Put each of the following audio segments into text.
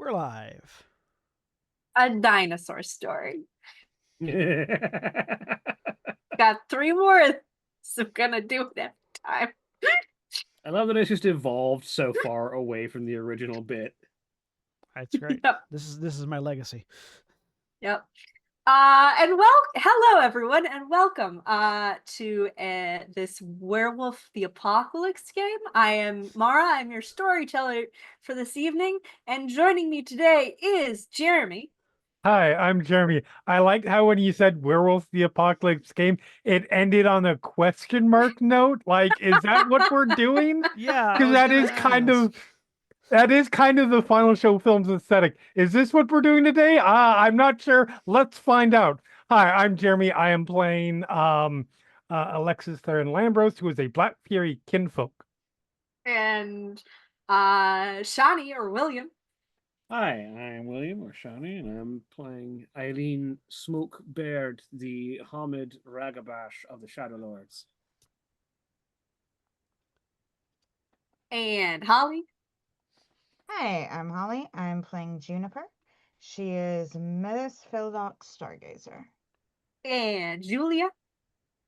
We're live. A dinosaur story. Got 3 more, so I'm gonna do it every time. I love that it's just evolved so far away from the original bit. That's great. Yep. This is my legacy. Yep. Hello everyone, and welcome to this Werewolf the Apocalypse game. I am Mara. I'm your storyteller for this evening, and joining me today is Jeremy. Hi, I'm Jeremy. I liked how when you said Werewolf the Apocalypse game, it ended on a question mark note. Like, is that what we're doing? Yeah, Because that is kind of the final show film's aesthetic. Is this what we're doing today? I'm not sure. Let's find out. Hi, I'm Jeremy. I am playing Alexis Theron Lambros, who is a Black Fury kinfolk. And Shawnee or William. Hi, I'm William or Shawnee, and I'm playing Eileen Smoke Baird, the Hamid Ragabash of the Shadow Lords. And Holly. Hi, I'm Holly. I'm playing Juniper. She is Metis Phildock Stargazer. And Julia.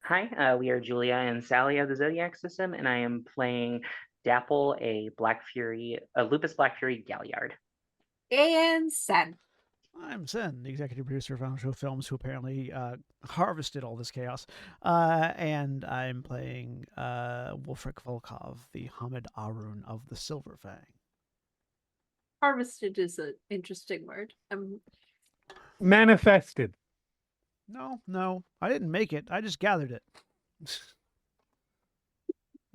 Hi, we are Julia and Sally of the Zodiac System, and I am playing Dapple, a Lupus Black Fury Galliard. And Sen. I'm Sen, the executive producer of Final Show Films, who apparently harvested all this chaos. And I'm playing Wolfric Volkov, the Hamid Arun of the Silver Fang. Harvested is an interesting word. Manifested. No, I didn't make it. I just gathered it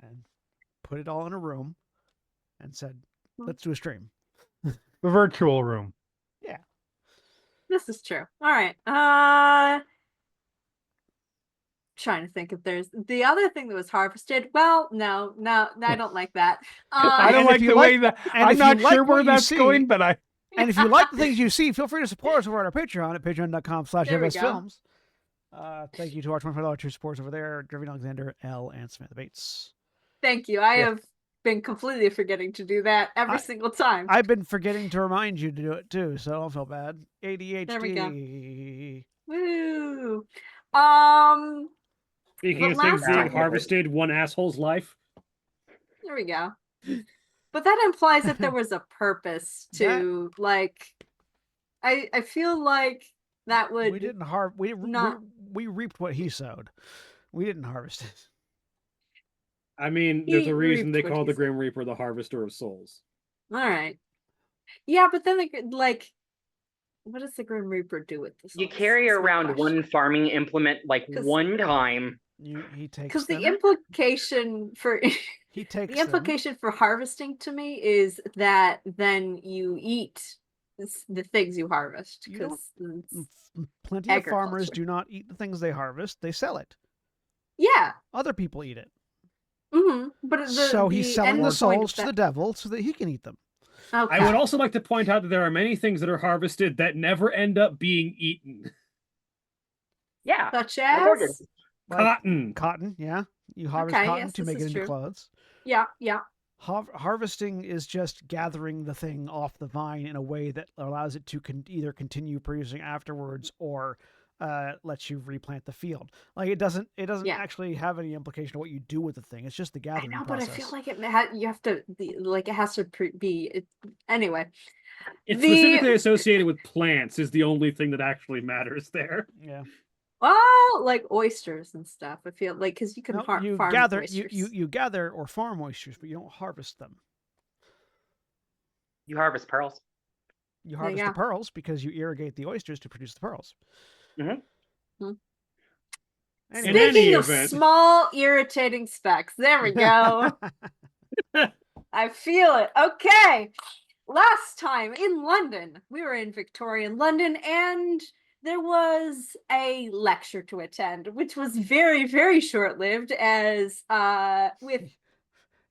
and put it all in a room and said, "Let's do a stream." The virtual room. Yeah, this is true. All right. Trying to think if there's the other thing that was harvested. Well, no, I don't like that. I don't like the way that. I'm not sure where that's going, but I. And if you like the things you see, feel free to support us over at our Patreon at patreon.com/FSFilms. Thank you to our $25 tier supporters over there, Driven Alexander, L, and Samantha Bates. Thank you. I have been completely forgetting to do that every single time. I've been forgetting to remind you to do it too, so don't feel bad. ADHD. There we go. Woo. Speaking of things being harvested, one asshole's life. There we go. But that implies that there was a purpose to I feel like that would. We didn't we reaped what he sowed. We didn't harvest it. I mean, there's a reason they call the Grim Reaper the Harvester of Souls. All right. Yeah, but then what does the Grim Reaper do with this? You carry around one farming implement one time. He takes because the implication for he takes the implication for harvesting to me is that then you eat the things you harvest. Because plenty of farmers do not eat the things they harvest; they sell it. Yeah, other people eat it. Mm-hmm. But so he's selling the souls to the devil so that he can eat them. Okay. I would also like to point out that there are many things that are harvested that never end up being eaten. Yeah, such as cotton. Yeah, you harvest cotton to make it into clothes. Yeah. Harvesting is just gathering the thing off the vine in a way that allows it to either continue producing afterwards or lets you replant the field. Like it doesn't actually have any implication of what you do with the thing. It's just the gathering process. But I feel like you have to it has to be anyway. It's specifically associated with plants is the only thing that actually matters there. Yeah. Well, like oysters and stuff. I feel like because you can farm oysters. You gather or farm oysters, but you don't harvest them. You harvest pearls. You harvest the pearls because you irrigate the oysters to produce the pearls. Mm-hmm. Speaking of small irritating specks, there we go. I feel it. Okay. Last time in London, we were in Victorian London, and there was a lecture to attend, which was very, very short-lived. As with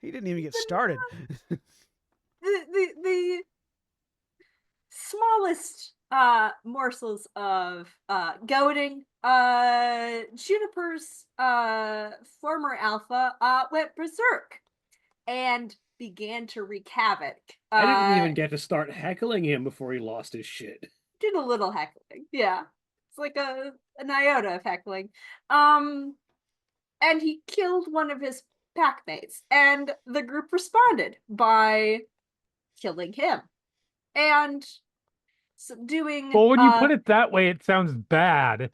he didn't even get started. The smallest morsels of goading. Juniper's former alpha went berserk and began to wreak havoc. I didn't even get to start heckling him before he lost his shit. Did a little heckling, yeah. It's like an iota of heckling. And he killed one of his packmates, and the group responded by killing him and subduing. Well, when you put it that way, it sounds bad.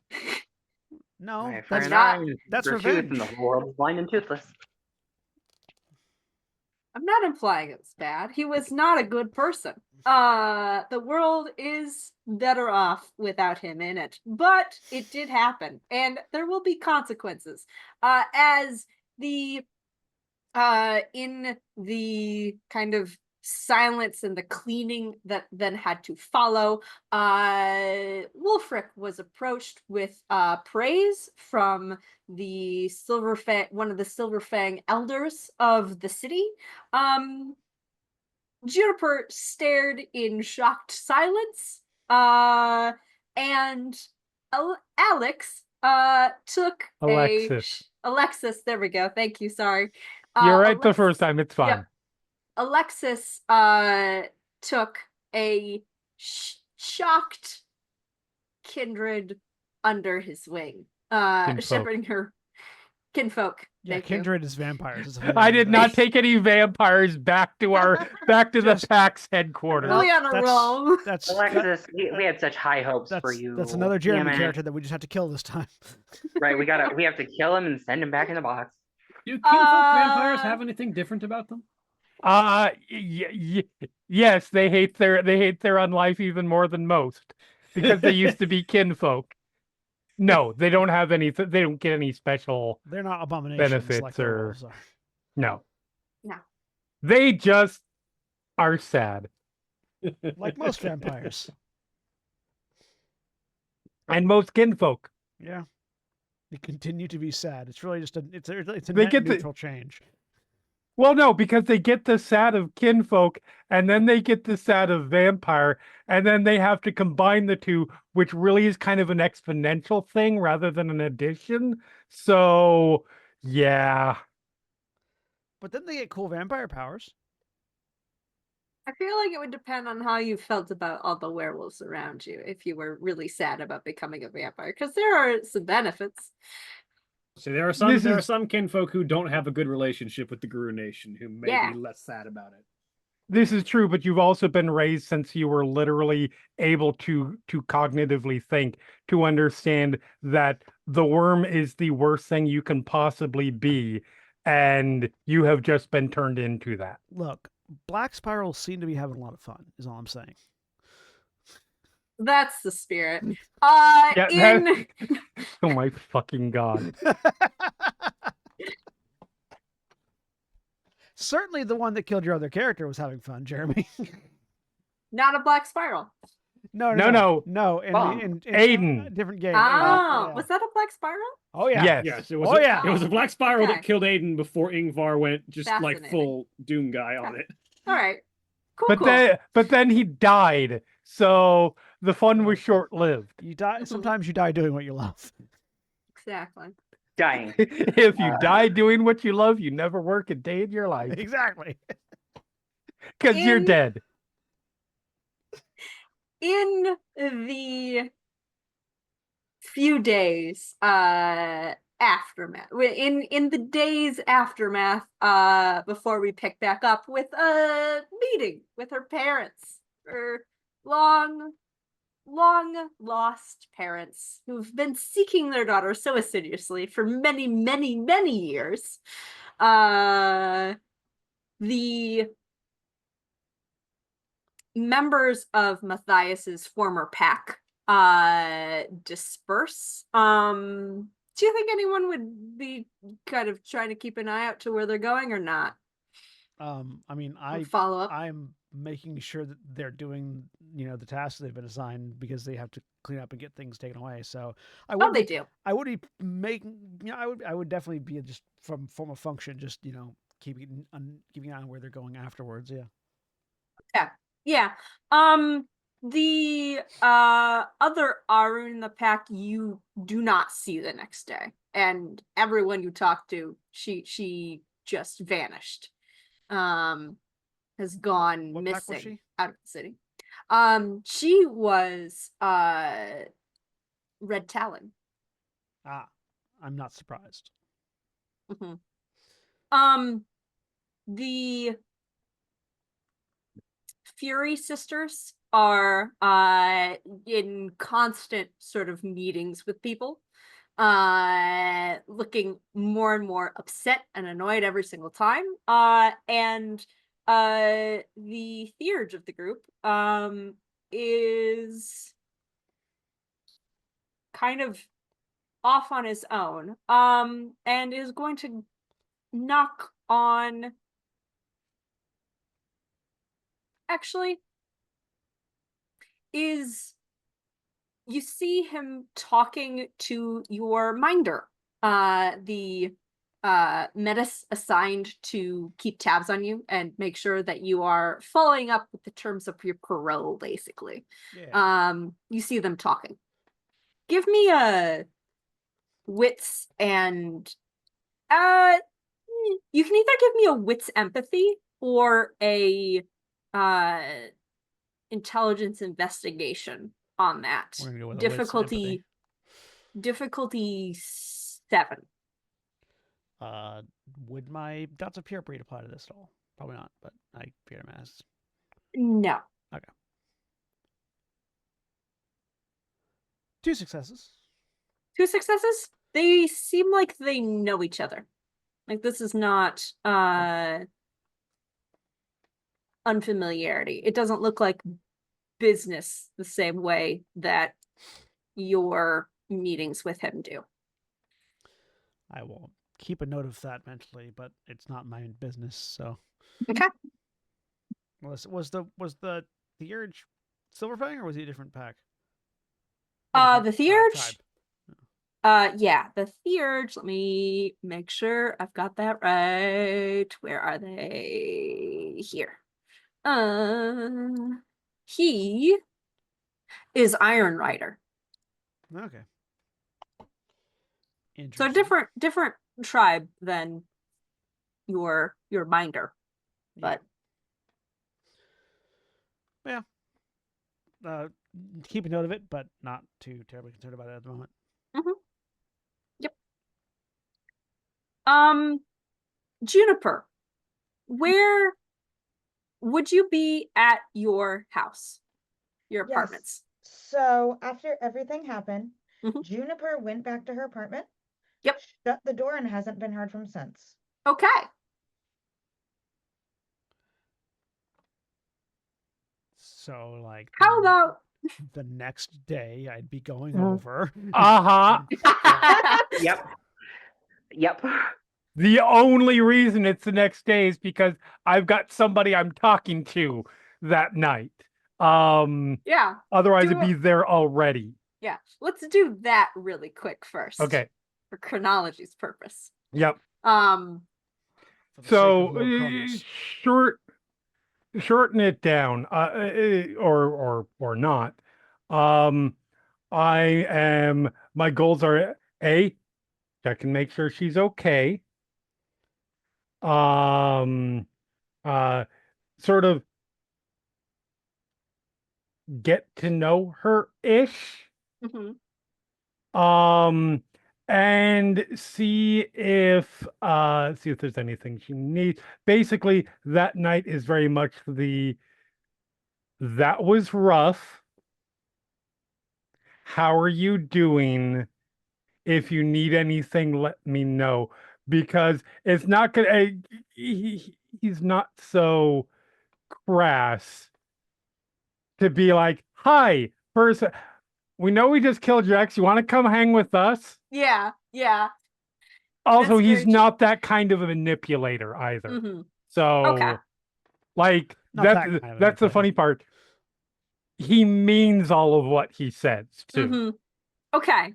No, Eye for that's an not- eye, that's for a tooth, and revenge. the whole world is blind and toothless. I'm not implying it was bad. He was not a good person. The world is better off without him in it, but it did happen, and there will be consequences. As the in the kind of silence and the cleaning that then had to follow, Wulfric was approached with praise from the one of the Silverfang elders of the city. Juniper stared in shocked silence, and Alex took Alexis, there we go, thank you, sorry. You're right the first time, it's fine. Yep. Alexis took a shocked Kindred under his wing, shepherding her kinfolk. Yeah, Thank you. Kindred is vampires. I did not take any vampires back to the PAX headquarters. Really on a roll. That's Alexis, we had such high hopes for you. That's another Jeremy Damn it. character that we just have to kill this time. Right, we have to kill him and send him back in the box. Do kinfolk vampires have anything different about them? Yes, they hate their own life even more than most because they used to be kinfolk. No, they don't have any. They don't get any special. They're not abominations benefits like or werewolves are. no. No. They just are sad, Like most vampires. and most kinfolk. Yeah, they continue to be sad. It's really just it's a They net get the- neutral change. Well, no, because they get the sad of kinfolk, and then they get the sad of vampire, and then they have to combine the two, which really is kind of an exponential thing rather than an addition. So, yeah. But then they get cool vampire powers. I feel like it would depend on how you felt about all the werewolves around you if you were really sad about becoming a vampire, because there are some benefits. So there are some kinfolk who don't have a good relationship with the Guru Nation who may be less sad about it. This is true, but you've also been raised since you were literally able to cognitively think, to understand that the worm is the worst thing you can possibly be, and you have just been turned into that. Look, Black Spiral seem to be having a lot of fun, is all I'm saying. That's the spirit. Oh my fucking god. Certainly the one that killed your other character was having fun, Jeremy. Not a black spiral. No. In Aiden. Different game. Oh, Aiden, yeah. was that a black spiral? Oh yeah. Yes, it was. Oh, yeah. It was a black spiral Okay. that killed Aiden before Ingvar went just like Fascinating. full Doom guy on it. All right. Cool. But then he died, so the fun was short-lived. You die. Sometimes you die doing what you love. Exactly. Dying. If you die doing what you love, you never work a day in your life Exactly. because you're dead. In the few days aftermath, in the days aftermath, before we pick back up with a meeting with her parents, her long lost parents who've been seeking their daughter so assiduously for many years. The members of Matthias's former pack disperse. Do you think anyone would be kind of trying to keep an eye out to where they're going or not? I mean, I follow up. I'm making sure that they're doing, the tasks they've been assigned because they have to clean up and get things taken away. So They do. I would be making, I would definitely be just from form of function, just keeping an eye on where they're going afterwards. Yeah. Yeah. The other Aru in the pack you do not see the next day, and everyone you talk to, she just vanished. has gone What pack was missing she? out of the city. She was Red Talon. Ah, I'm not surprised. The Fury sisters are in constant sort of meetings with people, looking more and more upset and annoyed every single time. And the theurge of the group is kind of off on his own, and is going to knock on. Actually, you see him talking to your minder, the metis assigned to keep tabs on you and make sure that you are following up with the terms of your parole, basically. Yeah. You see them talking. Give me a wits and you can either give me a wits empathy or a intelligence investigation on that. We're gonna go with a wits empathy. Difficulty 7. Would my dots of pure breed apply to this at all? Probably not, but I figured I'm asked. No. Okay. 2 successes. 2 successes? They seem like they know each other. Like this is not unfamiliarity. It doesn't look like business the same way that your meetings with him do. I will keep a note of that mentally, but it's not my business. So okay. Was the urge Silverfang or was he a different pack? The theurge. Tribe. Yeah, the theurge. Let me make sure I've got that right. Where are they? Here. He is Iron Rider. Okay. So different tribe than your minder, but yeah. Keep a note of it, but not too terribly concerned about it at the moment. Yep. Juniper, where would you be at your house, your apartments? Yes. So after everything happened, Juniper went back to her apartment. Yep. Shut the door and hasn't been heard from since. Okay. So like how about the next day I'd be going over. Yep. The only reason it's the next day is because I've got somebody I'm talking to that night. Yeah. Otherwise it'd be there already. Yeah. Let's do that really quick first. Okay. For chronology's purpose. Yep. So shorten it down, or not. My goals are A, check and make sure she's okay. Sort of get to know her ish. And see if there's anything she needs. Basically, that night is very much that was rough. How are you doing? If you need anything, let me know, because it's not gonna. He's not so crass to be like, "Hi, person. We know we just killed your ex. You want to come hang with us?" Yeah. Also, he's not that kind of a manipulator either. So, like, that's the funny part. He means all of what he says too. Okay.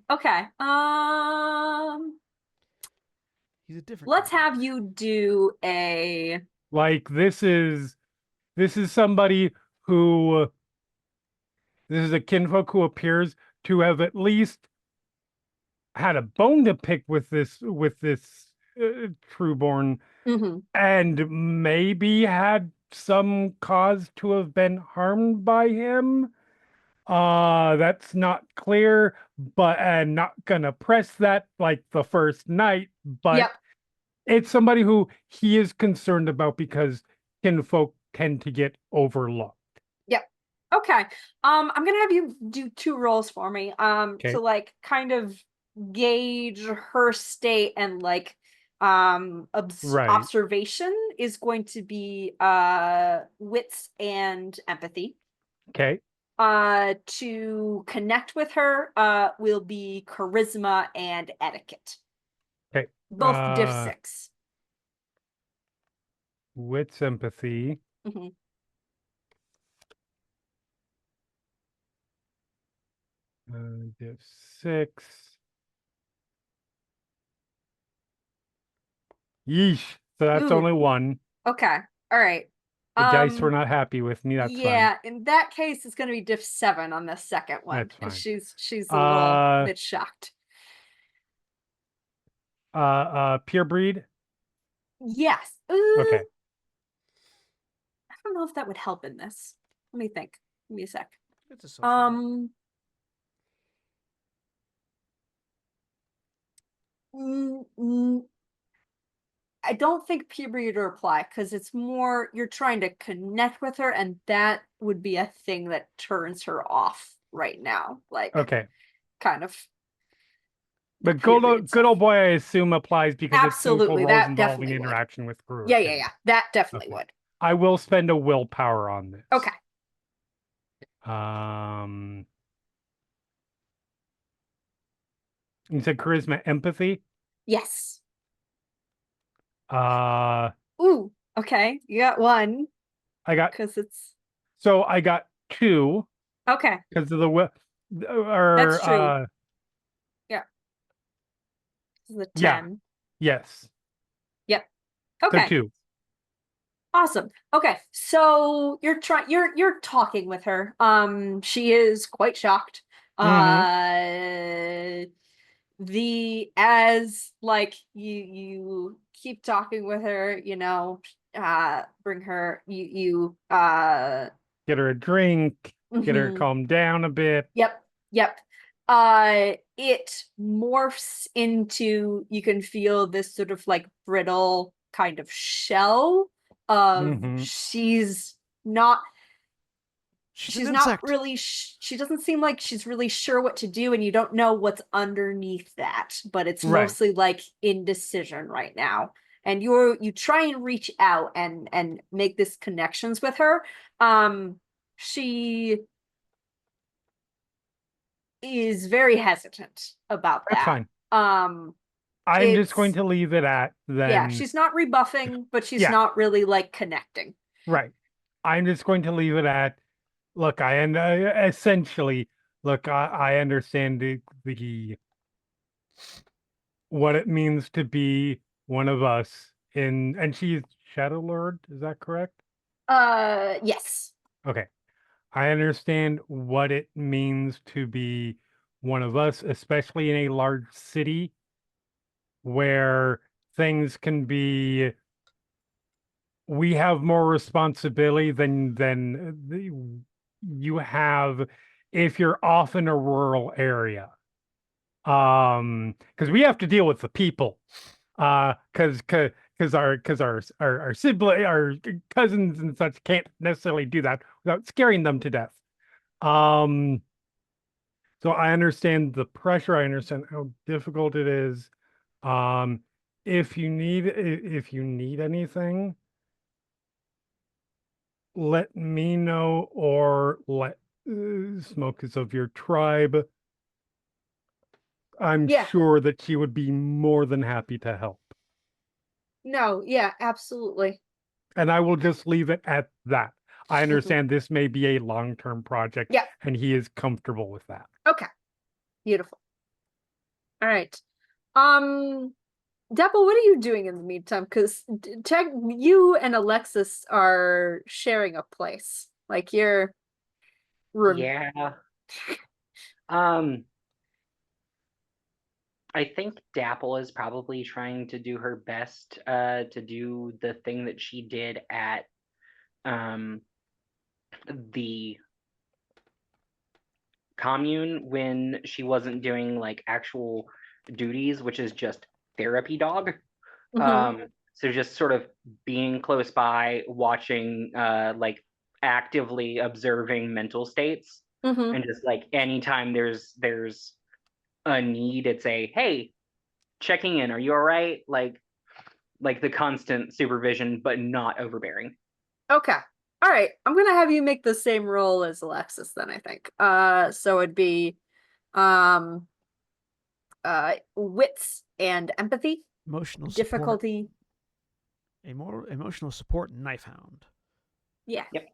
He's a different. Let's have you do a. Like, this is somebody who. This is a kinfolk who appears to have at least had a bone to pick with this Trueborn and maybe had some cause to have been harmed by him. That's not clear, but and not gonna press that like the first night, but Yep. it's somebody who he is concerned about because kinfolk tend to get overlooked. Yep. Okay. I'm gonna have you do 2 rolls for me. Okay. To like kind of gauge her state, and like Right. observation is going to be wits and empathy. Okay. To connect with her will be charisma and etiquette. Okay. Both diff 6. With sympathy. Diff 6. Yeesh. So that's Ooh. only 1. Okay. All right. The dice were not happy with me. That's yeah, in that case, it's going to be diff 7 on the second one. That's fine. She's a little bit shocked. Pure breed? Yes. Okay. I don't know if that would help in this. Let me think. Give me a sec. It's a social I don't think puberty would apply because it's more you're trying to connect with her, and that would be a thing that turns her off right now. Like, Okay. kind of. But good old boy, I assume, applies because absolutely it's social roles that involving definitely would. interaction with crew. Yeah. That definitely Okay. would. I will spend a willpower on this. Okay. You said charisma, empathy? Yes. Ooh, okay. You got 1. I got because it's so I got 2. Okay. Because of the That's true. Yeah. This is a 10. Yeah. Yes. Yep. Okay. So 2. Awesome. Okay. So you're talking with her. She is quite shocked. As like you keep talking with her, bring her you get her a drink, get her calmed down a bit. Yep. It morphs into, you can feel this sort of like brittle kind of shell of she's not really she doesn't seem like she's really sure what to do, and you don't know what's underneath that, but it's mostly like indecision right now. And you try and reach out and make this connections with her. She is very hesitant about that. That's fine. I'm just going to leave it at then. Yeah, she's not rebuffing, but she's not really like connecting. Right. I'm just going to leave it at, look, I essentially, look, I understand the what it means to be one of us and she's Shadow Lord, is that correct? Yes. Okay. I understand what it means to be one of us, especially in a large city where things can be, we have more responsibility than you have if you're off in a rural area. Because we have to deal with the people. Because our sibling, our cousins and such can't necessarily do that without scaring them to death. So I understand the pressure. I understand how difficult it is. If you need anything, let me know, or let Smokers of your tribe. I'm sure that she would be more than happy to help. No, yeah, absolutely. And I will just leave it at that. I understand this may be a long-term project, and he is comfortable with that. Okay. Beautiful. All right. Dapple, what are you doing in the meantime? Because you and Alexis are sharing a place. Like your room. Yeah. I think Dapple is probably trying to do her best to do the thing that she did at the commune when she wasn't doing like actual duties, which is just therapy dog. So just sort of being close by, watching, like actively observing mental states, and just like anytime there's a need, it's a hey, checking in, are you all right? Like the constant supervision, but not overbearing. Okay. All right. I'm gonna have you make the same roll as Alexis then, I think. So it'd be wits and empathy. Emotional support. Difficulty. Emotional support knife hound. Yeah. Yep.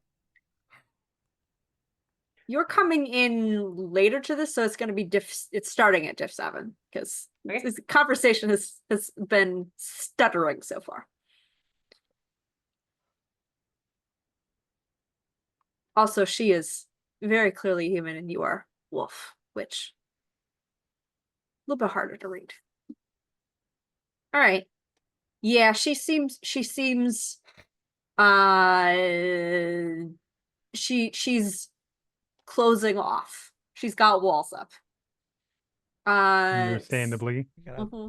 You're coming in later to this, so it's going to be it's starting at diff 7 because this conversation has been stuttering so far. Also, she is very clearly human and you are wolf, which a little bit harder to read. All right. Yeah, she's closing off. She's got walls up. Understandably.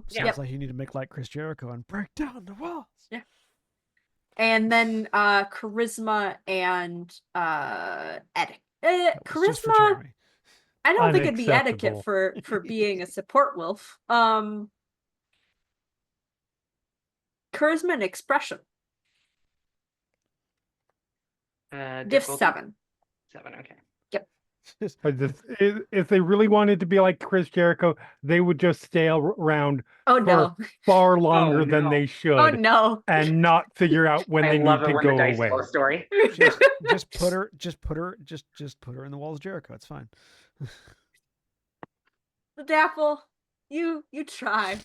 Sounds like you need to make like Chris Jericho and break down the walls. Yeah. And then charisma and etiquette. Charisma. I don't think it'd be etiquette for being a support wolf. Charisma and expression. Diff 7. 7, okay. Yep. If they really wanted to be like Chris Jericho, they would just stay around for far longer than they should. Oh no! And not figure out when they need to go away. Story. just put her in the walls of Jericho. It's fine. The Dapple, you try.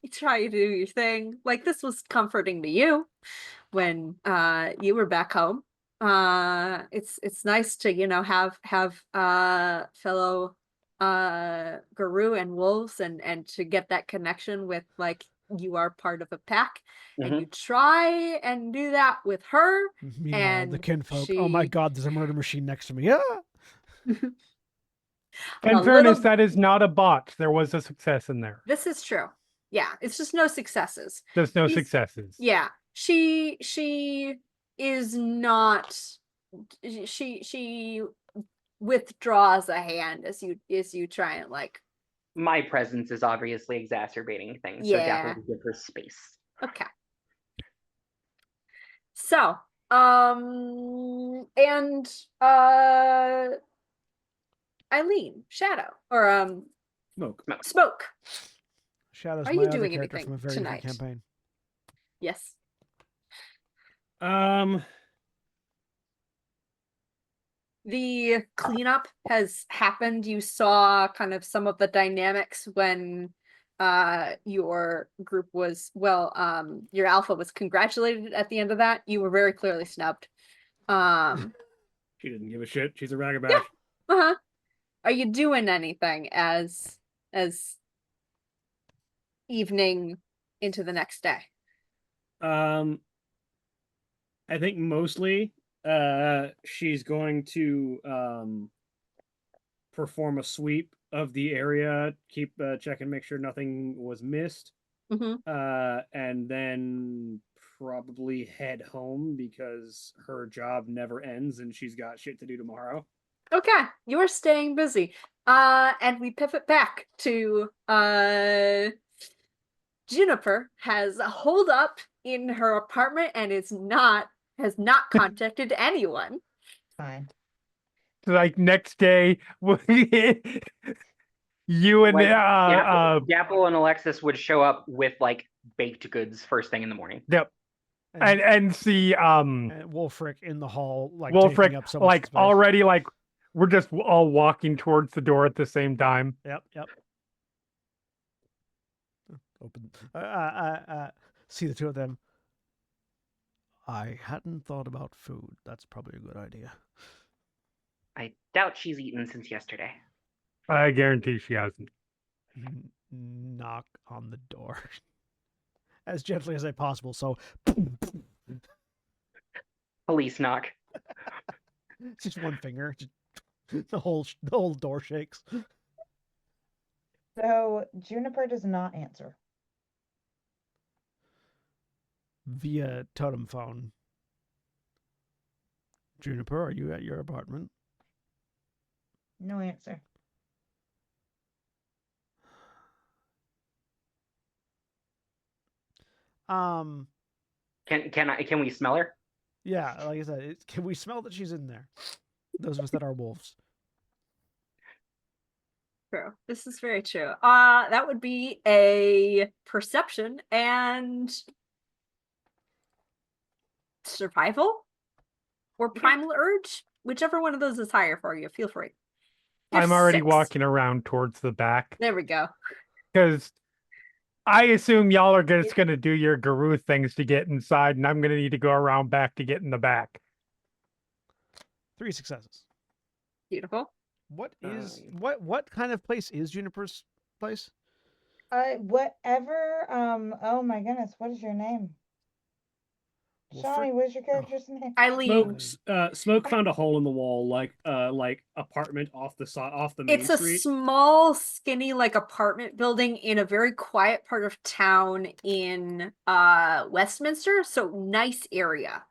You try to do your thing. Like this was comforting to you when you were back home. It's nice to have fellow guru and wolves and to get that connection with like you are part of a pack, and you try and do that with her. Meanwhile, and the kinfolk, oh my god, there's a murder machine next to me. Yeah. In fairness, that is not a bot. There was a success in there. This is true. Yeah, it's just no successes. There's no successes. Yeah, she is not. She withdraws a hand as you try and like. My presence is obviously exacerbating things, so Dapple will give her space. Okay. So, and Eileen, Shadow, or Smoke. Shadow's Are my you other doing character anything from a very tonight? different campaign. Yes. The cleanup has happened. You saw kind of some of the dynamics when your group was your alpha was congratulated at the end of that. You were very clearly snubbed. She didn't give a shit. She's a ragabash. Yeah. Are you doing anything as evening into the next day? I think mostly she's going to perform a sweep of the area, keep check and make sure nothing was missed, and then probably head home because her job never ends and she's got shit to do tomorrow. Okay, you're staying busy. And we pivot back to Juniper has holed up in her apartment and has not contacted anyone. Fine. Like next day, you and Dapple and Alexis would show up with like baked goods first thing in the morning. Yep. And see and Wolfric in the hall, like Wolfric taking up so much like space. already like we're just all walking towards the door at the same time. Yep. Open. See the two of them. I hadn't thought about food. That's probably a good idea. I doubt she's eaten since yesterday. I guarantee she hasn't. knock on the door as gently as I possible. So Police knock. it's just one finger. The whole door shakes. So Juniper does not answer. Via totem phone. Juniper, are you at your apartment? No answer. Can we smell her? Yeah, like I said, can we smell that she's in there? Those of us that are wolves. True. This is very true. That would be a perception and survival or primal urge, whichever one of those is higher for you. Feel free. I'm already 6. walking around towards the back There we go. because I assume y'all are just going to do your guru things to get inside, and I'm going to need to go around back to get in the back. 3 successes. Beautiful. What is what kind of place is Juniper's place? Whatever. Oh my goodness, what is your name? Shawnee, what is your character's name? Eileen. Smoke found a hole in the wall, like apartment off the main It's a street. small, skinny, like apartment building in a very quiet part of town in Westminster. So nice area.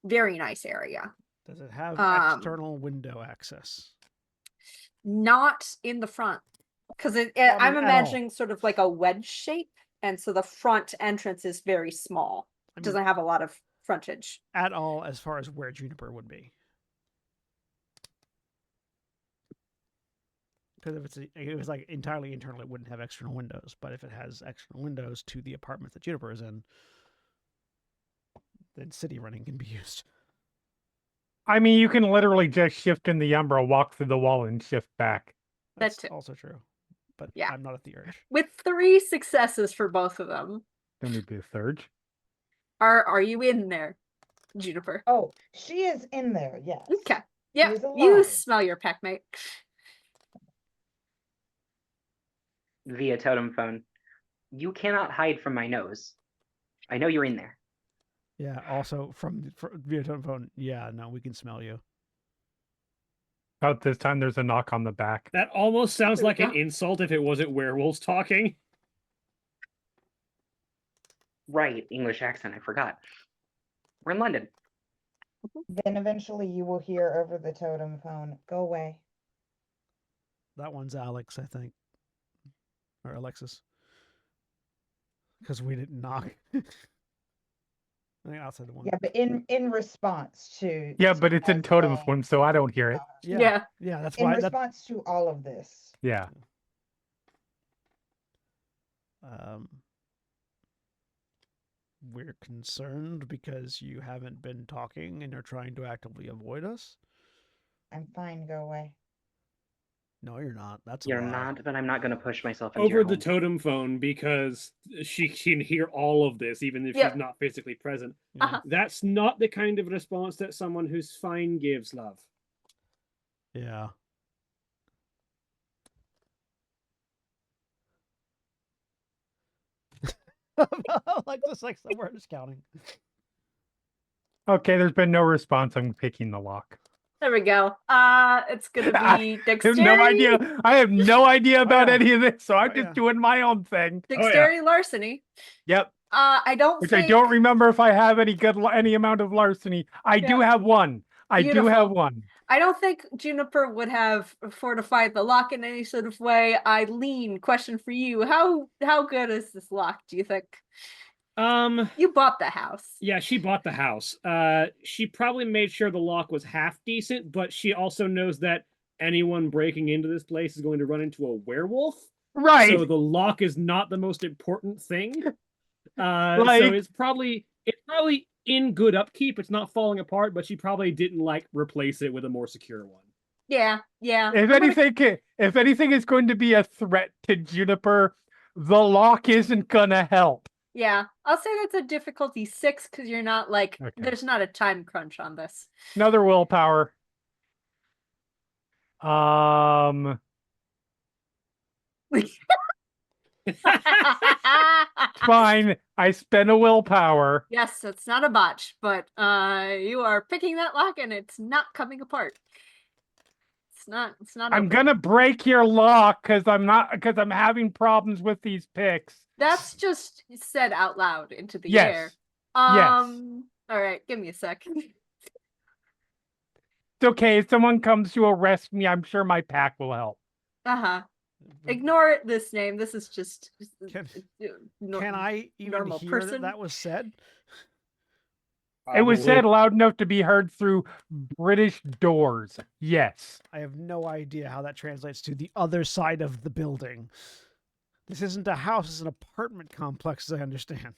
Very nice area. Does it have external window access? Not in the front. Because I'm imagining sort of like a wedge shape. And so the front entrance is very small. It doesn't have a lot of frontage. At all, as far as where Juniper would be. Because if it was like entirely internal, it wouldn't have external windows. But if it has external windows to the apartment that Juniper is in, then city running can be used. I mean, you can literally just shift in the Umbra, walk through the wall, and shift back. That's also true. But yeah. I'm not at the urge. With 3 successes for both of them. Don't need to be a third. Are you in there, Juniper? Oh, she is in there, yes. Okay. Yeah, you smell your pack mate. Via totem phone. You cannot hide from my nose. I know you're in there. Yeah, also via totem phone. Yeah, no, we can smell you. About this time, there's a knock on the back. That almost sounds like an insult if it wasn't werewolves talking. Right, English accent, I forgot. We're in London. Then eventually you will hear over the totem phone, go away. That one's Alex, I think. Or Alexis. Because we didn't knock. I think outside the one. Yeah, but in response to... Yeah, but it's in totem form, so I don't hear it. Yeah, that's in why. In response to all of this. Yeah. We're concerned because you haven't been talking and you're trying to actively avoid us. I'm fine, go away. No, you're not. That's You're a lie. not, but I'm not going to push myself into over your the home. totem phone because she can hear all of this, even if she's not physically present. That's not the kind of response that someone who's fine gives, love. Yeah. Like this, like somewhere just counting. Okay, there's been no response. I'm picking the lock. There we go. It's gonna be dexterity. I have no idea about any of this, so I'm just doing my own thing. Dexterity, larceny. Yep. I don't. I don't remember if I have any amount of larceny. I do have one. Beautiful. Do have one. I don't think Juniper would have fortified the lock in any sort of way. Eileen, question for you: How good is this lock? Do you think? You bought the house. Yeah, she bought the house. She probably made sure the lock was half decent, but she also knows that anyone breaking into this place is going to run into a werewolf. Right. So the lock is not the most important thing. So it's probably in good upkeep. It's not falling apart, but she probably didn't replace it with a more secure one. Yeah. If anything is going to be a threat to Juniper, the lock isn't gonna help. Yeah, I'll say that's a difficulty 6 because you're not there's not a time crunch on this. Another willpower. Fine. I spent a willpower. Yes, it's not a botch, but you are picking that lock and it's not coming apart. It's not I'm open. gonna break your lock because I'm having problems with these picks. That's just said out loud into the Yes. air. Yes. All right, give me a sec. It's okay. If someone comes to arrest me, I'm sure my pack will help. Uh-huh. Ignore this name. This is just Can no- I even normal hear person. that was said? It was Probably. said loud enough to be heard through British doors. Yes. I have no idea how that translates to the other side of the building. This isn't a house, it's an apartment complex, as I understand.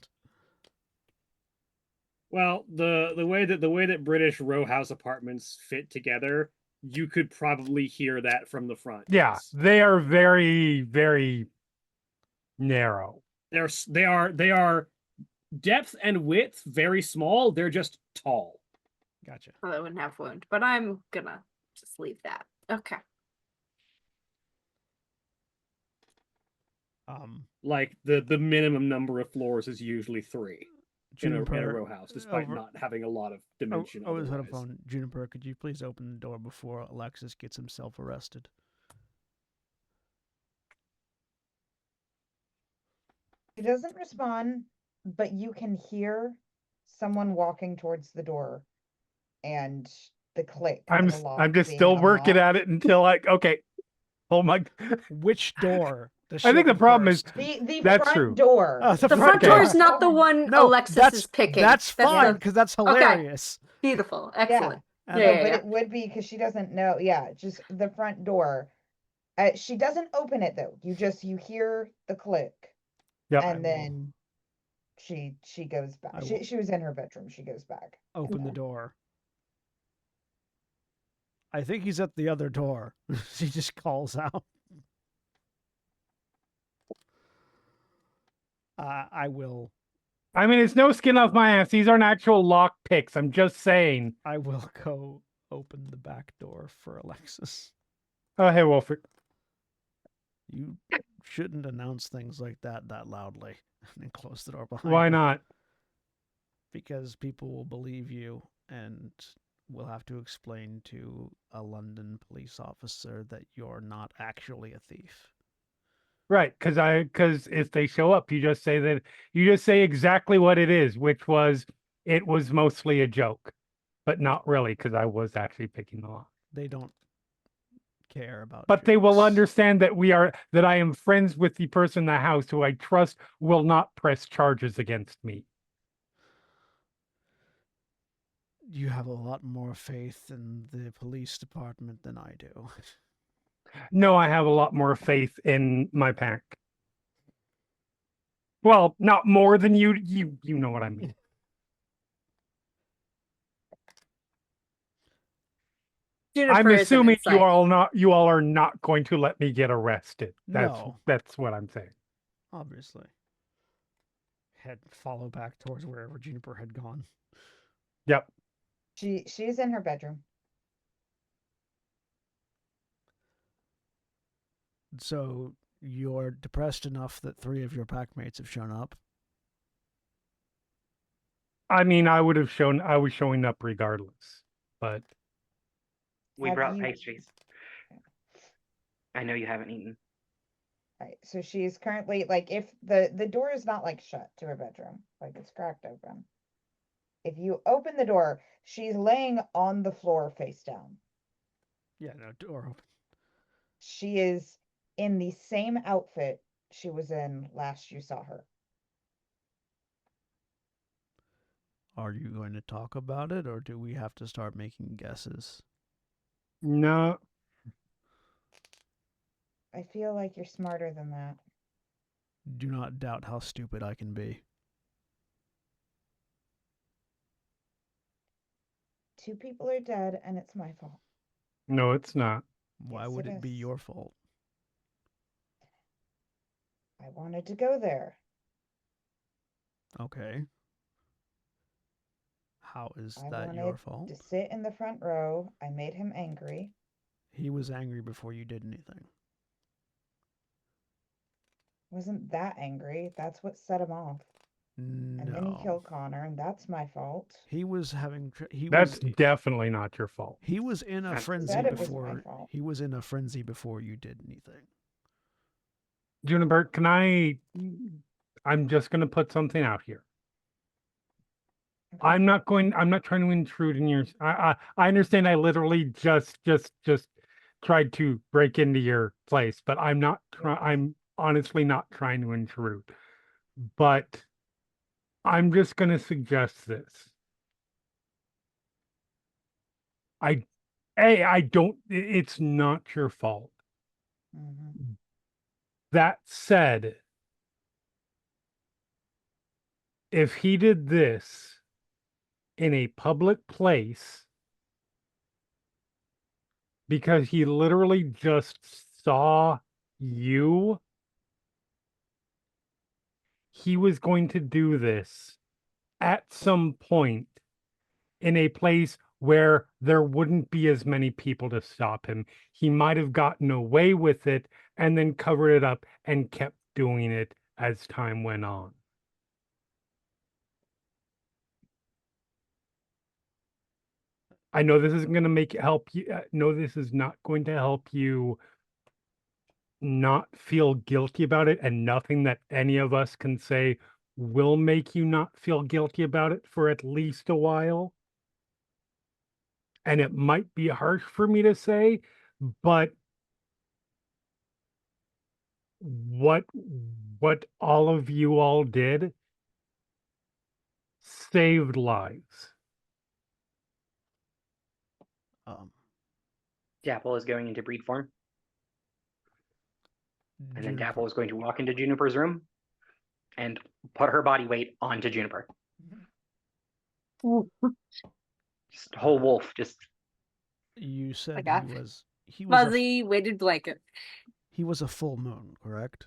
Well, the way that British row house apartments fit together, you could probably hear that from the front. Yeah. yes. They are very, very narrow. They are depth and width very small. They're just tall. Gotcha. Well, I wouldn't have wound, but I'm gonna just leave that. Okay. Like the minimum number of floors is usually 3 in a Juniper, row house, despite not having a lot of dimension. over the otherwise. phone, Juniper, could you please open the door before Alexis gets himself arrested? He doesn't respond, but you can hear someone walking towards the door and the click. I'm of the lock just being still working unlocked. at it until okay. Oh my. Which door? Does I she think the open problem first? is The That's front true. door. Oh, the The front front door door. is not the one No, Alexis is picking. That's fine, the- because that's hilarious. Beautiful. Excellent. And Yeah, No, yeah, but yeah. it would be because she doesn't know. Yeah, just the front door. She doesn't open it though. You hear the click, Yep. and then she goes back. I will- She was in her bedroom. She goes back. Open the door. I think he's at the other door. She just calls out. I will I mean, it's no skin off my ass. These aren't actual lock picks. I'm just saying. go open the back door for Alexis. Oh, hey, Wolfert. You shouldn't announce things like that loudly and close the door behind Why you. not? Because people will believe you and will have to explain to a London police officer that you're not actually a thief. Right, because if they show up, you just say exactly what it is, which was it was mostly a joke, but not really, because I was actually picking the lock. They don't care about But they will jokes. understand that I am friends with the person in the house who I trust will not press charges against me. You have a lot more faith in the police department than I do. No, I have a lot more faith in my pack. Well, not more than you. You know what I mean. I'm Juniper is an assuming insight. you all are not going to let me get arrested. No. That's what I'm saying. Obviously. Follow back towards wherever Juniper had gone. Yep. She's in her bedroom. So you're depressed enough that 3 of your packmates have shown up. I mean, I was showing up regardless, but We Have brought you- pastries. I know you haven't eaten. Right. So she's currently like, if the door is not like shut to her bedroom, like it's cracked open. If you open the door, she's laying on the floor face down. Yeah, no, door open. She is in the same outfit she was in last you saw her. Are you going to talk about it, or do we have to start making guesses? no. I feel like you're smarter than that. Do not doubt how stupid I can be. 2 people are dead, and it's my fault. No, it's not. Why Yes, would it it be is. your fault? I wanted to go there. Okay. How is I that wanted your fault? to sit in the front row. I made him angry. He was angry before you did anything. wasn't that angry. That's what set him off. And then he No. killed Connor, and that's my fault. He was having That's definitely not your fault. he was in a That's- frenzy Said it was my before fault. he was in a frenzy before you did anything. Juniper, I'm just going to put something out here. Okay. I'm not trying to intrude in your, I understand I literally just tried to break into your place, but I'm honestly not trying to intrude. But I'm just going to suggest this. It's not your fault. Mhm. That said, if he did this in a public place, because he literally just saw you, he was going to do this at some point in a place where there wouldn't be as many people to stop him. He might have gotten away with it and then covered it up and kept doing it as time went on. I know this isn't going to help you. No, this is not going to help you not feel guilty about it, and nothing that any of us can say will make you not feel guilty about it for at least a while. And it might be harsh for me to say, but what all of you all did saved lives. Dapple is going into breed form, and then Juniper- Dapple is going to walk into Juniper's room and put her body weight onto Juniper. Just whole wolf, just You said Okay. he was Fuzzy weighted blanket. he was a full moon, correct?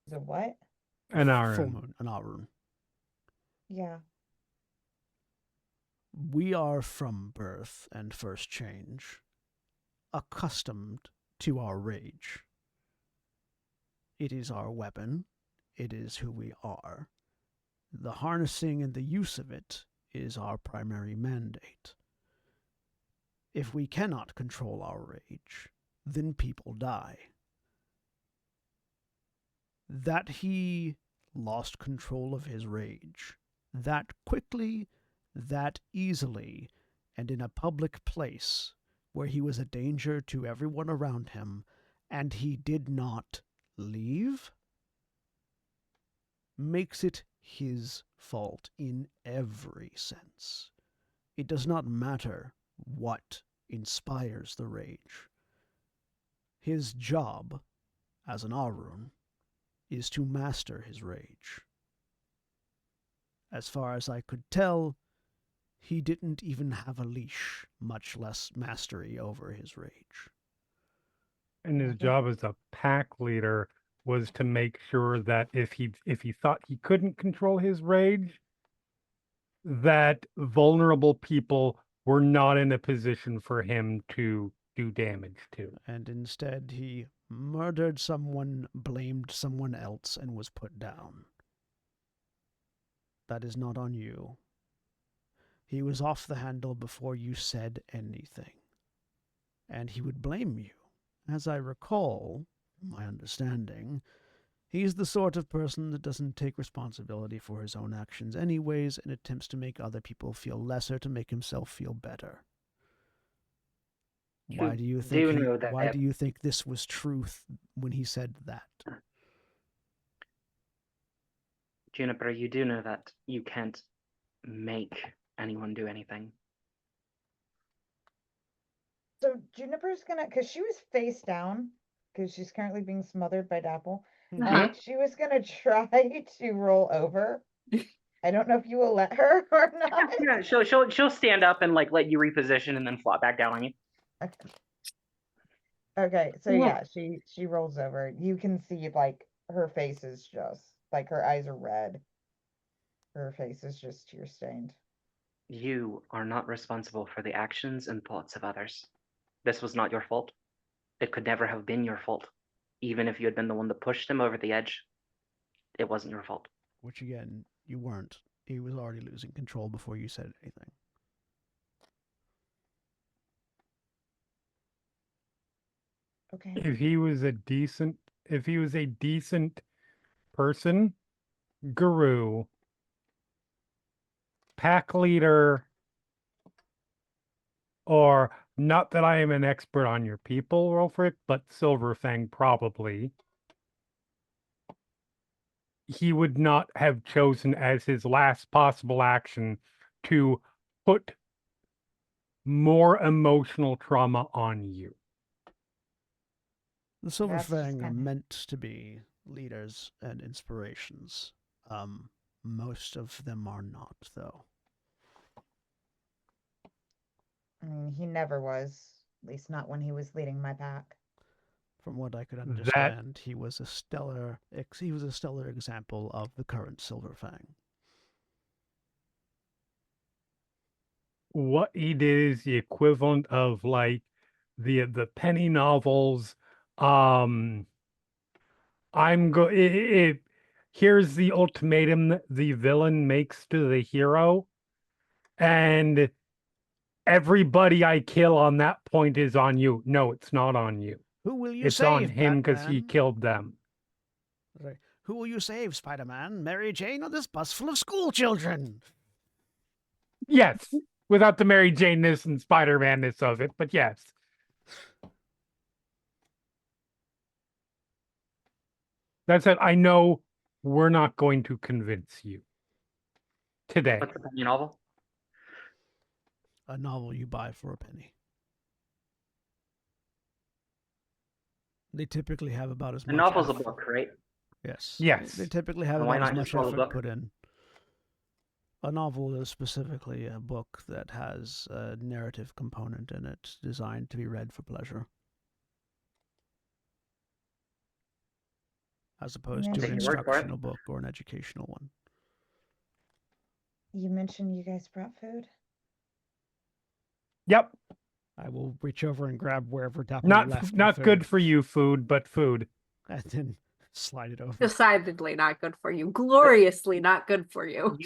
The what? An hour. Full moon, an Arun. Yeah. We are from birth and first change accustomed to our rage. It is our weapon. It is who we are. The harnessing and the use of it is our primary mandate. If we cannot control our rage, then people die. That he lost control of his rage, that quickly, that easily, and in a public place where he was a danger to everyone around him, and he did not leave, makes it his fault in every sense. It does not matter what inspires the rage. His job, as an Arun, is to master his rage. As far as I could tell, he didn't even have a leash, much less mastery over his rage. And his job as a pack leader was to make sure that if he thought he couldn't control his rage, that vulnerable people were not in a position for him to do damage to. And instead he murdered someone, blamed someone else, and was put down. That is not on you. He was off the handle before you said anything. And he would blame you. As I recall, from my understanding, he's the sort of person that doesn't take responsibility for his own actions anyways and attempts to make other people feel lesser to make himself feel better. Why do you think this was truth when he said that? Juniper, you do know that you can't make anyone do anything. So Juniper's gonna, because she was face down, because she's currently being smothered by Dapple. She was gonna try to roll over. I don't know if you will let her or not. Yeah, she'll stand up and like let you reposition and then flop back down on you. Okay, so yeah, she rolls over. You can see like her face is just like her eyes are red. Her face is just tear stained. You are not responsible for the actions and thoughts of others. This was not your fault. It could never have been your fault. Even if you had been the one that pushed him over the edge, it wasn't your fault. Which again, you weren't. He was already losing control before you said anything. Okay. If he was a decent person, guru, pack leader, or not that I am an expert on your people, Rolfric, but Silverfang probably, he would not have chosen as his last possible action to put more emotional trauma on you. The That's just Silverfang are kinda- meant to be leaders and inspirations. Most of them are not, though. I mean, he never was. At least not when he was leading my pack. From what I could understand, he was a stellar example of the current Silverfang. What he did is the equivalent of like the penny novels. Here's the ultimatum that the villain makes to the hero, and everybody I kill on that point is on you. No, it's not on you. Who will you It's save, on him because he Batman? killed them. Right. Who will you save, Spider-Man? Mary Jane or this bus full of school children? Yes, without the Mary Jane-ness and Spider-Man-ness of it, but yes. That said, I know we're not going to convince you today. What's the penny novel? A novel you buy for a penny. They typically have about as A much. novel's a effort. book, right? Yes. Yes. They typically have Then why about as not much just call it a effort book? put in. A novel is specifically a book that has a narrative component in it, designed to be read for pleasure, as opposed to an Take your word for it. instructional book or an educational one. You mentioned you guys brought food. Yep. I will reach over and grab wherever Dapple left. Not the good food, for you food, but food. and then slide it over. Decidedly not good for you. Gloriously not good for you.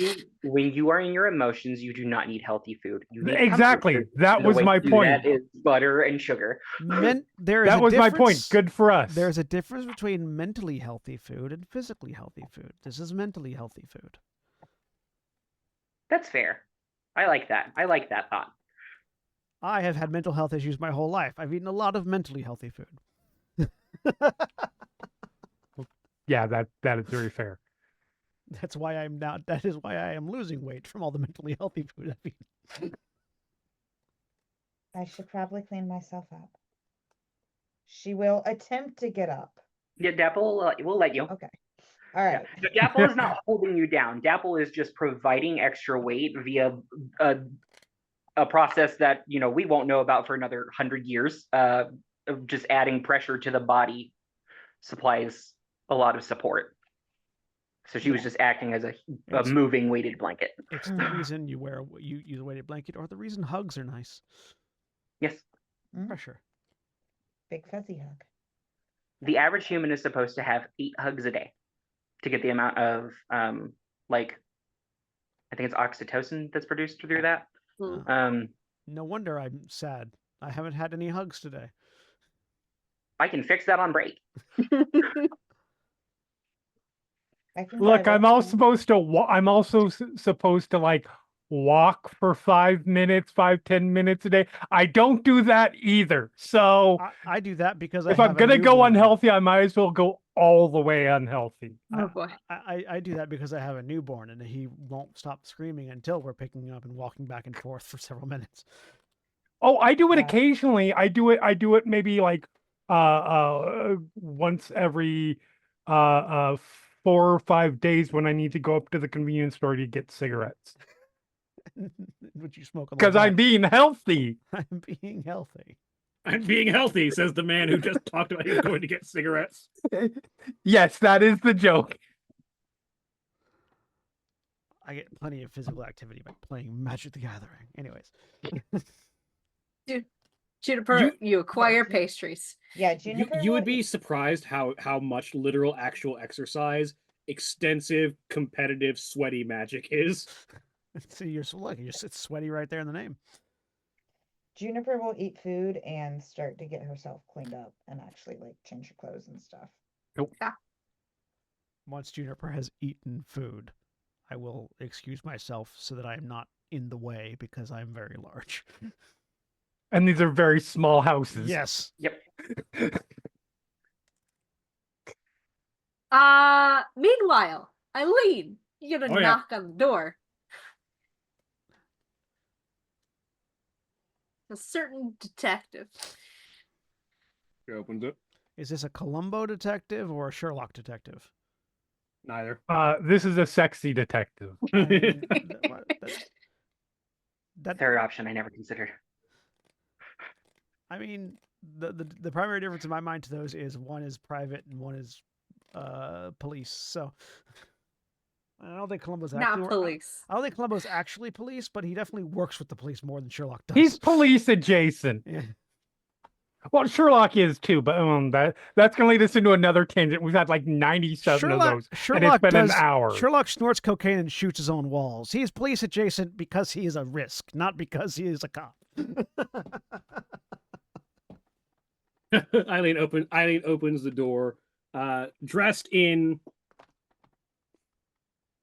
When you are in your emotions, you do not need healthy food. You need Exactly. comfort food. That And the was way my to do point. That is butter and sugar. There is That was my point. Good for us. There's a difference between mentally healthy food and physically healthy food. This is mentally healthy food. That's fair. I like that. I like that thought. I have had mental health issues my whole life. I've eaten a lot of mentally healthy food. Yeah, that is very fair. That is why I am losing weight from all the mentally healthy food I've eaten. I should probably clean myself up. She will attempt to get up. Yeah, Dapple, we'll let you. Okay. All right. Yeah. So Dapple is not holding you down. Dapple is just providing extra weight via a process that we won't know about for another 100 years. Of just adding pressure to the body supplies a lot of support. So she was just acting as a moving weighted blanket. It's the reason you use a weighted blanket, or the reason hugs are nice. Yes. Pressure. Big fuzzy hug. The average human is supposed to have 8 hugs a day to get the amount of I think it's oxytocin that's produced through that. No wonder I'm sad. I haven't had any hugs today. I can fix that on break. Look, I'm also supposed to like walk for 5 minutes, 5-10 minutes a day. I don't do that either. So I do that because if I'm gonna go unhealthy, I might as well go all the way unhealthy. Oh boy. I do that because I have a newborn and he won't stop screaming until we're picking him up and walking back and forth for several minutes. Oh, I do it occasionally. I do it maybe like once every 4 or 5 days when I need to go up to the convenience store to get cigarettes. Would you smoke? Because I'm being healthy. I'm being healthy. I'm being healthy, says the man who just talked about him going to get cigarettes. Yes, that is the joke. I get plenty of physical activity by playing Magic the Gathering. Anyways. Juniper, you acquire pastries. Yeah, You, Juniper. you would will be eat- surprised how much literal actual exercise extensive competitive sweaty magic is. See, it's sweaty right there in the name. Juniper will eat food and start to get herself cleaned up and actually like change her clothes and stuff. Once Juniper has eaten food, I will excuse myself so that I am not in the way because I am very large. And these are very small houses. Yes. Yep. Meanwhile, Eileen, you get a Oh, yeah. knock on the door. A certain detective. She opens it. Is this a Columbo detective or a Sherlock detective? Neither. This is a sexy detective. I mean, that Third option I never considered. I mean, the primary difference in my mind to those is one is private and one is police. So I don't think Columbo's actually Not police. I don't think Columbo's actually police, but he definitely works with the police more than Sherlock does. He's police adjacent. Yeah. Well, Sherlock is too, but that's going to lead us into another tangent. We've had like 97 of those, and it's Sherlock been does, an hour. Sherlock snorts cocaine and shoots his own walls. He is police adjacent because he is a risk, not because he is a cop. Eileen opens the door, dressed in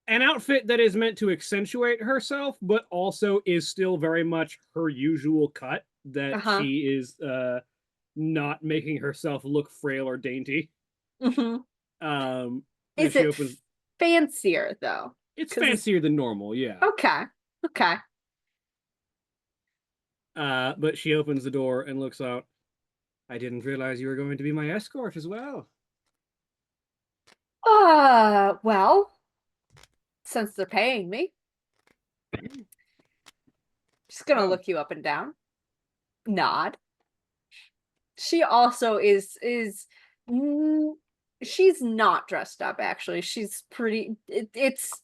an outfit that is meant to accentuate herself, but also is still very much her usual cut. That she is not making herself look frail or dainty. Mm-hmm. Is it fancier though? It's fancier than normal, yeah. Okay. But she opens the door and looks out. I didn't realize you were going to be my escort as well. Well, since they're paying me, just gonna look you up and down. Nod. She also is she's not dressed up actually. She's pretty it's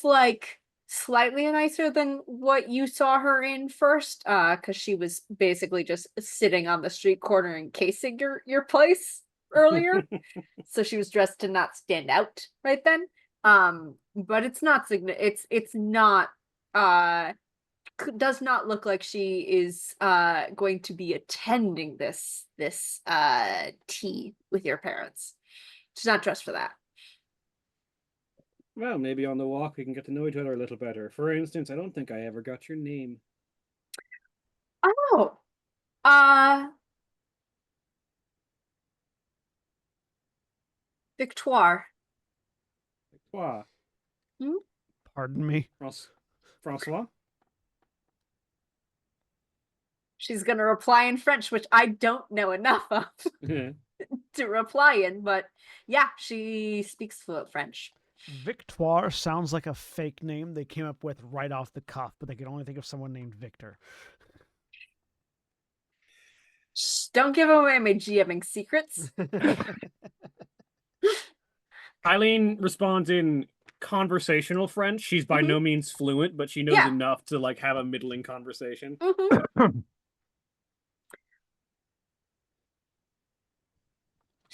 like slightly nicer than what you saw her in first, because she was basically just sitting on the street corner encasing your place earlier. So she was dressed to not stand out right then. But it's not it's not does not look like she is going to be attending this tea with your parents. She's not dressed for that. Well, maybe on the walk we can get to know each other a little better. For instance, I don't think I ever got your name. Oh. Victoire. Victoire. Pardon me? Francois? She's going to reply in French, which I don't know enough of to reply in, but yeah, she speaks fluent French. Victoire sounds like a fake name they came up with right off the cuff, but they could only think of someone named Victor. Shh, don't give away my GMing secrets. Eileen responds in conversational French. She's by no means fluent, but she knows enough to like have a middling conversation.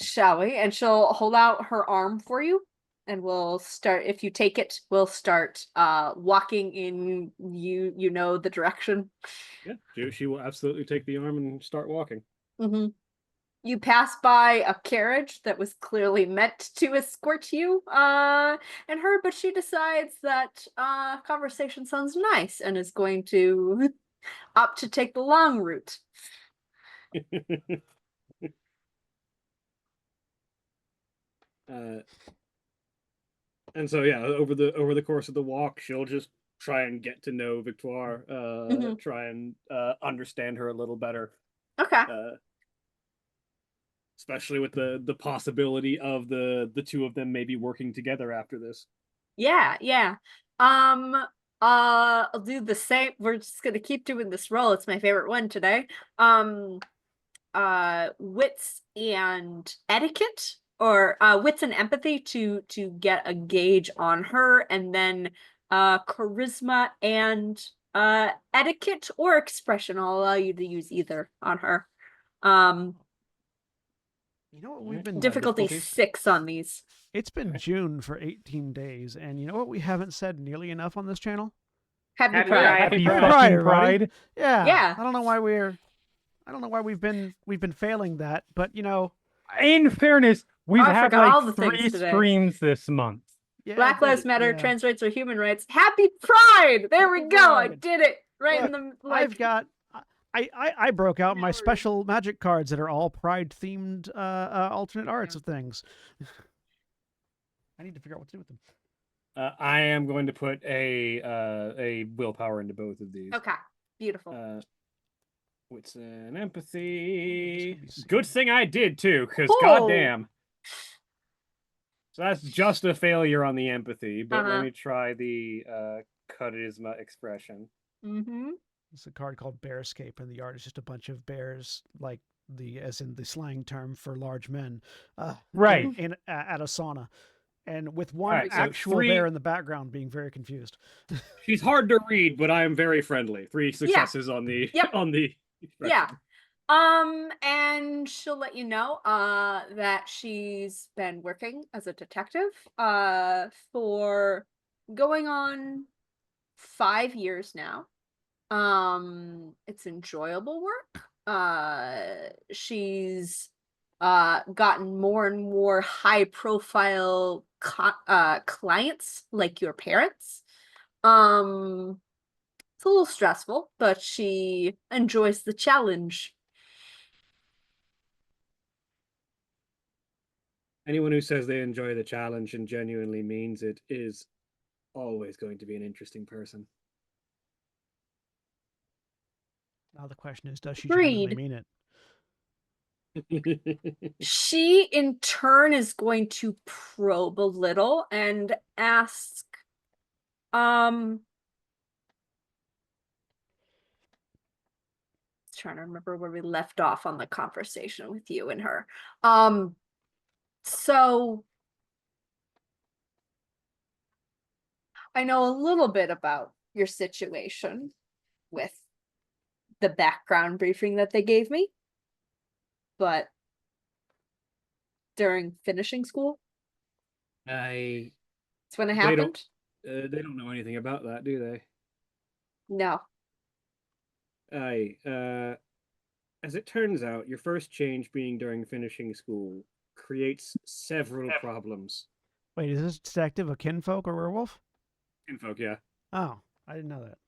Shall we? And she'll hold out her arm for you, and we'll start. If you take it, we'll start walking in you know the direction. Yeah, she will absolutely take the arm and start walking. You pass by a carriage that was clearly meant to escort you and her, but she decides that conversation sounds nice and is going to opt to take the long route. And so yeah, over the course of the walk, she'll just try and get to know Victoire, try and understand her a little better. Okay. Especially with the possibility of the two of them maybe working together after this. Yeah. I'll do the same. We're just gonna keep doing this roll. It's my favorite one today. Wits and etiquette, or wits and empathy to get a gauge on her, and then charisma and etiquette or expression. I'll allow you to use either on her. You know what we've been Difficulty 6 on these. It's been June for 18 days, and you know what we haven't said nearly enough on this channel? Happy Happy Pride. Pride. Happy Pride, fucking everybody. pride. Yeah. Yeah. I don't know why we've been failing that, but you know, In fairness, we've I had forgot all like the things 3 today. streams this month. yeah, Black Lives Matter, yeah. trans rights, or human rights. Happy Pride! There we Happy go. I Pride. did it right Look, in the like. I've got I broke out my Hours. special magic cards that are all pride themed alternate arts of things. I need to figure out what to do with them. I am going to put a willpower into both of these. Okay, beautiful. Wits and empathy. This would be Good seen. thing I did too, because Oh. goddamn. So that's just a failure on the empathy, but let Uh-huh. me try the charisma expression. Mm-hmm. It's a card called Bearscape, and the art is just a bunch of bears, like as in the slang term for large men, Right. at a sauna, and with one Alright, so actual 3 bear in the background being very confused. She's hard to read, but I am very friendly. 3 successes on the Yep. on the expression. Yeah. And she'll let you know that she's been working as a detective for going on 5 years now. It's enjoyable work. She's gotten more and more high profile clients like your parents. It's a little stressful, but she enjoys the challenge. Anyone who says they enjoy the challenge and genuinely means it is always going to be an interesting person. Now the question is, does she Agreed. genuinely mean it? She, in turn, is going to probe a little and ask, trying to remember where we left off on the conversation with you and her. So I know a little bit about your situation with the background briefing that they gave me, but during finishing school, I it's when it They don't- happened. they don't know anything about that, do they? No. As it turns out, your first change being during finishing school creates several problems. Wait, is this detective a kinfolk or werewolf? Kinfolk, yeah. Oh, I didn't know that.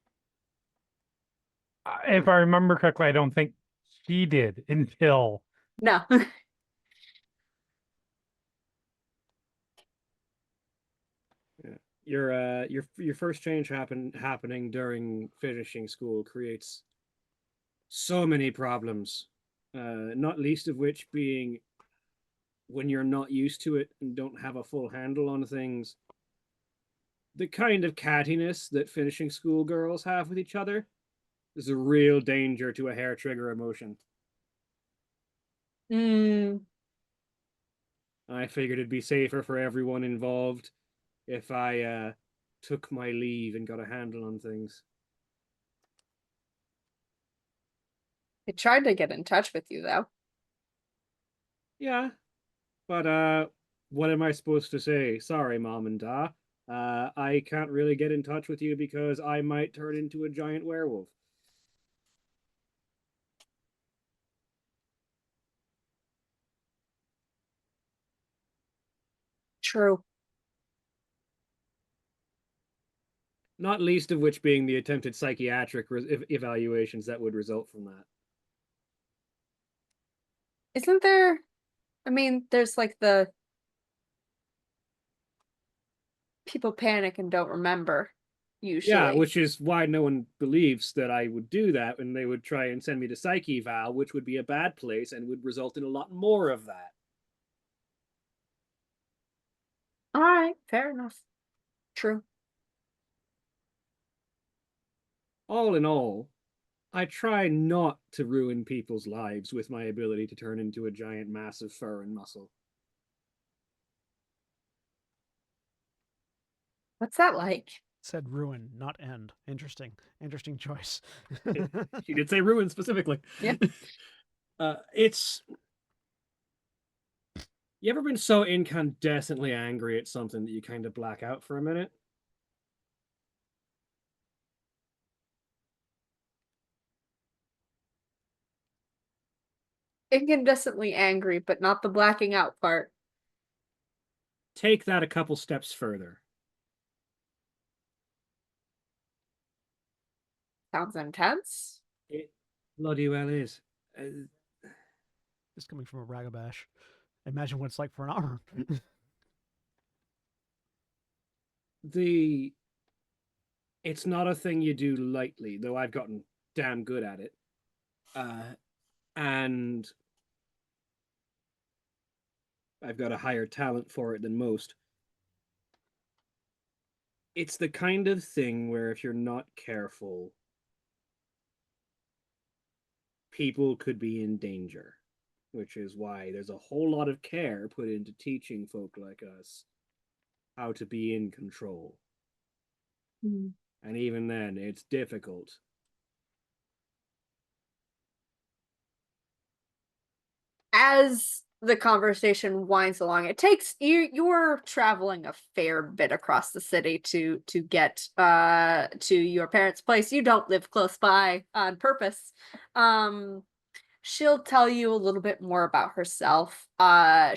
If I remember correctly, I don't think she did until No. Your first change happening during finishing school creates so many problems. Not least of which being when you're not used to it and don't have a full handle on things. The kind of cattiness that finishing school girls have with each other is a real danger to a hair trigger emotion. I figured it'd be safer for everyone involved if I took my leave and got a handle on things. I tried to get in touch with you, though. Yeah, but what am I supposed to say? Sorry, Mom and Dad. I can't really get in touch with you because I might turn into a giant werewolf. True. Not least of which being the attempted psychiatric evaluations that would result from that. Isn't there? I mean, there's like the people panic and don't remember, usually. Yeah, which is why no one believes that I would do that, and they would try and send me to psych eval, which would be a bad place and would result in a lot more of that. All right, fair enough. True. All in all, I try not to ruin people's lives with my ability to turn into a giant mass of fur and muscle. What's that like? Said ruin, not end. Interesting. Interesting choice. She did say ruin specifically. Yeah. It's. You ever been so incandescently angry at something that you kind of black out for a minute? Incandescently angry, but not the blacking out part. Take that a couple steps further. Sounds intense. It bloody well is. Just coming from a ragabash. Imagine what it's like for an armor. It's not a thing you do lightly, though I've gotten damn good at it. And I've got a higher talent for it than most. It's the kind of thing where if you're not careful, people could be in danger, which is why there's a whole lot of care put into teaching folk like us how to be in control. Mm. And even then, it's difficult. As the conversation winds along, it takes you're traveling a fair bit across the city to get to your parents' place. You don't live close by on purpose. She'll tell you a little bit more about herself.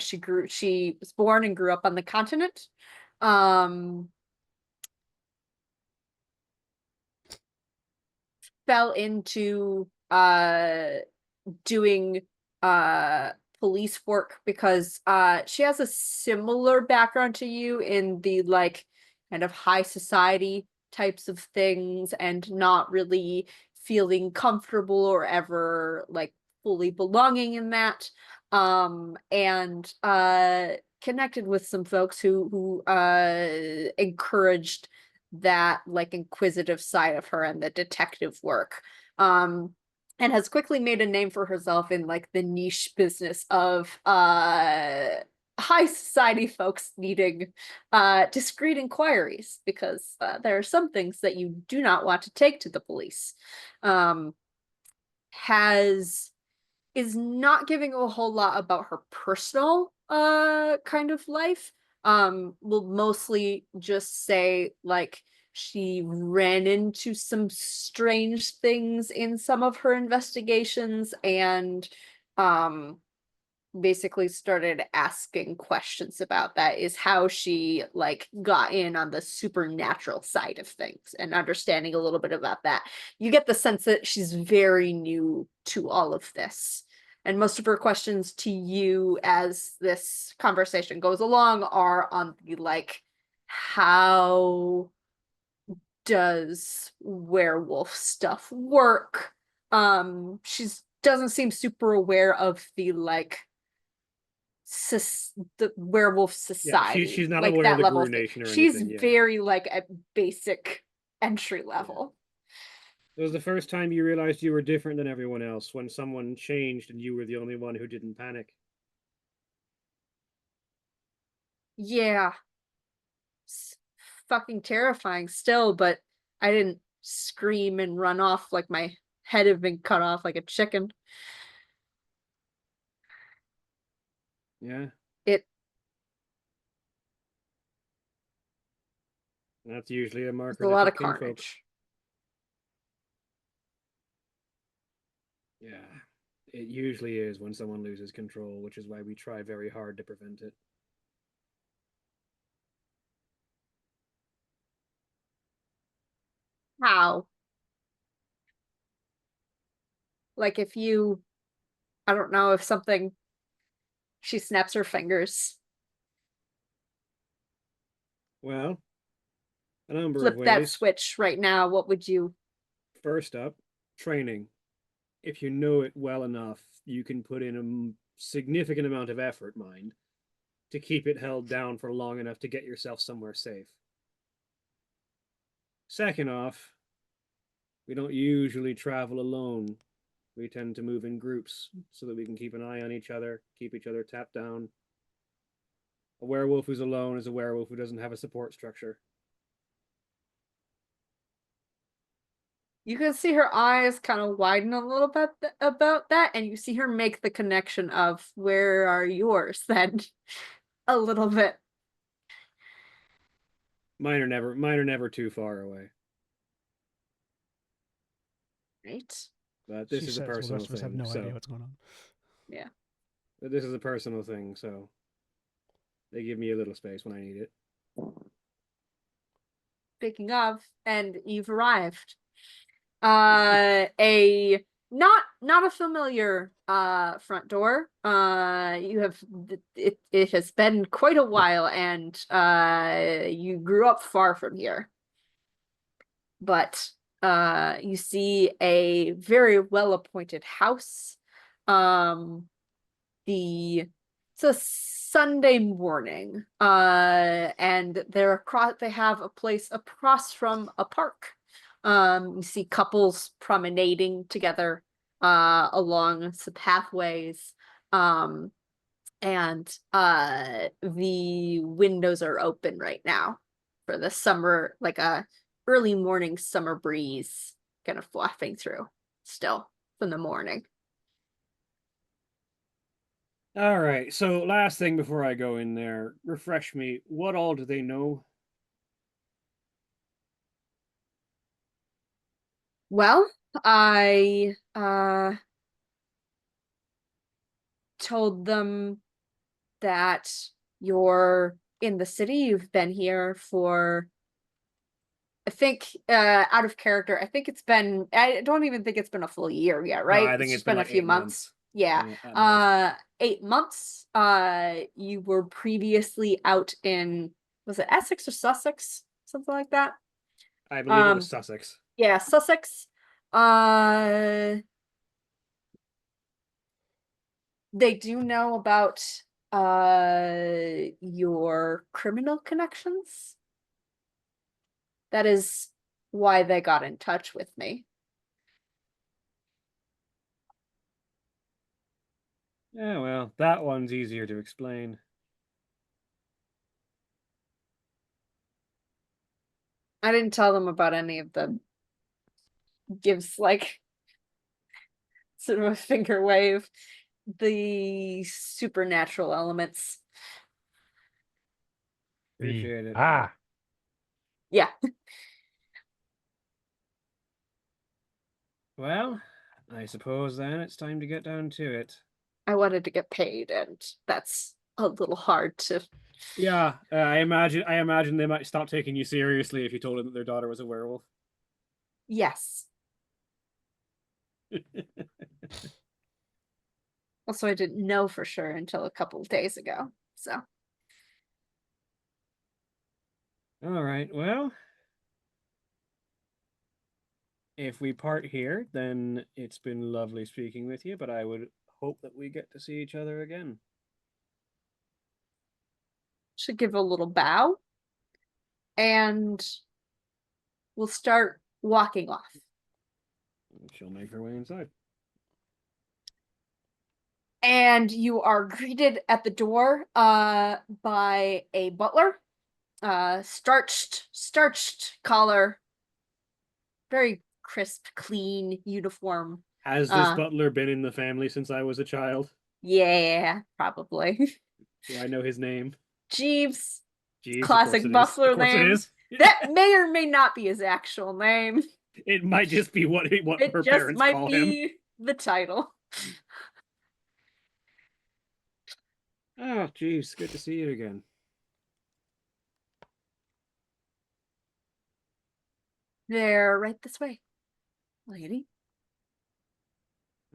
She was born and grew up on the continent. Fell into doing police work because she has a similar background to you in the like kind of high society types of things and not really feeling comfortable or ever like fully belonging in that. And connected with some folks who encouraged that like inquisitive side of her and the detective work. And has quickly made a name for herself in like the niche business of high society folks needing discreet inquiries because there are some things that you do not want to take to the police. Has is not giving a whole lot about her personal kind of life. Will mostly just say like she ran into some strange things in some of her investigations and basically started asking questions about that is how she like got in on the supernatural side of things and understanding a little bit about that. You get the sense that she's very new to all of this. And most of her questions to you as this conversation goes along are on the like, how does werewolf stuff work? She's doesn't seem super aware of the like the werewolf society. Yeah, she's not like aware that of the level Gru of thing. Nation or She's anything. Yeah. very like a basic entry level. It was the first time you realized you were different than everyone else when someone changed and you were the only one who didn't panic. Yeah. It's fucking terrifying still, but I didn't scream and run off like my head had been cut off like a chicken. Yeah. It That's usually a was marker a that lot you're of kinfolk. carnage. Yeah. It usually is when someone loses control, which is why we try very hard to prevent it. How? Like if you, I don't know, if something, she snaps her fingers, Well, a number of flip that ways. switch right now, what would you? First up, training. If you know it well enough, you can put in a significant amount of effort, mind, to keep it held down for long enough to get yourself somewhere safe. Second off, we don't usually travel alone. We tend to move in groups so that we can keep an eye on each other, keep each other tapped down. A werewolf who's alone is a werewolf who doesn't have a support structure. You can see her eyes kind of widen a little bit about that, and you see her make the connection of where are yours then a little bit. Mine are never too far away. Right? But this She is a says, well, the personal rest of us have thing. no So idea what's going on. Yeah. this is a personal thing. So they give me a little space when I need it. Speaking of, and you've arrived. A not a familiar front door. You have it has been quite a while, and you grew up far from here. But you see a very well appointed house. It's a Sunday morning, and they have a place across from a park. You see couples promenading together along some pathways. And the windows are open right now for the summer, like a early morning summer breeze kind of wafting through still from the morning. All right. So last thing before I go in there, refresh me. What all do they know? Well, I told them that you're in the city. You've been here for, I think, out of character. I think I don't even think it's been a full year yet, No, right? I think It's it's just been been a like few 8 months. months. Yeah. At most. 8 months. You were previously out in, was it Essex or Sussex? Something like that. I believe it was Um, Sussex. yeah, Sussex. They do know about your criminal connections. That is why they got in touch with me. Yeah, well, that one's easier to explain. I didn't tell them about any of the gives, like sort of a finger wave, the supernatural elements. Appreciate it. Yeah. Well, I suppose then it's time to get down to it. I wanted to get paid, and that's a little hard to. Yeah, I imagine they might stop taking you seriously if you told them that their daughter was a werewolf. Yes. Also, I didn't know for sure until a couple of days ago. So All right, well, if we part here, then it's been lovely speaking with you, but I would hope that we get to see each other again. should give a little bow, and we'll start walking off. She'll make her way inside. And you are greeted at the door by a butler. Starched collar, very crisp, clean uniform. Has this butler been in the family since I was a child? Yeah, probably. Do I know his name? Jeeves. Jeeves, Classic butler of course name. it is. That may or may not be his actual name. It might just be what It her just parents might call be him. the title. Oh, Jeeves, good to see you again. They're right this way, lady.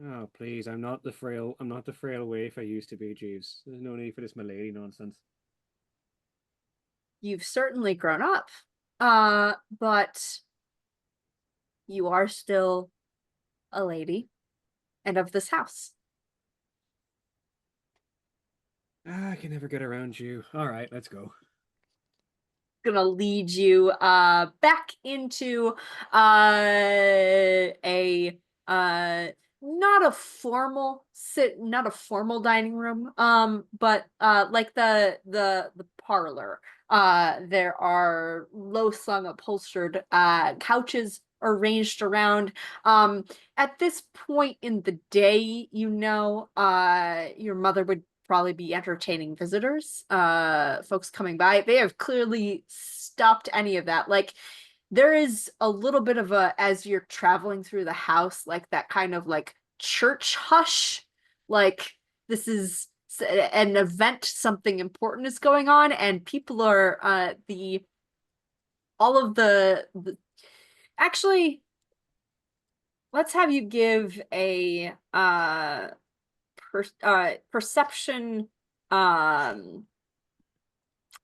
Oh, please, I'm not the frail waif I used to be, Jeeves. There's no need for this milady nonsense. You've certainly grown up. But you are still a lady and of this house. I can never get around you. All right, let's go. Gonna lead you back into a not a formal dining room, but like the parlor. There are low slung upholstered couches arranged around. At this point in the day, your mother would probably be entertaining visitors, folks coming by. They have clearly stopped any of that. Like, there is a little bit of a, as you're traveling through the house, like that kind of like church hush, like this is an event, something important is going on, and people are all of the actually, let's have you give a perception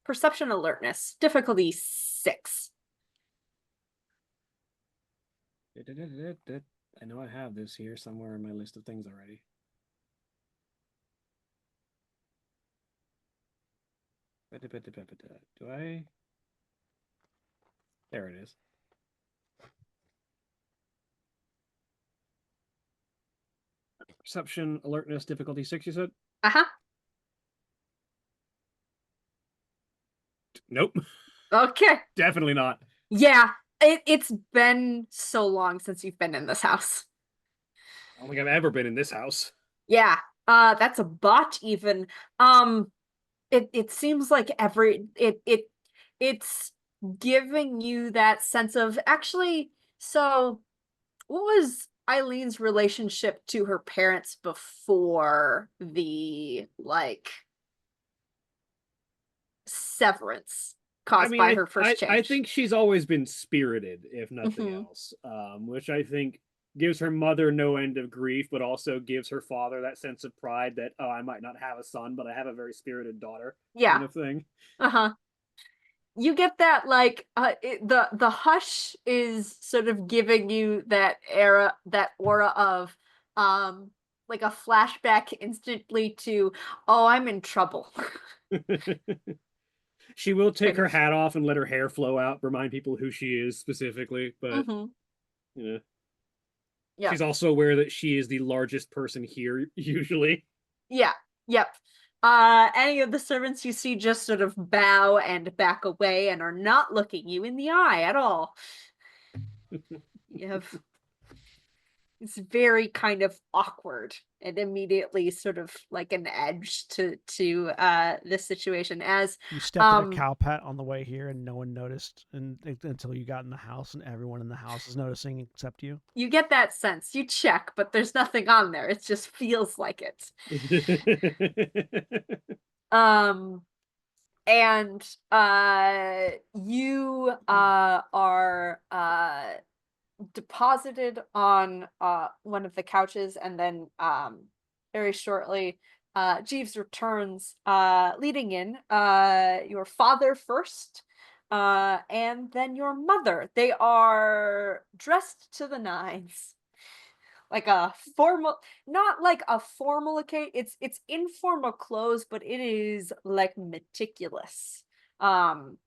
perception alertness, difficulty 6. I know I have this here somewhere in my list of things already. Do I? There it is. Perception, alertness, difficulty 6, you said? Uh-huh. Nope. Okay. Definitely not. Yeah, it's been so long since you've been in this house. I don't think I've ever been in this house. Yeah, that's a bot even. It seems like it's giving you that sense of, actually, so what was Eileen's relationship to her parents before the, like, severance caused by her first change? I think she's always been spirited, if nothing Mhm. else, which I think gives her mother no end of grief, but also gives her father that sense of pride that, oh, I might not have a son, but I have a very spirited daughter, Yeah. kind of thing. Uh-huh. You get that, like, the hush is sort of giving you that aura of, like a flashback instantly to, oh, I'm in trouble. She will take Kind her of. hat off and let her hair flow out, remind people who she is specifically, but Mhm. you know, Yeah. she's also aware that she is the largest person here, usually. Yeah. Yep. Any of the servants you see just sort of bow and back away and are not looking you in the eye at all. You have It's very kind of awkward and immediately sort of like an edge to this situation, as You stepped in a cow pat on the way here, and no one noticed, and until you got in the house, and everyone in the house is noticing except you. you get that sense. You check, but there's nothing on there. It just feels like it. And you are deposited on one of the couches, and then very shortly Jeeves returns, leading in your father first, and then your mother. They are dressed to the nines, like a formal, not like a formal occasion. It's informal clothes, but it is like meticulous. Um,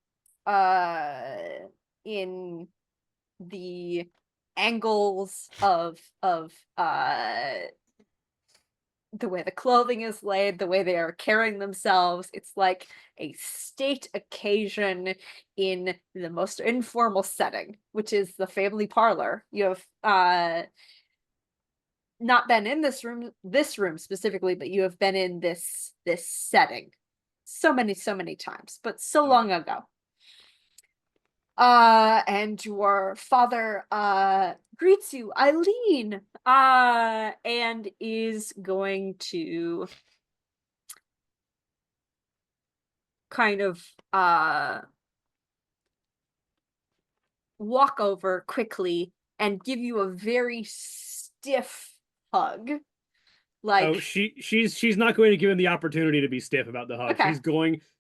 uh, in the angles of the way the clothing is laid, the way they are carrying themselves. It's like a state occasion in the most informal setting, which is the family parlor. You have not been in this room specifically, but you have been in this setting so many times, but so long ago. And your father greets you, Eileen, and is going to kind of walk over quickly and give you a very stiff hug. Like, oh, she's not going to give him the opportunity to be stiff about the hug. Okay.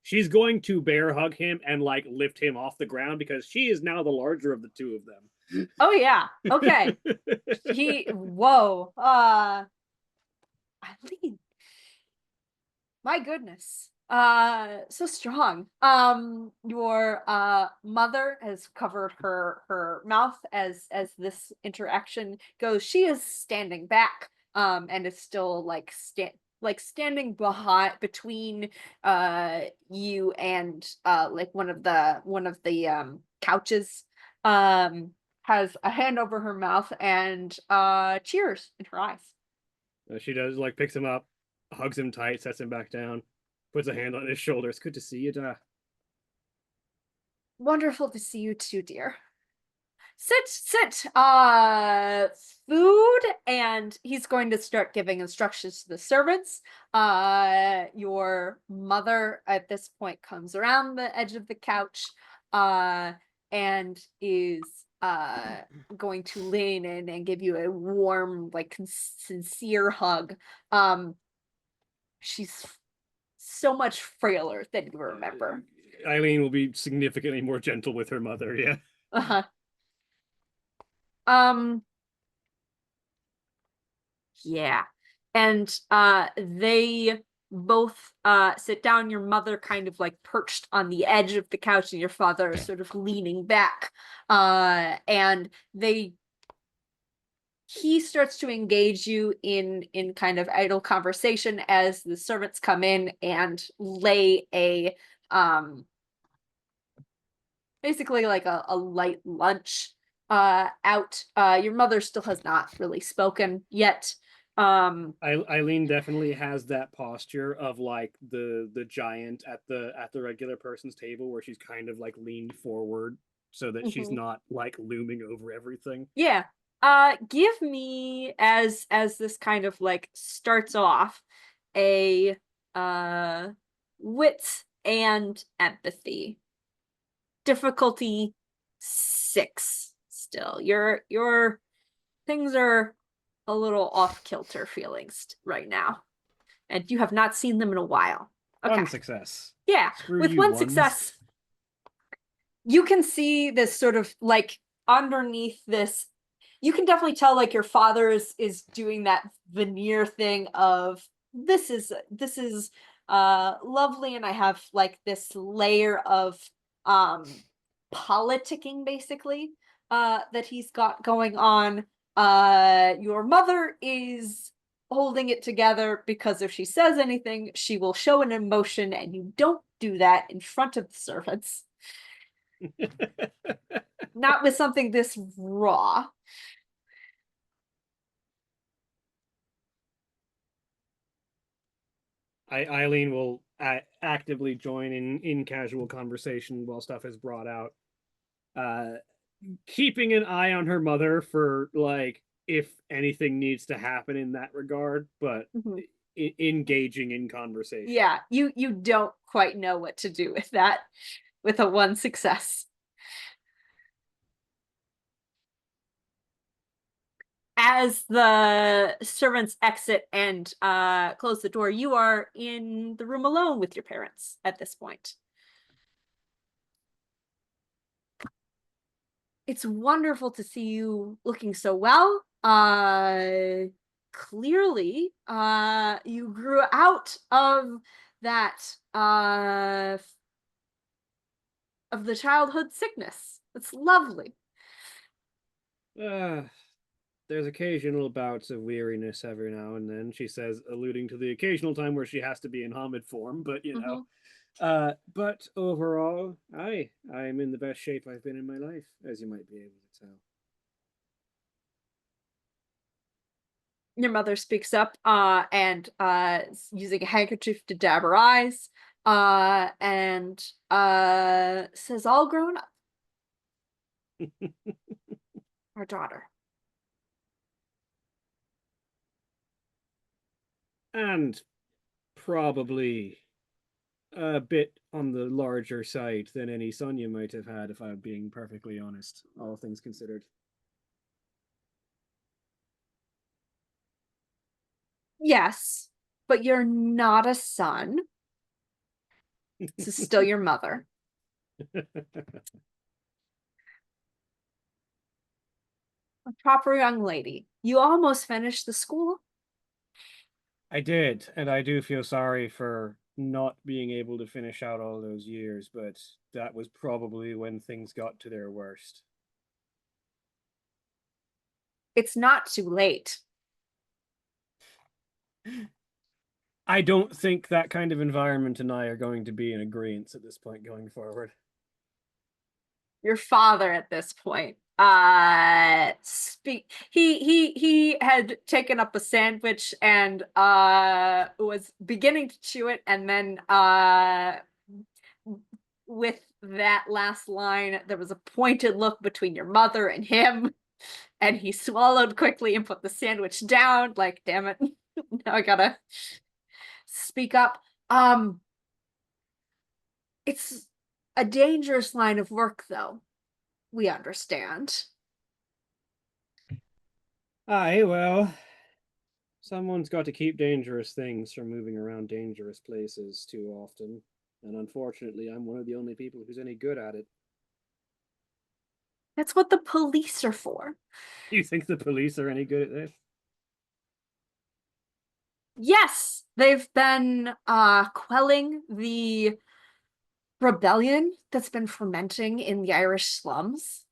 She's going to bear hug him and like lift him off the ground, because she is now the larger of the two of them. Oh yeah. Okay. Whoa. Eileen. My goodness. So strong. Your mother has covered her mouth as this interaction goes. She is standing back, and is still like standing between you and like one of the couches. has a hand over her mouth and tears in her eyes. She does, like, picks him up, hugs him tight, sets him back down, puts a hand on his shoulder. It's good to see you, Da. Wonderful to see you too, dear. Sit. Food, and he's going to start giving instructions to the servants. Your mother at this point comes around the edge of the couch, and is going to lean in and give you a warm, like sincere hug. She's so much frailer than you remember. Eileen will be significantly more gentle with her mother, yeah. Uh-huh. Yeah. And they both sit down, your mother kind of like perched on the edge of the couch and your father is sort of leaning back. And he starts to engage you in kind of idle conversation as the servants come in and lay a basically like a light lunch out. Your mother still has not really spoken yet. Eileen definitely has that posture of like the giant at the regular person's table, where she's kind of like leaned forward so that she's not like looming over everything. Yeah. Give me, as this kind of like starts off, a wits and empathy. Difficulty 6 still. Your things are a little off kilter feelings right now. And you have not seen them in a while. Okay. One success. Yeah. Screw With you, one ones. success, you can see this sort of like underneath this. You can definitely tell like your father is doing that veneer thing of this is lovely, and I have like this layer of politicking basically that he's got going on. Your mother is holding it together because if she says anything, she will show an emotion, and you don't do that in front of the servants. Not with something this raw. Eileen will actively join in casual conversation while stuff is brought out, keeping an eye on her mother for like if anything needs to happen in that regard, but engaging in conversation. Yeah, you don't quite know what to do with that, with a 1 success. As the servants exit and close the door, you are in the room alone with your parents at this point. It's wonderful to see you looking so well. Clearly, you grew out of that of the childhood sickness. It's lovely. There's occasional bouts of weariness every now and then, she says, alluding to the occasional time where she has to be in Hamid form, but you know. But overall, I'm in the best shape I've been in my life, as you might be able to tell. Your mother speaks up and using a handkerchief to dab her eyes and says, all grown up. Our daughter. And probably a bit on the larger side than any son you might have had, if I'm being perfectly honest, all things considered. Yes, but you're not a son. This is still your mother. A proper young lady. You almost finished the school. I did, and I do feel sorry for not being able to finish out all those years, but that was probably when things got to their worst. It's not too late. I don't think that kind of environment and I are going to be in agreement at this point going forward. Your father at this point he had taken up a sandwich and was beginning to chew it, and then with that last line there was a pointed look between your mother and him, and he swallowed quickly and put the sandwich down, like, damn it. Now I gotta speak up. It's a dangerous line of work, though. We understand. Aye, well, someone's got to keep dangerous things from moving around dangerous places too often. And unfortunately, I'm one of the only people who's any good at it. That's what the police are for. You think the police are any good at this? Yes, they've been quelling the rebellion that's been fermenting in the Irish slums.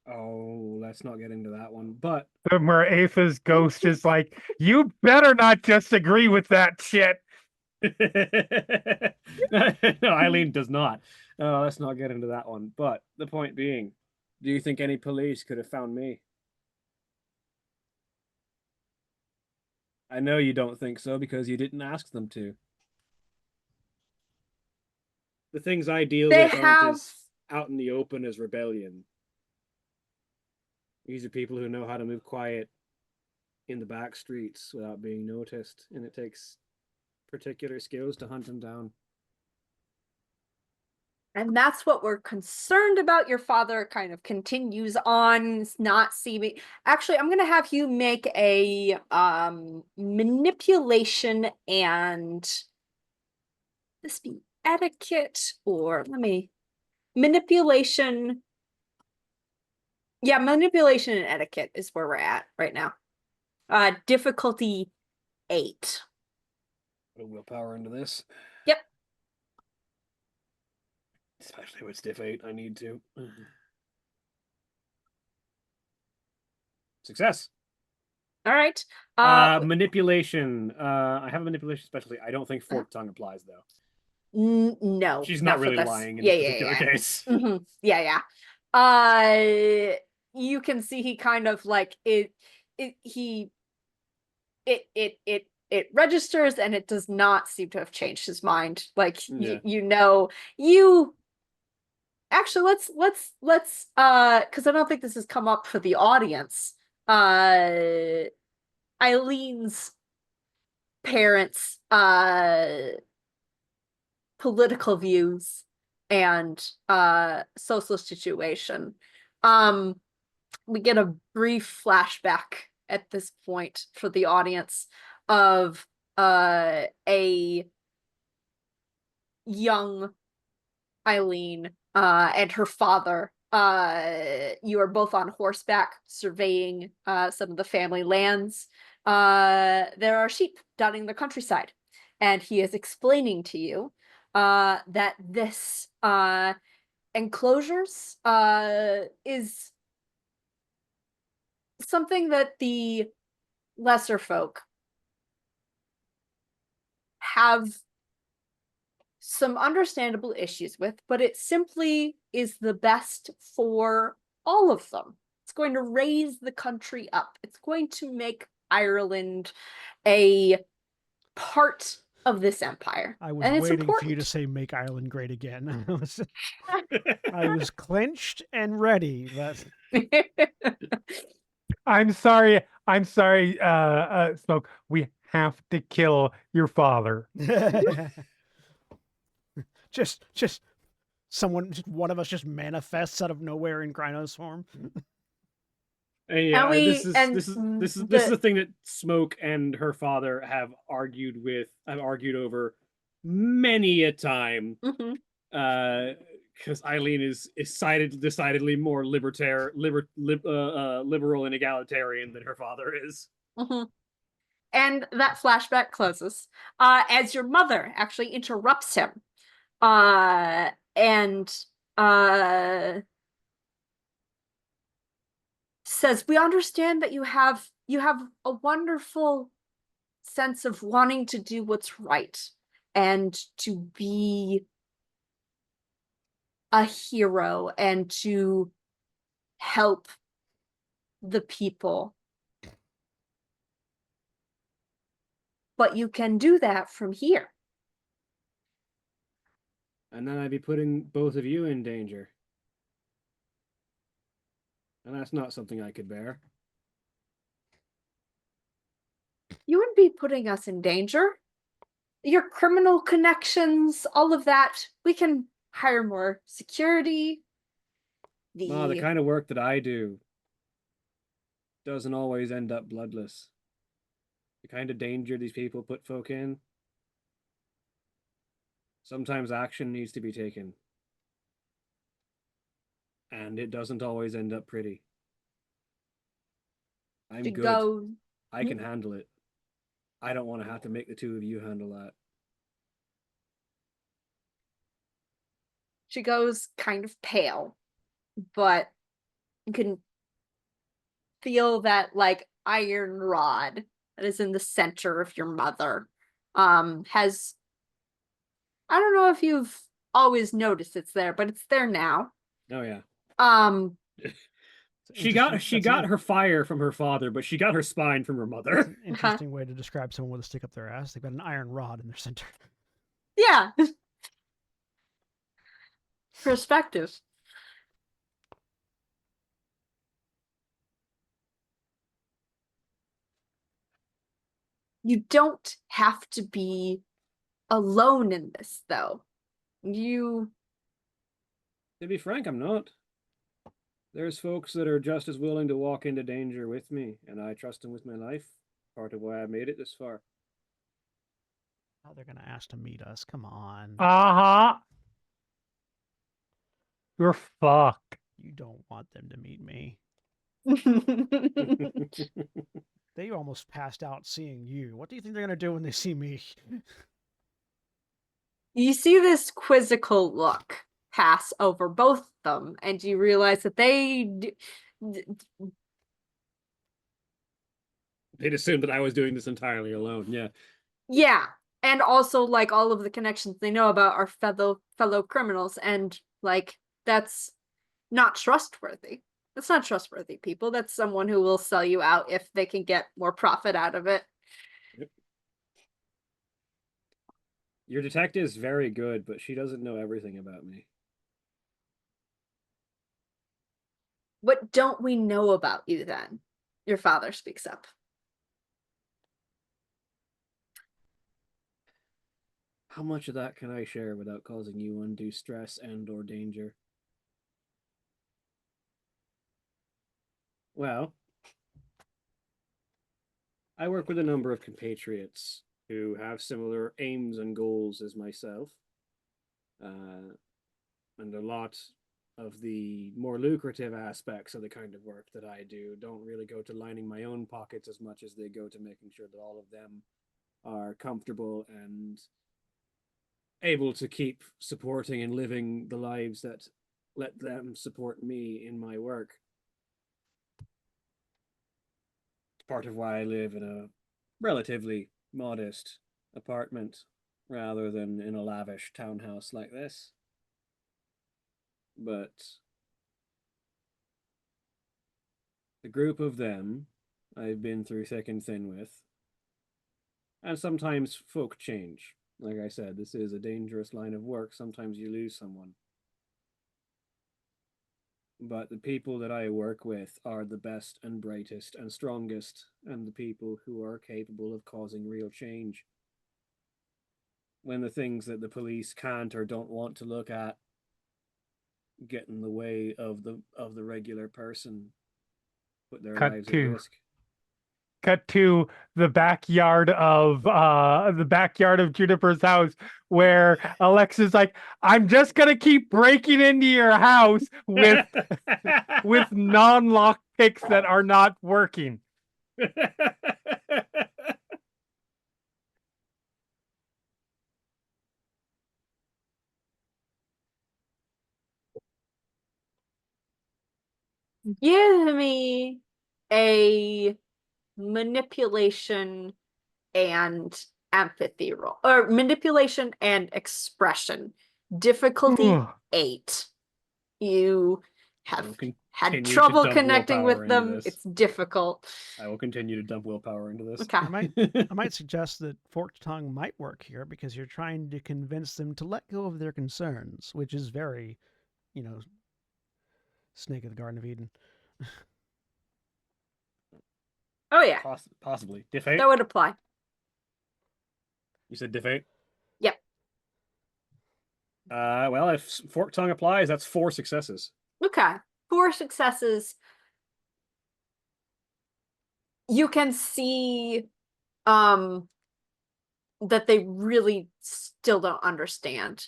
Oh, let's not get into that one. But Where Aetha's ghost is like, you better not just agree with that shit. no, Eileen does not. Let's not get into that one. But the point being, do you think any police could have found me? I know you don't think so because you didn't ask them to. The things I deal They with aren't have as out in the open as rebellion. These are people who know how to move quiet in the back streets without being noticed, and it takes particular skills to hunt them down. And that's what we're concerned about. Your father kind of continues on not seeming. Actually, I'm going to have you make a manipulation and this be etiquette, or let me manipulation. Yeah, manipulation and etiquette is where we're at right now. Difficulty 8. Put willpower into this. Yep. Especially with stiff 8, I need to. Success. All right. Manipulation. I have a manipulation specialty. I don't think forked tongue applies though. No. She's not really lying in this particular case. Mm-hmm. Yeah. You can see he kind of like it registers, and it does not seem to have changed his mind. Like, Yeah. you actually, let's because I don't think this has come up for the audience. Eileen's parents political views and social situation. We get a brief flashback at this point for the audience of a young Eileen and her father. You are both on horseback surveying some of the family lands. There are sheep dotting the countryside, and he is explaining to you that this enclosures is something that the lesser folk have some understandable issues with, but it simply is the best for all of them. It's going to raise the country up. It's going to make Ireland a part of this empire. I was and it's waiting important. for you to say "Make Ireland Great Again." I was clenched and ready. But I'm sorry, Smoke. We have to kill your father. just one of us just manifests out of nowhere in Grino's form. And yeah, And this is the thing that Smoke and her father have argued over many a time. Because Eileen is decidedly more liberal and egalitarian than her father is. And that flashback closes as your mother actually interrupts him and says, "We understand that you have a wonderful sense of wanting to do what's right and to be a hero and to help the people. But you can do that from here. And then I'd be putting both of you in danger. And that's not something I could bear. You wouldn't be putting us in danger. Your criminal connections, all of that, we can hire more security. The kind of work that I do doesn't always end up bloodless. The kind of danger these people put folk in, sometimes action needs to be taken. And it doesn't always end up pretty. I'm good. I can handle it. I don't want to have to make the two of you handle that. She goes kind of pale, but you can feel that like iron rod that is in the center of your mother has, I don't know if you've always noticed it's there, but it's there now. Oh yeah. She got her fire from her father, but she got her spine from her mother. That's an interesting way to describe someone with a stick up their ass. They've got an iron rod in their center. Yeah. Perspective. You don't have to be alone in this, though. To be frank, I'm not. There's folks that are just as willing to walk into danger with me, and I trust them with my life. Part of why I made it this far. Oh, they're gonna ask to meet us. Come on. You're fucked. You don't want them to meet me. They almost passed out seeing you. What do you think they're gonna do when they see me? You see this quizzical look pass over both of them, and you realize that they'd assumed that I was doing this entirely alone. Yeah, and also like all of the connections they know about our fellow criminals, and like that's not trustworthy. That's not trustworthy, people. That's someone who will sell you out if they can get more profit out of it. Yep. Your detective's very good, but she doesn't know everything about me. What don't we know about you then? Your father speaks up. How much of that can I share without causing you undue stress and or danger? Well, I work with a number of compatriots who have similar aims and goals as myself. And a lot of the more lucrative aspects of the kind of work that I do don't really go to lining my own pockets as much as they go to making sure that all of them are comfortable and able to keep supporting and living the lives that let them support me in my work. It's part of why I live in a relatively modest apartment rather than in a lavish townhouse like this. But the group of them I've been through thick and thin with, and sometimes folk change. Like I said, this is a dangerous line of work. Sometimes you lose someone. But the people that I work with are the best and brightest and strongest, and the people who are capable of causing real change. When the things that the police can't or don't want to look at get in the way of the regular person, put their lives at risk. Cut to the backyard of Juniper's house, where Alexa's like, I'm just gonna keep breaking into your house with non-lock picks that are not working. Give me a manipulation and empathy roll, or manipulation and expression. Difficulty 8. You I will have continue had to trouble dump connecting willpower with into them. this. It's difficult. I will continue to dump willpower into this. Okay. I might suggest that forked tongue might work here because you're trying to convince them to let go of their concerns, which is very, Snake of the Garden of Eden. Oh yeah, Possibly. Diff 8? that would apply. You said diff 8? Yep. Well, if forked tongue applies, that's 4 successes. Okay. 4 successes. You can see that they really still don't understand.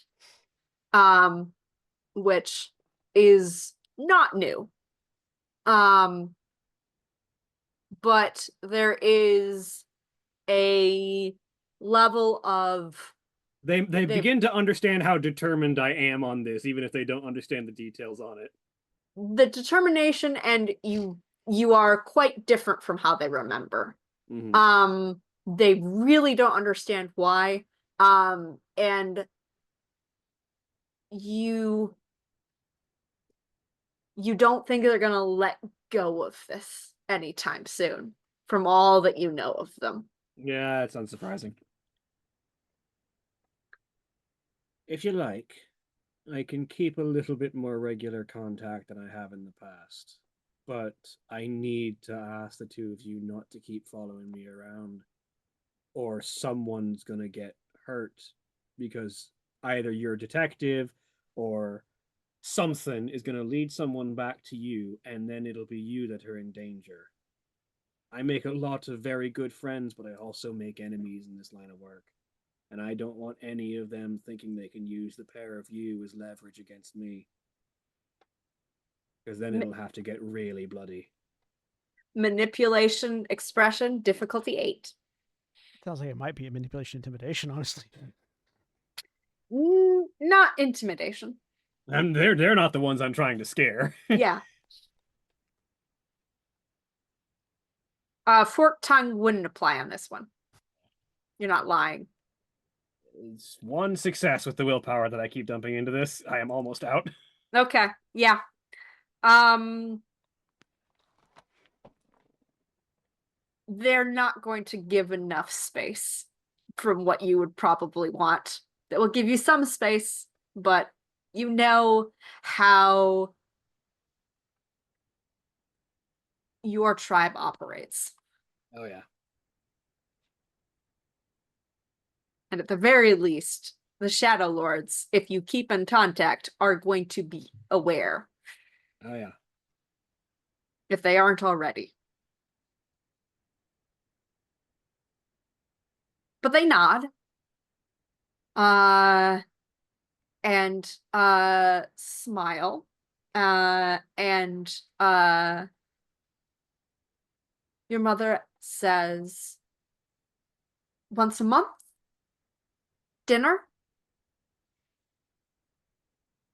Which is not new. But there is a level of They begin to understand how determined I am on this, even if they don't understand the details on it. the determination, and you are quite different from how they remember. Mhm. They really don't understand why. And you don't think they're gonna let go of this anytime soon, from all that you know of them. Yeah, it's unsurprising. If you like, I can keep a little bit more regular contact than I have in the past. But I need to ask the two of you not to keep following me around, or someone's gonna get hurt because either you're a detective or something is gonna lead someone back to you, and then it'll be you that are in danger. I make a lot of very good friends, but I also make enemies in this line of work. And I don't want any of them thinking they can use the pair of you as leverage against me. Because then it'll have to get really bloody. Manipulation, expression, difficulty 8. Sounds like it might be a manipulation intimidation, honestly. Not intimidation. And they're not the ones I'm trying to scare. Yeah. Forked tongue wouldn't apply on this one. You're not lying. It's 1 success with the willpower that I keep dumping into this. I am almost out. Okay, yeah. They're not going to give enough space from what you would probably want. That will give you some space, but you know how your tribe operates. Oh yeah. And at the very least, the Shadow Lords, if you keep in contact, are going to be aware. Oh yeah. If they aren't already. But they nod. And smile. And your mother says, once a month? Dinner?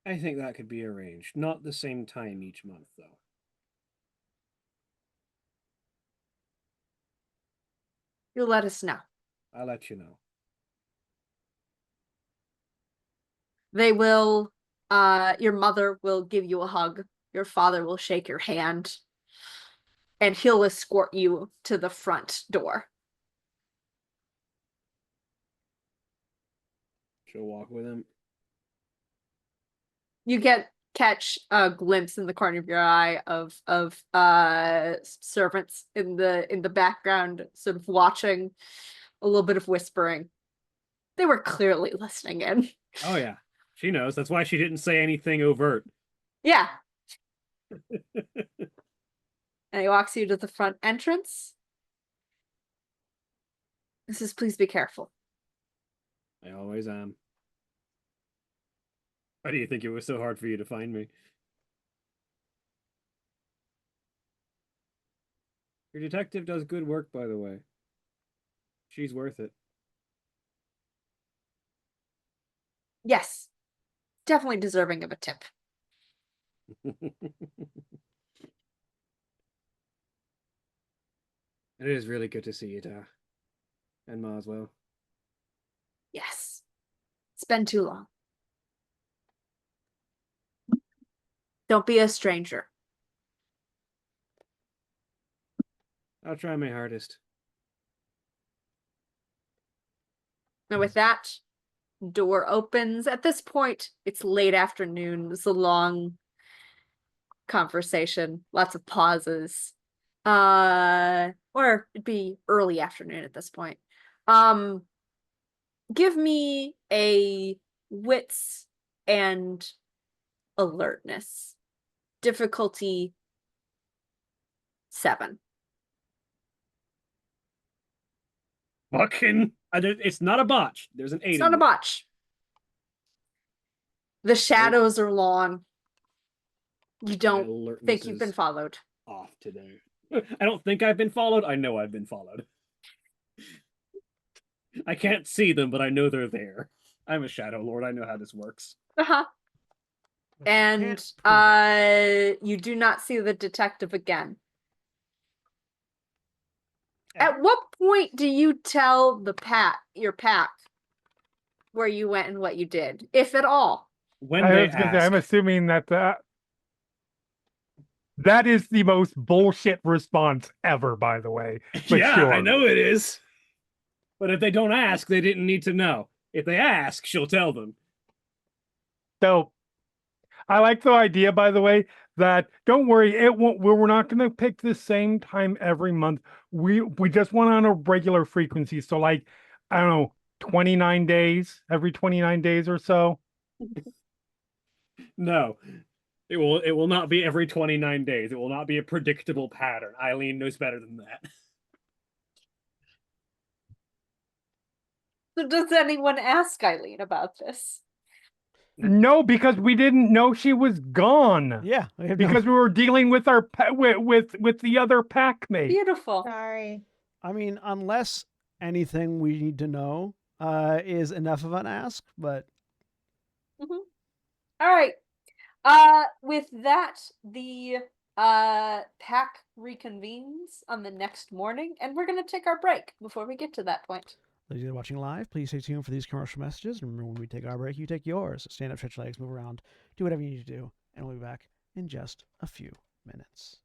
I think that could be arranged. Not the same time each month, though. You'll let us know. I'll let you know. They will, your mother will give you a hug. Your father will shake your hand. And he'll escort you to the front door. She'll walk with him. You catch a glimpse in the corner of your eye of servants in the background, sort of watching, a little bit of whispering. They were clearly listening in. Oh yeah. She knows. That's why she didn't say anything overt. Yeah. And he walks you to the front entrance. He says, please be careful. I always am. Why do you think it was so hard for you to find me? Your detective does good work, by the way. She's worth it. Yes. Definitely deserving of a tip. It is really good to see you, Da. And Ma as well. Yes. It's been too long. Don't be a stranger. I'll try my hardest. And with that, door opens. At this point, it's late afternoon. It's a long conversation, lots of pauses. Or it'd be early afternoon at this point. Give me a wits and alertness. Difficulty 7. Fucking, it's not a botch. There's an 8. It's not a botch. The shadows are long. You don't think you've been followed. Off today. I don't think I've been followed. I know I've been followed. I can't see them, but I know they're there. I'm a Shadow Lord. I know how this works. Uh-huh. But you And can't prove it. you do not see the detective again. Yeah. At what point do you tell your pack where you went and what you did, if at all? When I they was gonna say, ask, I'm assuming that that is the most bullshit response ever, by the way. But yeah, sure. I know it is. But if they don't ask, they didn't need to know. If they ask, she'll tell them. So I like the idea, by the way, that don't worry, it won't. We're not going to pick the same time every month. We just want on a regular frequency. So like, I don't know, 29 days, every 29 days or so. No. It will not be every 29 days. It will not be a predictable pattern. Eileen knows better than that. So does anyone ask Eileen about this? No, because we didn't know she was gone. Yeah, we have Because we were dealing with our with the other pack mate. Beautiful. Sorry. I mean, unless anything we need to know is enough of an ask, but All right. With that, the pack reconvenes on the next morning, and we're gonna take our break before we get to that point. those of you watching live, please stay tuned for these commercial messages. And remember, when we take our break, you take yours. Stand up, stretch your legs, move around, do whatever you need to do, and we'll be back in just a few minutes.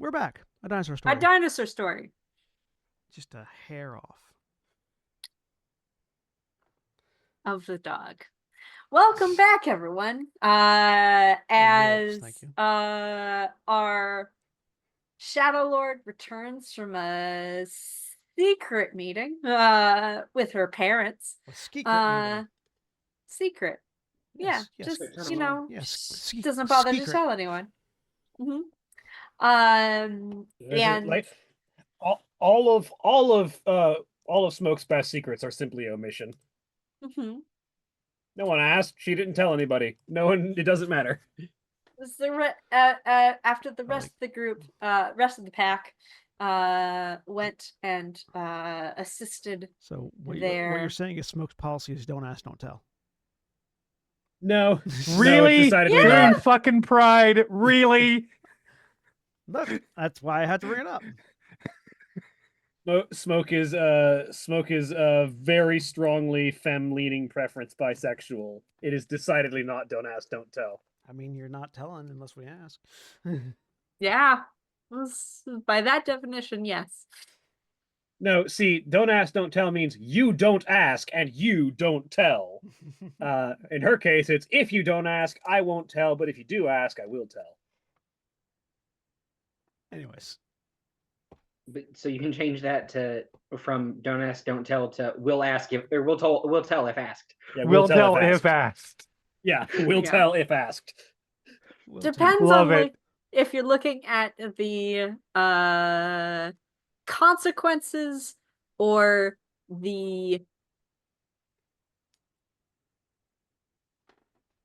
We're back. A dinosaur A story. dinosaur story. Just a hair off. Of the dog. Welcome back, everyone. Wolves, As thank you. our Shadow Lord returns from a secret meeting with her parents. A secret meeting. Secret. Yes, Yeah, yes, just you know, doesn't bother to secret. tell anyone. There's And like all of Smoke's best secrets are simply omission. mhm. No one asked. She didn't tell anybody. No one. It doesn't matter. Was the after the rest like- of the group, rest of the pack, went and assisted. So what There. you're saying is Smoke's policy is don't ask, don't tell. No. Really? No, decidedly You're in not. fucking pride. Really? Look, that's why I had to bring it up. Smoke is very strongly femme-leaning preference bisexual. It is decidedly not don't ask, don't tell. I mean, you're not telling unless we ask. Yeah, by that definition, yes. No, see, don't ask, don't tell means you don't ask and you don't tell. In her case, it's if you don't ask, I won't tell, but if you do ask, I will tell. Anyways, But so you can change that to from don't ask, don't tell to we'll ask if or we'll tell if asked. Yeah, We'll tell if asked. Yeah, we'll Yeah. tell if asked. we'll tell. Depends Love on it. if you're looking at the consequences or the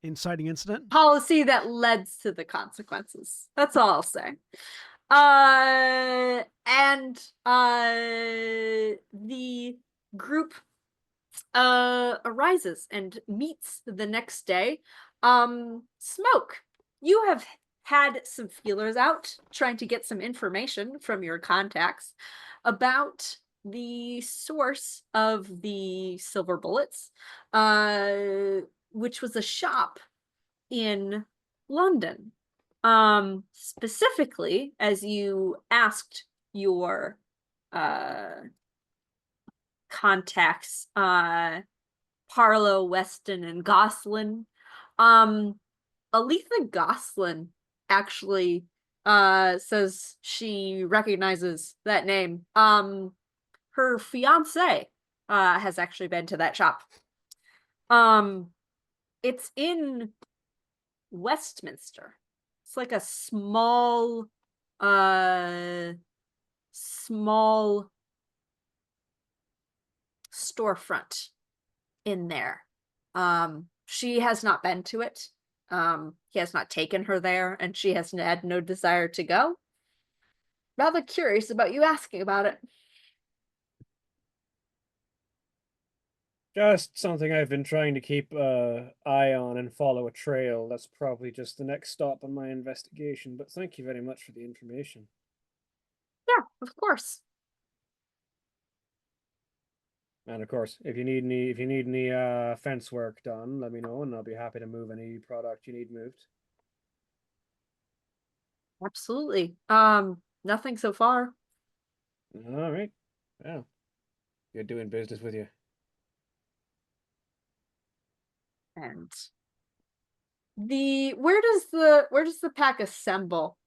Inciting incident. policy that led to the consequences. That's all I'll say. The group arises and meets the next day. Smoke, you have had some feelers out trying to get some information from your contacts about the source of the silver bullets, which was a shop in London. Specifically, as you asked your contacts, Parlow, Weston, and Goslin, Aletha Goslin actually says she recognizes that name. Her fiance has actually been to that shop. It's in Westminster. It's like a small storefront in there. She has not been to it. He has not taken her there, and she has had no desire to go. Rather curious about you asking about it. Just something I've been trying to keep eye on and follow a trail. That's probably just the next stop on my investigation, but thank you very much for the information. Yeah, of course. And of course, if you need any fence work done, let me know and I'll be happy to move any product you need moved. Absolutely. Nothing so far. All right. Well, good doing business with you. And where does the pack assemble?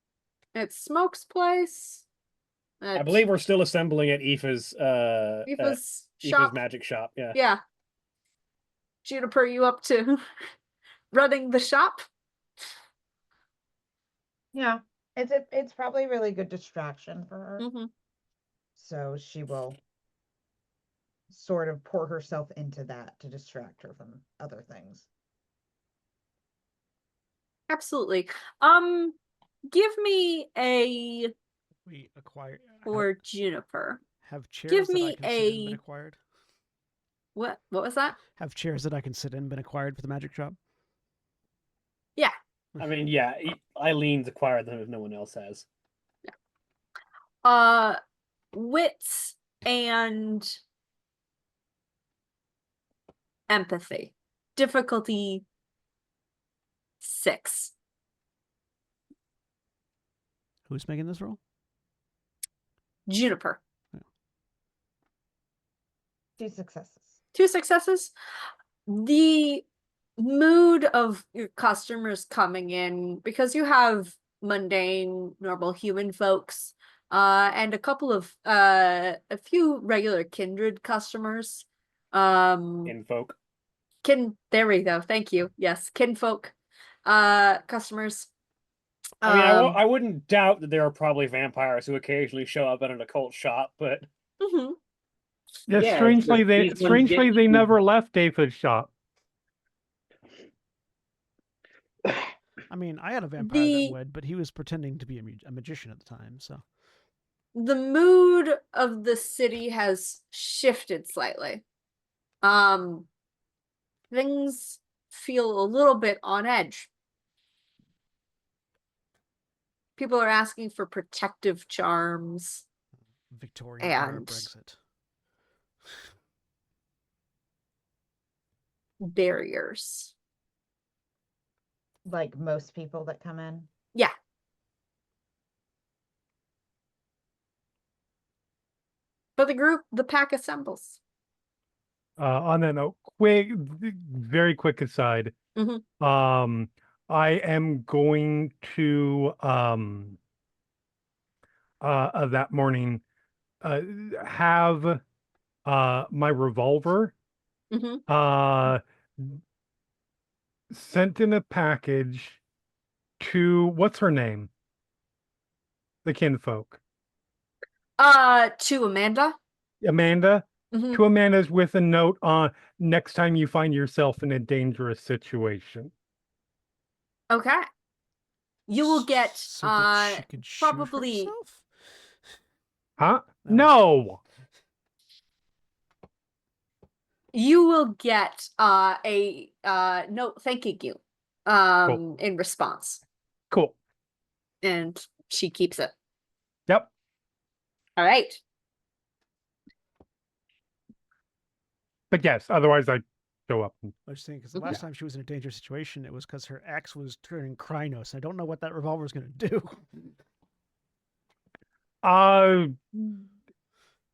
At Smoke's place? I believe we're still assembling at Aoife's Aoife's shop. Aoife's magic shop. Yeah. Yeah. Juniper, you up to running the shop? Yeah. It's probably a really good distraction for her. Mm-hmm. So she will sort of pour herself into that to distract her from other things. Absolutely. Give me a We acquired for Juniper. have chairs Give that I me can sit in been a- acquired. What was that? Have chairs that I can sit in been acquired for the magic shop. Yeah. I mean, yeah, Eileen's acquired them if no one else has. Wits and empathy. Difficulty 6. Who's making this roll? Juniper. 2 successes. 2 successes. The mood of your customers coming in, because you have mundane, normal human folks, and a few regular kindred customers. Infolk. There we go. Thank you. Yes, kinfolk, customers. I mean, I wouldn't doubt that there are probably vampires who occasionally show up at an occult shop, but Mhm. Yeah, Yeah, strangely these ones they get- never left David's shop. I mean, I had a vampire that would, but he was pretending to be a magician at the time, so. The mood of the city has shifted slightly. Things feel a little bit on edge. People are asking for protective charms. Victorian era And Brexit. barriers. Like most people that come in. Yeah. But the pack assembles. On that note, very quick aside. Mhm. I am going to that morning have my revolver Mhm. sent in a package to what's her name? The kinfolk. To Amanda. Amanda. Mhm. To Amanda's with a note on next time you find yourself in a dangerous situation. Okay. You will get so that she could shoot probably herself? Huh? No. you will get a note thanking you Cool. in response. Cool. And she keeps it. Yep. All right. But yes, otherwise I show up. I was thinking, because the last time she was in a dangerous situation, it was because her ex was turning Krynos. I don't know what that revolver is going to do.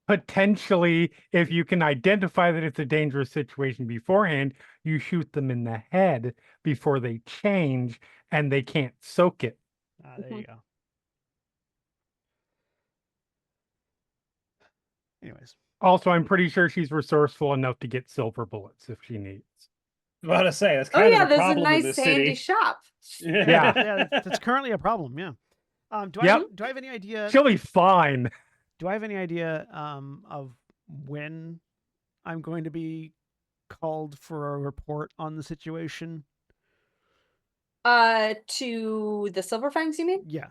Potentially, if you can identify that it's a dangerous situation beforehand, you shoot them in the head before they change and they can't soak it. There you go. Anyways. Also, I'm pretty sure she's resourceful enough to get silver bullets if she needs. About to say that's kind of a there's problem a in nice this handy city. shop. Yeah. That's currently a problem. Yeah. Do I have any idea? She'll be fine. Do I have any idea of when I'm going to be called for a report on the situation? To the Silver Fangs, you mean? Yeah.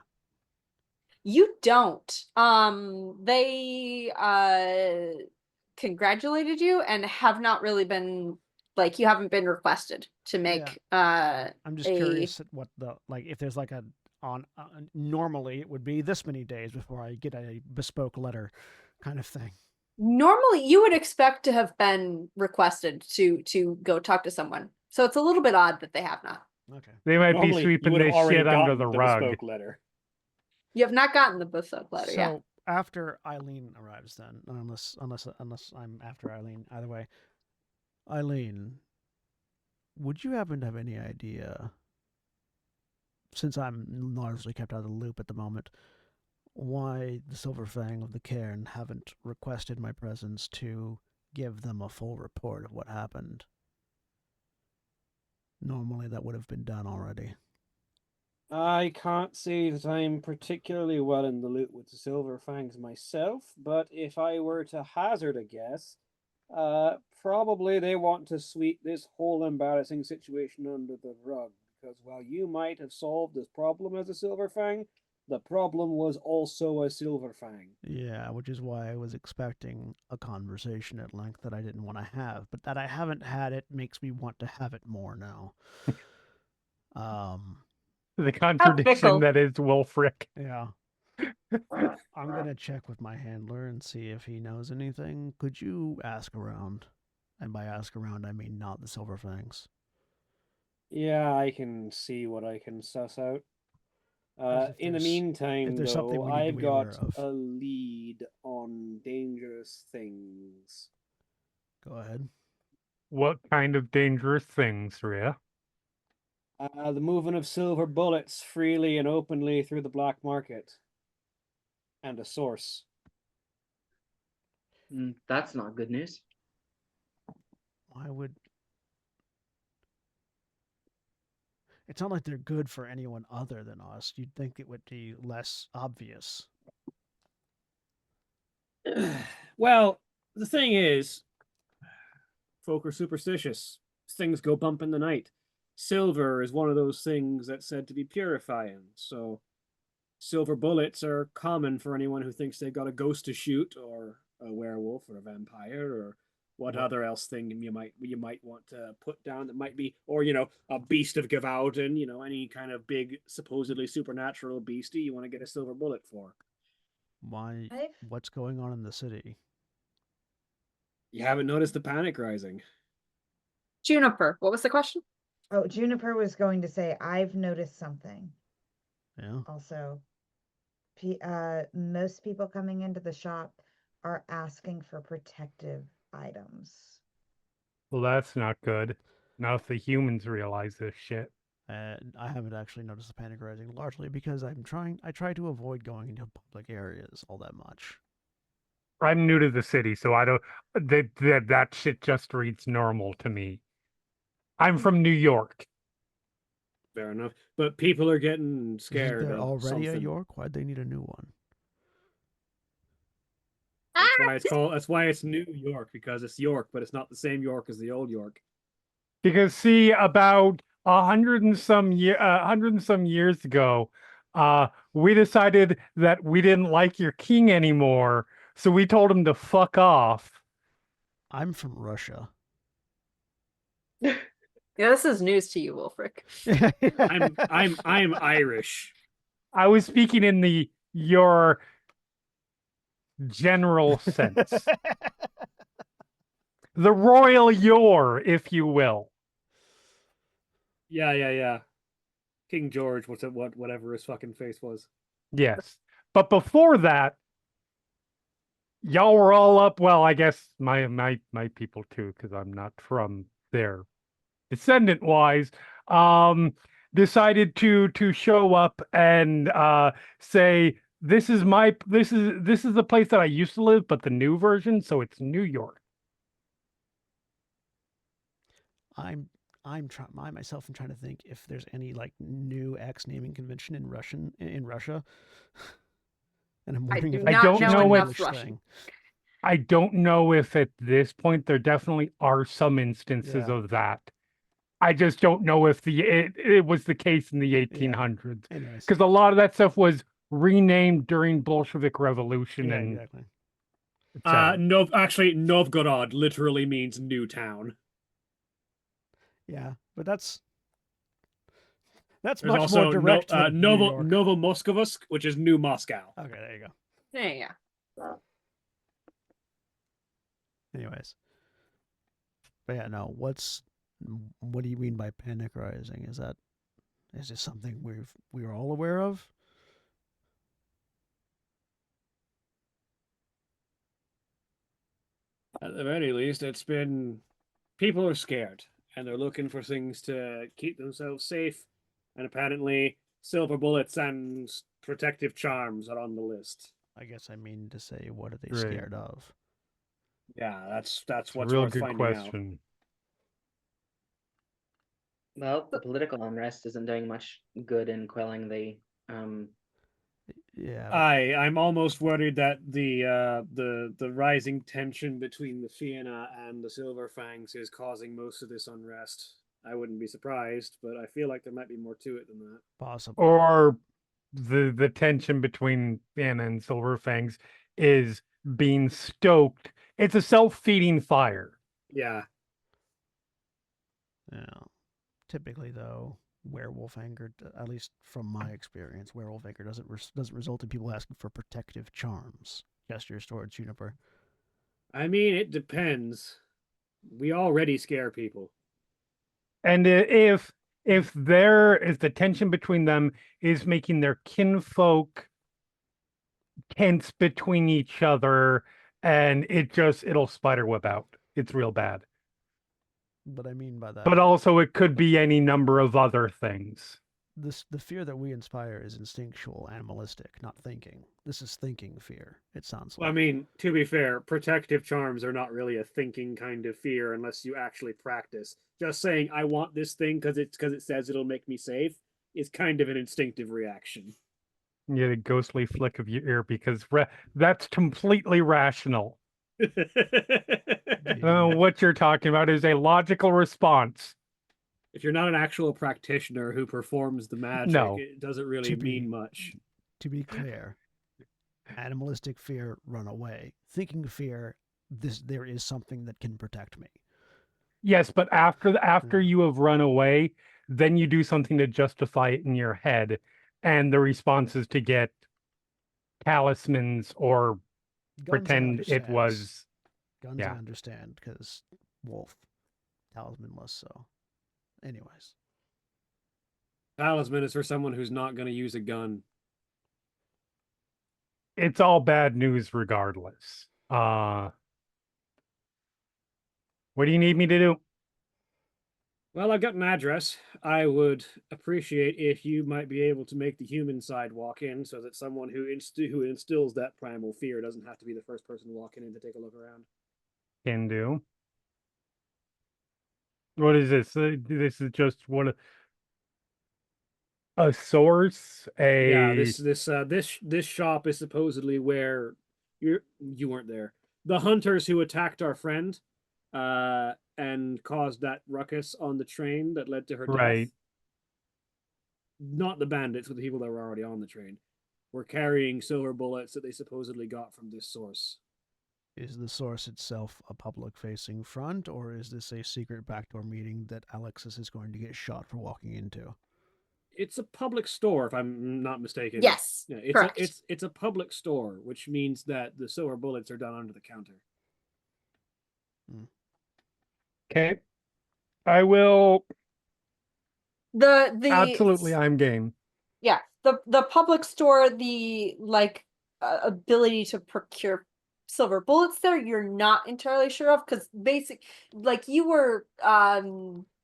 You don't. They congratulated you and have not really been you haven't been requested to make I'm just curious at what if there's like normally it would be this many days before I get a bespoke letter kind of thing. Normally you would expect to have been requested to go talk to someone. So it's a little bit odd that they have not. Okay. They might Normally, be sweeping you would have this already shit under gotten the rug. bespoke letter. You have not gotten the bespoke letter, So yeah. after Eileen arrives, then unless I'm after Eileen, either way, Eileen, would you happen to have any idea, since I'm largely kept out of the loop at the moment, why the Silver Fang of the Cairn haven't requested my presence to give them a full report of what happened? Normally that would have been done already. I can't say that I'm particularly well in the loop with the Silver Fangs myself, but if I were to hazard a guess, probably they want to sweep this whole embarrassing situation under the rug, because while you might have solved this problem as a Silver Fang, the problem was also a Silver Fang. Yeah, which is why I was expecting a conversation at length that I didn't want to have, but that I haven't had it makes me want to have it more now. The contradiction that is Wolfric. Yeah. I'm going to check with my handler and see if he knows anything. Could you ask around? And by ask around, I mean not the Silver Fangs. Yeah, I can see what I can suss out. In the if meantime, there's something though, we need to I've be aware got of. a lead on dangerous things. Go ahead. What kind of dangerous things, Rhea? The moving of silver bullets freely and openly through the black market. And a source. That's not good news. Why would... It's not like they're good for anyone other than us. You'd think it would be less obvious. Well, the thing is, folk are superstitious. Things go bump in the night. Silver is one of those things that's said to be purifying. So, silver bullets are common for anyone who thinks they've got a ghost to shoot, or a werewolf, or a vampire, or what other else thing you might want to put down that might be, or a beast of Gavaudan, any kind of big supposedly supernatural beastie you want to get a silver bullet for. Why? What's going on in the city? You haven't noticed the panic rising. Juniper, what was the question? Oh, Juniper was going to say, I've noticed something. Yeah. Also, most people coming into the shop are asking for protective items. Well, that's not good. Now if the humans realize this shit. And I haven't actually noticed the panic rising, largely because I try to avoid going into public areas all that much. I'm new to the city, so I don't. That shit just reads normal to me. I'm from New York. Fair enough. But people are getting scared Isn't there of already something. a York? Why'd they need a new one? That's why it's New York, because it's York, but it's not the same York as the old York. Because see, about 100 and some years ago, we decided that we didn't like your king anymore, so we told him to fuck off. I'm from Russia. Yeah, this is news to you, Wolfric. I'm Irish. I was speaking in your general sense. The royal your, if you will. Yeah. King George, whatever his fucking face was. Yes. But before that, y'all were all up. Well, I guess my people too, because I'm not from there. Descendant wise, decided to show up and say this is the place that I used to live, but the new version, so it's New York. I'm myself am trying to think if there's any like new X naming convention in Russia. And I'm wondering if I don't know enough Russian. I don't know if at this point there definitely are some instances of that. I just don't know if it was the case in the 1800s, because a lot of that stuff was renamed during Bolshevik Revolution. Yeah, and exactly. Actually, Novgorod literally means new town. Yeah, but that's There's much also more direct than Novomoskovsk, which is New Moscow. Okay, there you go. Yeah. Anyways, but yeah, no. What do you mean by panic rising? Is this something we're all aware of? At the very least, people are scared and they're looking for things to keep themselves safe. And apparently, silver bullets and protective charms are on the list. I guess I mean to say, what are they scared of? Yeah, that's what's a real worth good finding question. Out. Well, the political unrest isn't doing much good in quelling the Yeah. I'm almost worried that the rising tension between the Fianna and the Silver Fangs is causing most of this unrest. I wouldn't be surprised, but I feel like there might be more to it than that. Possibly. Or the tension between Fianna and Silver Fangs is being stoked. It's a self-feeding fire. Yeah. Yeah. Typically, though, werewolf anger, at least from my experience, werewolf anger doesn't result in people asking for protective charms. Gestures towards Juniper. I mean, it depends. We already scare people. And if if there is the tension between them is making their kinfolk tense between each other, and it'll spiderweb out. It's real bad. What I mean by that, But also it could be any number of other things. the fear that we inspire is instinctual, animalistic, not thinking. This is thinking fear. It sounds like. Well, I mean, to be fair, protective charms are not really a thinking kind of fear unless you actually practice. Just saying I want this thing because it says it'll make me safe is kind of an instinctive reaction. You get a ghostly flick of your ear because that's completely rational. What you're talking about is a logical response. If you're not an actual practitioner who performs the magic, No. it doesn't really mean much. To be clear, animalistic fear, run away. Thinking fear, there is something that can protect me. Yes, but after you have run away, then you do something to justify it in your head, and the response is to get talismans or Guns pretend it was. Guns yeah. I understand because wolf, talismanless. So, anyways, Talisman is for someone who's not going to use a gun. It's all bad news regardless. What do you need me to do? Well, I've got an address. I would appreciate if you might be able to make the human side walk in so that someone who instills that primal fear doesn't have to be the first person walking in to take a look around. Can do. What is this? This is just a source. Yeah, this shop is supposedly where you weren't there. The hunters who attacked our friend, and caused that ruckus on the train that led to her right. death. Not the bandits, but the people that were already on the train, were carrying silver bullets that they supposedly got from this source. Is the source itself a public-facing front, or is this a secret backdoor meeting that Alexis is going to get shot for walking into? It's a public store, if I'm not mistaken. Yes, yeah, it's correct. It's a public store, which means that the silver bullets are done under the counter. Okay, I will. The Absolutely, I'm game. Yeah, the public store, the ability to procure silver bullets there, you're not entirely sure of because you were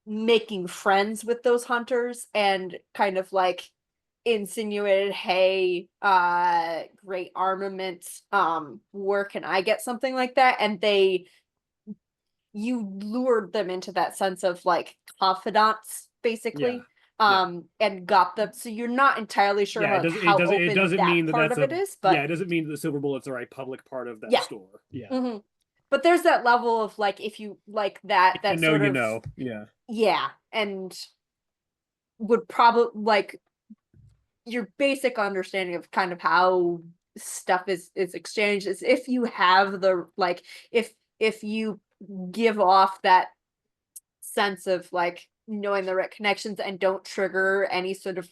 making friends with those hunters and kind of insinuated, hey, great armament, where can I get something like that? And you lured them into that sense of confidants, basically. And got them. So you're not entirely sure how open that part of it is, but it doesn't mean that the silver bullets are a public part of that store. Yeah. Mm-hmm. But there's that level of if you like that sort of yeah, and would probably your basic understanding of kind of how stuff is exchanged is if you have the if you give off that sense of knowing the right connections and don't trigger any sort of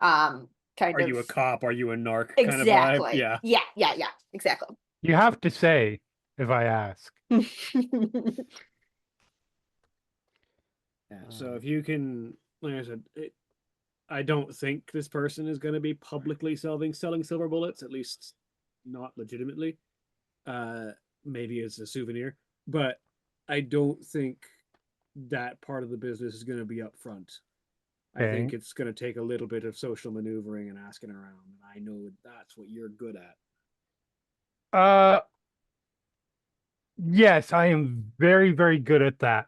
are you a cop? Are you a narc? Exactly. Kind of vibe? Yeah. Exactly. You have to say if I ask. Yeah. So if you can, like I said, I don't think this person is going to be publicly selling silver bullets, at least not legitimately. Maybe as a souvenir, but I don't think that part of the business is going to be up front. I think it's going to take a little bit of social maneuvering and asking around. And I know that's what you're good at. Yes, I am very, very good at that.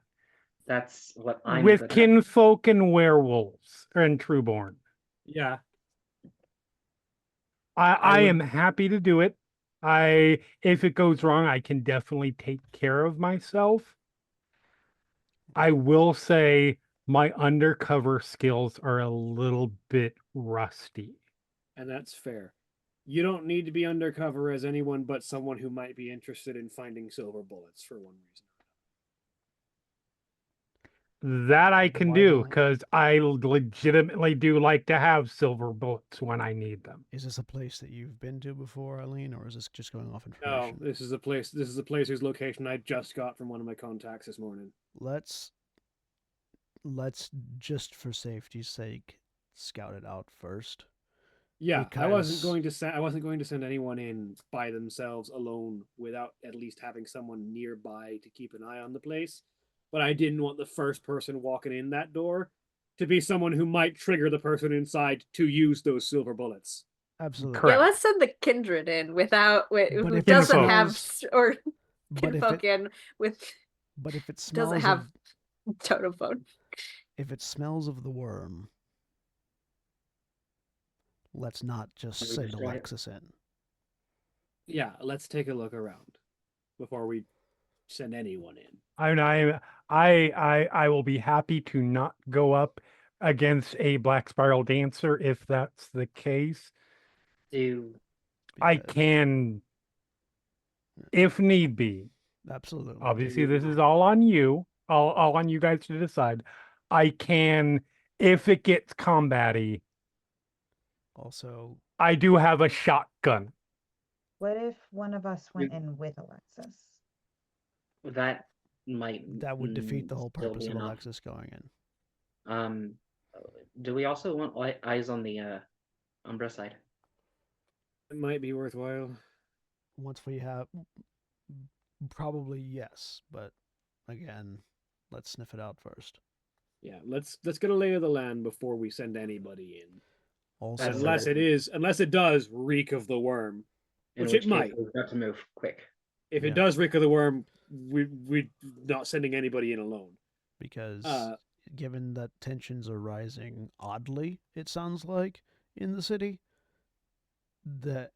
That's what I'm with good kinfolk and werewolves and trueborn. Yeah. I am happy to do it. If it goes wrong, I can definitely take care of myself. I will say my undercover skills are a little bit rusty. And that's fair. You don't need to be undercover as anyone but someone who might be interested in finding silver bullets for one reason. That I can do because I legitimately do like to have silver bullets when I need them. Is this a place that you've been to before, Eileen, or is this just going off information? No, this is a place whose location I just got from one of my contacts this morning. Let's let's just for safety's sake scout it out first. Yeah, I wasn't Because- going to send anyone in by themselves alone without at least having someone nearby to keep an eye on the place. But I didn't want the first person walking in that door to be someone who might trigger the person inside to use those silver bullets. Absolutely. Yeah, Correct. let's send the kindred in without But who if it doesn't have smells- or But if kinfolk it in with but if it doesn't smells have of, totem phone. if it smells of the worm, let's not just Can we send destroy it? Alexis in. Yeah, let's take a look around before we send anyone in. I will be happy to not go up against a Black Spiral Dancer if that's the case. I because- can, if need be. Absolutely. Obviously, this is all on you, all on you guys to decide. I can, if it gets combat-y, Also, I do have a shotgun. What if one of us went in with Alexis? That might that would defeat the whole still purpose be of enough. Alexis going in. Do we also want eyes on the Umbra side? It might be worthwhile. Once we have, probably yes, but again, let's sniff it out first. Yeah, let's get a lay of the land before we send anybody in. Also, That's Unless it does reek of the worm, In which which it might. case, we've got to move quick. If Yeah. it does reek of the worm, we're not sending anybody in alone. because Uh, given that tensions are rising oddly, it sounds like in the city, that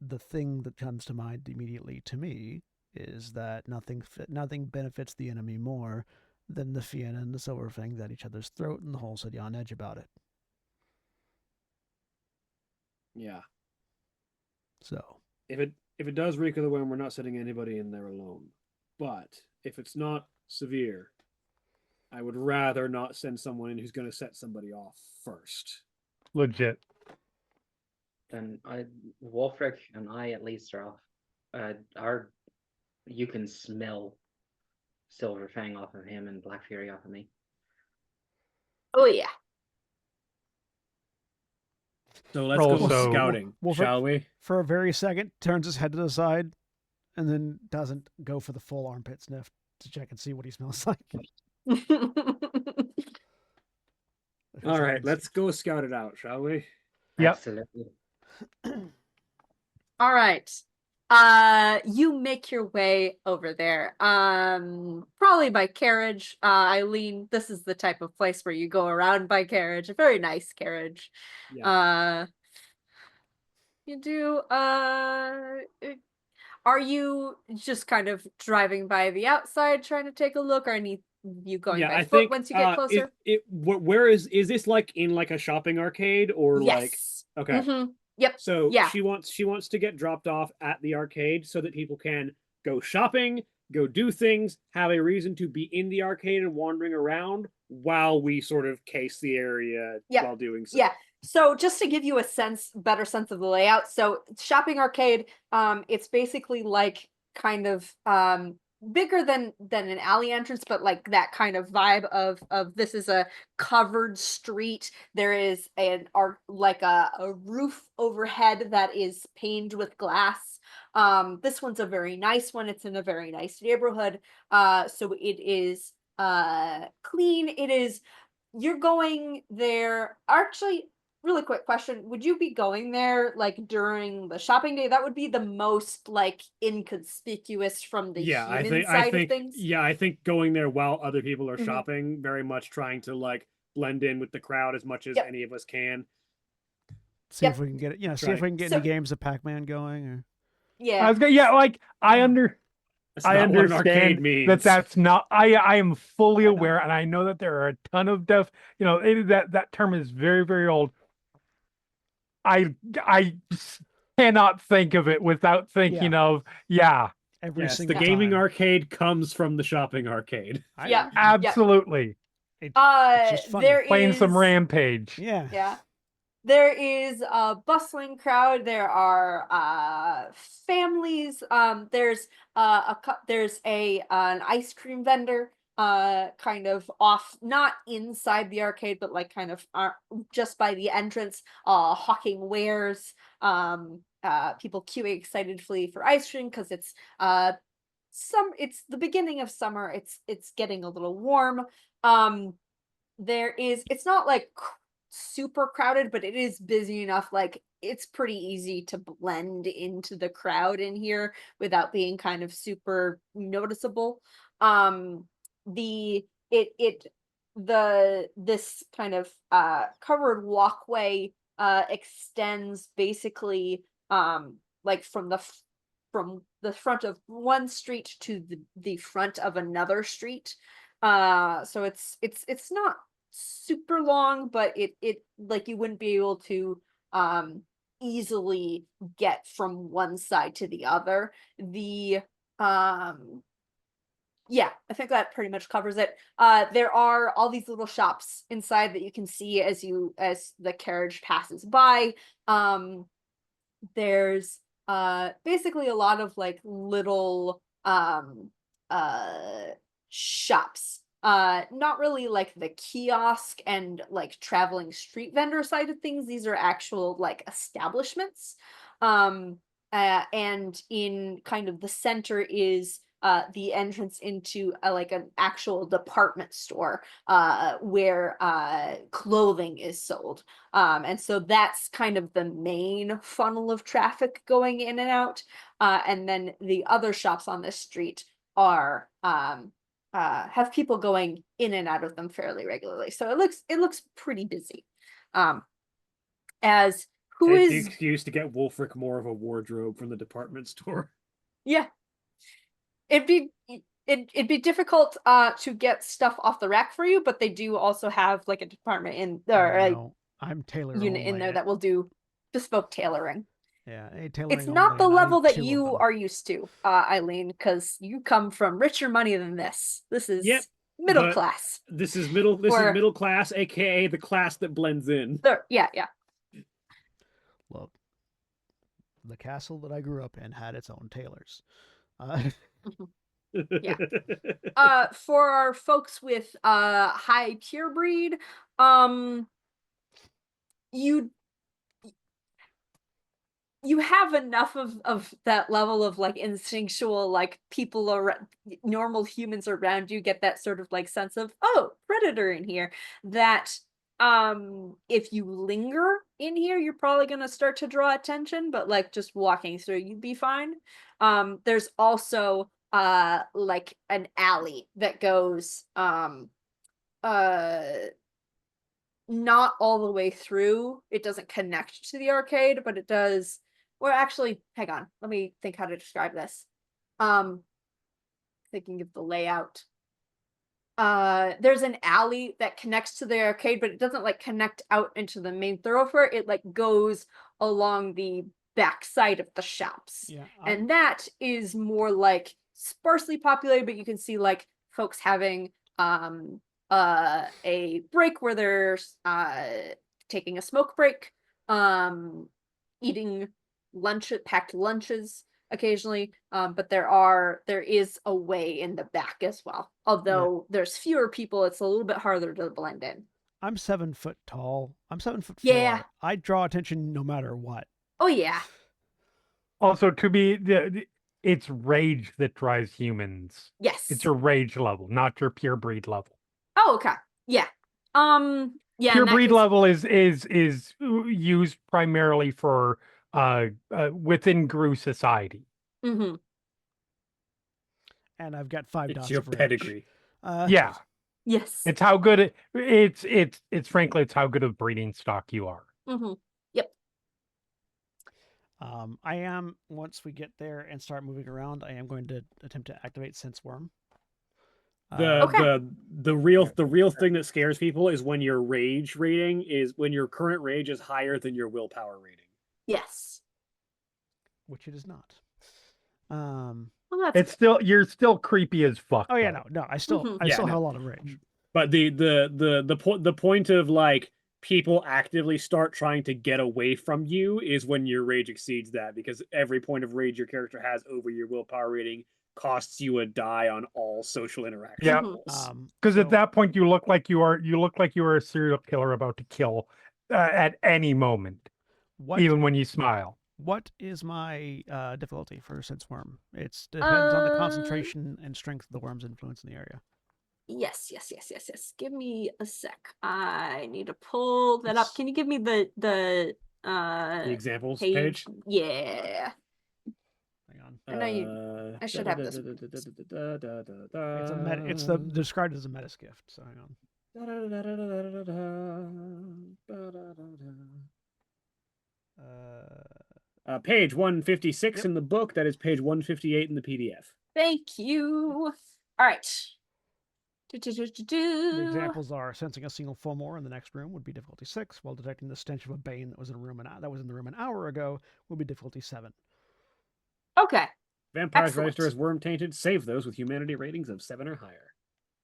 the thing that comes to mind immediately to me is that nothing benefits the enemy more than the Fianna and the Silver Fang at each other's throat and the whole city on edge about it. yeah. So If it does reek of the worm, we're not sending anybody in there alone. But if it's not severe, I would rather not send someone in who's going to set somebody off first. Legit. Then Wolfric and I at least are off. You can smell Silver Fang off of him and Black Fury off of me. Oh yeah. So let's go Also- scouting, Wolfric- shall we? for a very second, turns his head to the side, and then doesn't go for the full armpit sniff to check and see what he smells like. If All it's right, happens. let's go scout it out, shall we? Yep. Absolutely. All right. You make your way over there. Probably by carriage. Eileen, this is the type of place where you go around by carriage. A very nice carriage. Yeah. You do. Are you just kind of driving by the outside, trying to take a look, or any you going by I foot think once you get closer? Where is this like in like a shopping arcade or like Yes. okay. Mhm. Yep. So Yeah. she wants to get dropped off at the arcade so that people can go shopping, go do things, have a reason to be in the arcade and wandering around while we sort of case the area Yeah. while doing so. Yeah. So just to give you a better sense of the layout. So shopping arcade, it's basically like kind of bigger than an alley entrance, but like that kind of vibe of this is a covered street. There is like a roof overhead that is paned with glass. This one's a very nice one. It's in a very nice neighborhood. So it is clean. You're going there. Actually, really quick question. Would you be going there like during the shopping day? That would be the most like inconspicuous from the human side of things. Yeah, I think going there while other people are Mhm. shopping, very much trying to like blend in with the crowd as much as Yep. any of us can. See Yep. if we can get it. See Try. if we can get So- any games of Pac-Man going. Or Yeah. Like I That's I not what an arcade understand means. that's not. I am fully I know. aware, and I know that there are a ton of that term is very, very old. I just cannot think of it without thinking of every Yes, the single gaming time. arcade comes from the shopping arcade. Yeah. absolutely It's just funny. There playing some is- Rampage. Yeah. Yeah. There is a bustling crowd. There are families. There's an ice cream vendor. kind of off, not inside the arcade, but like kind of just by the entrance, hawking wares, people queuing excitedly for ice cream because it's it's the beginning of summer. It's getting a little warm. It's not like super crowded, but it is busy enough. Like it's pretty easy to blend into the crowd in here without being kind of super noticeable. The it it this kind of covered walkway extends basically like from the front of one street to the front of another street. So it's not super long, but it like you wouldn't be able to easily get from one side to the other. The Yeah, I think that pretty much covers it. There are all these little shops inside that you can see as the carriage passes by. There's basically a lot of like little shops. Not really like the kiosk and like traveling street vendor side of things. These are actual like establishments. And in kind of the center is the entrance into like an actual department store where clothing is sold. And so that's kind of the main funnel of traffic going in and out. And then the other shops on this street are have people going in and out of them fairly regularly. So it looks pretty busy. As who Take the is excuse to get Wolfric more of a wardrobe from the department store. Yeah. It'd be difficult to get stuff off the rack for you, but they do also have like a department in there, No, I'm tailor unit in only. there that will do bespoke tailoring. Yeah, tailoring It's not only, the and I level need that 2 of you them. are used to, Eileen, because you come from richer money than this. This is Yep, middle but class. This is middle class, aka the class that blends in. Yeah. Look, the castle that I grew up in had its own tailors. Yeah. For our folks with high pure breed, you have enough of that level of like instinctual, like people around, normal humans around you get that sort of like sense of, oh, predator in here, that if you linger in here you're probably going to start to draw attention, but like just walking through you'd be fine. There's also like an alley that goes not all the way through. It doesn't connect to the arcade, but it does. Well, actually, hang on. Let me think how to describe this. Thinking of the layout. There's an alley that connects to the arcade, but it doesn't like connect out into the main thoroughfare. It like goes along the back side of the shops. Yeah, and that is more like sparsely populated, but you can see like folks having a break where they're taking a smoke break, eating packed lunches occasionally, but there is a way in the back as well. Although there's fewer people, it's a little bit harder to blend in. I'm 7 foot tall. I'm 7 foot 4. Yeah. I draw attention no matter what. Oh yeah. Also, it's rage that drives humans. Yes. It's your rage level, not your pure breed level. Oh, okay. Yeah. Yeah. Pure breed level is used primarily for within GRU society. Mm-hmm. And I've got 5 dots It's your of rage. pedigree. Yeah. Yes. It's how good it's frankly it's how good of breeding stock you are. Mm-hmm. Yep. I am, once we get there and start moving around, I am going to attempt to activate Sense Worm. The real thing that scares people is when your rage rating is when your current rage is higher than your willpower rating. Yes. Which it is not. Well, You're still creepy as fuck. Oh yeah, though. no, I still have a lot of rage. But the point of like people actively start trying to get away from you is when your rage exceeds that, because every point of rage your character has over your willpower rating costs you a die on all social interaction Yeah. rolls. Because So at that point you look like you are a serial killer about to kill at any moment, even when you smile. what is my difficulty for sense worm? It depends on the Uh, concentration and strength of the worm's influence in the area. Yes. Give me a sec. I need to pull that up. Can you give me the The examples page. Yeah. Hang on. I know you. I should have this. It's described as a meta gift. So hang on. Page 156 in the book. That is page 158 in the PDF. Thank you. All right. The examples are sensing a single fulmore in the next room would be difficulty 6, while detecting the stench of a bane that was in the room an hour ago would be difficulty 7. Okay. Vampires Excellent. register as worm tainted. Save those with humanity ratings of 7 or higher.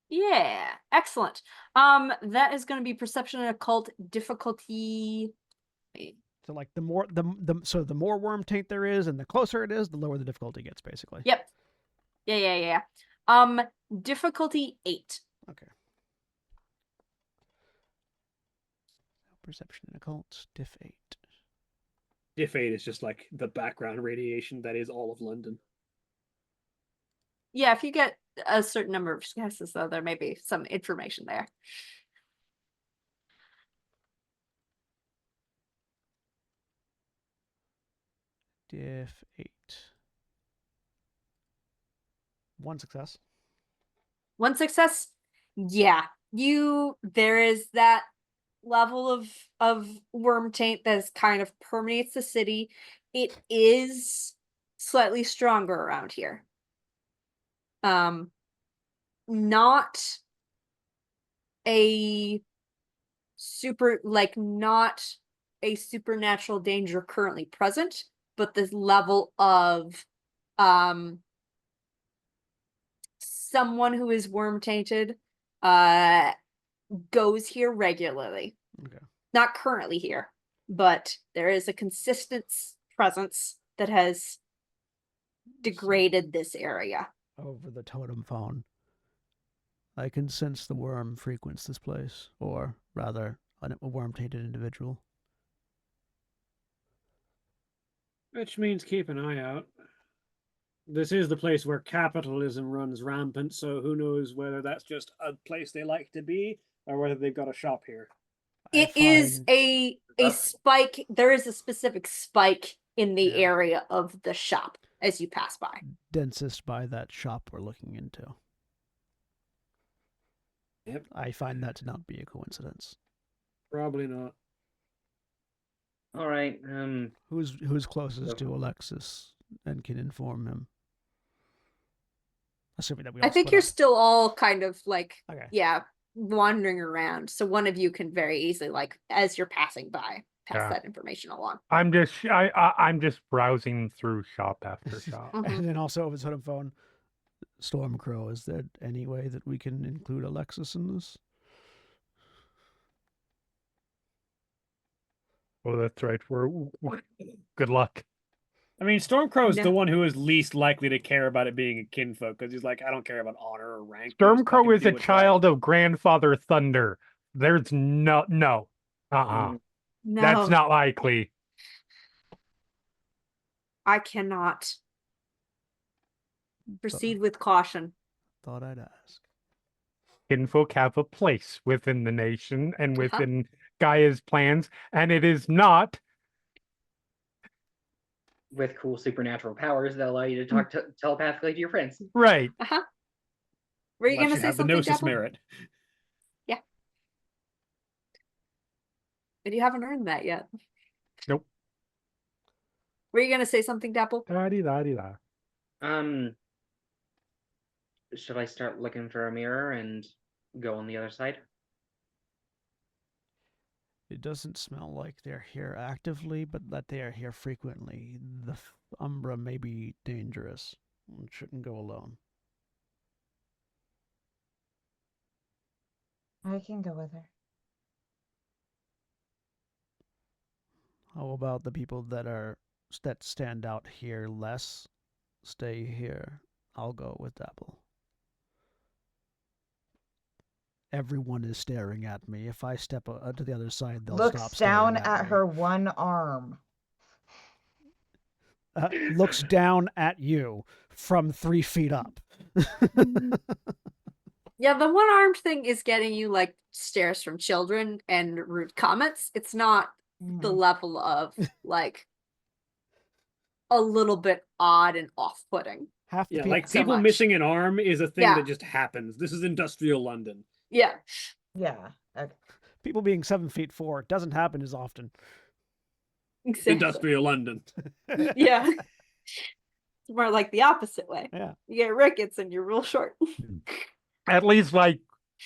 Yeah, excellent. That is going to be perception and occult difficulty. Wait. So like the more worm taint there is, and the closer it is, the lower the difficulty gets, basically. Yep. Yeah. Difficulty 8. Okay. Perception and occult, diff 8. Diff 8 is just like the background radiation that is all of London. Yeah, if you get a certain number of successes, though, there may be some information there. Diff 8. 1 success. 1 success? Yeah. There is that level of worm taint that kind of permeates the city. It is slightly stronger around here. Not a not a supernatural danger currently present, but this level of someone who is worm tainted goes here regularly. Okay. Not currently here, but there is a consistent presence that has degraded this area. Over the totem phone, I can sense the worm frequents this place, or rather, a worm-tainted individual. Which means keep an eye out. This is the place where capitalism runs rampant, so who knows whether that's just a place they like to be, or whether they've got a shop here. It is a spike. There is a specific spike in the area of the shop as you pass by. Densest by that shop we're looking into. Yep. I find that to not be a coincidence. Probably not. All right. Who's closest to Alexis and can inform him? Assuming that we all I think split you're up. still all kind of like, Okay. wandering around. So one of you can very easily, like, as you're passing by, pass that information along. I'm just browsing through shop after shop. And then also over his totem phone, Stormcrow, is there any way that we can include Alexis in this? Oh, that's right. Good luck. I mean, Stormcrow's the one who is least likely to care about it being a kinfolk, because he's like, I don't care about honor or rank. Stormcrow is a child of Grandfather Thunder. There's no. No. That's not likely. I cannot. Proceed with caution. Thought I'd ask. Kinfolk have a place within the nation and within Gaia's plans, and it is not with cool supernatural powers that allow you to talk telepathically to your friends. Right. Were you going to say have something, the gnosis Dapple? merit. Yeah. But you haven't earned that yet. Nope. Were you going to say something, Dapple? Da-di-da-di-da. Should I start looking for a mirror and go on the other side? It doesn't smell like they're here actively, but that they are here frequently. The Umbra may be dangerous. One shouldn't go alone. I can go with her. How about the people that stand out here less? Stay here. I'll go with Dapple. Everyone is staring at me. If I step to the other side, they'll stop Looks staring down at at me. her one arm. Looks down at you from 3 feet up. Yeah, the one-armed thing is getting you like stares from children and rude comments. It's not the level of like a little bit odd and off-putting. Half the Yeah, people. like so people much. missing an arm is a thing Yeah. that just happens. This is industrial London. Yeah. Yeah. Okay. People being 7'4" doesn't happen as often. Exactly. Industrial London. Yeah. It's more like the opposite way. Yeah. You get rickets and you're real short. At least like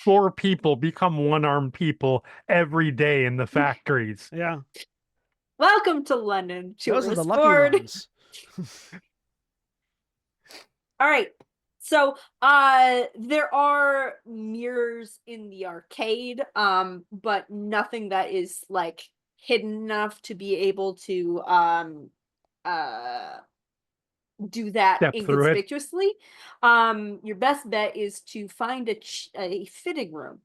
4 people become one-armed people every day in the factories. Yeah. Welcome to London. Those are the Tourist lucky board. ones. All right. So there are mirrors in the arcade, but nothing that is like hidden enough to be able to do that Step through it. inconspicuously. Your best bet is to find a fitting room.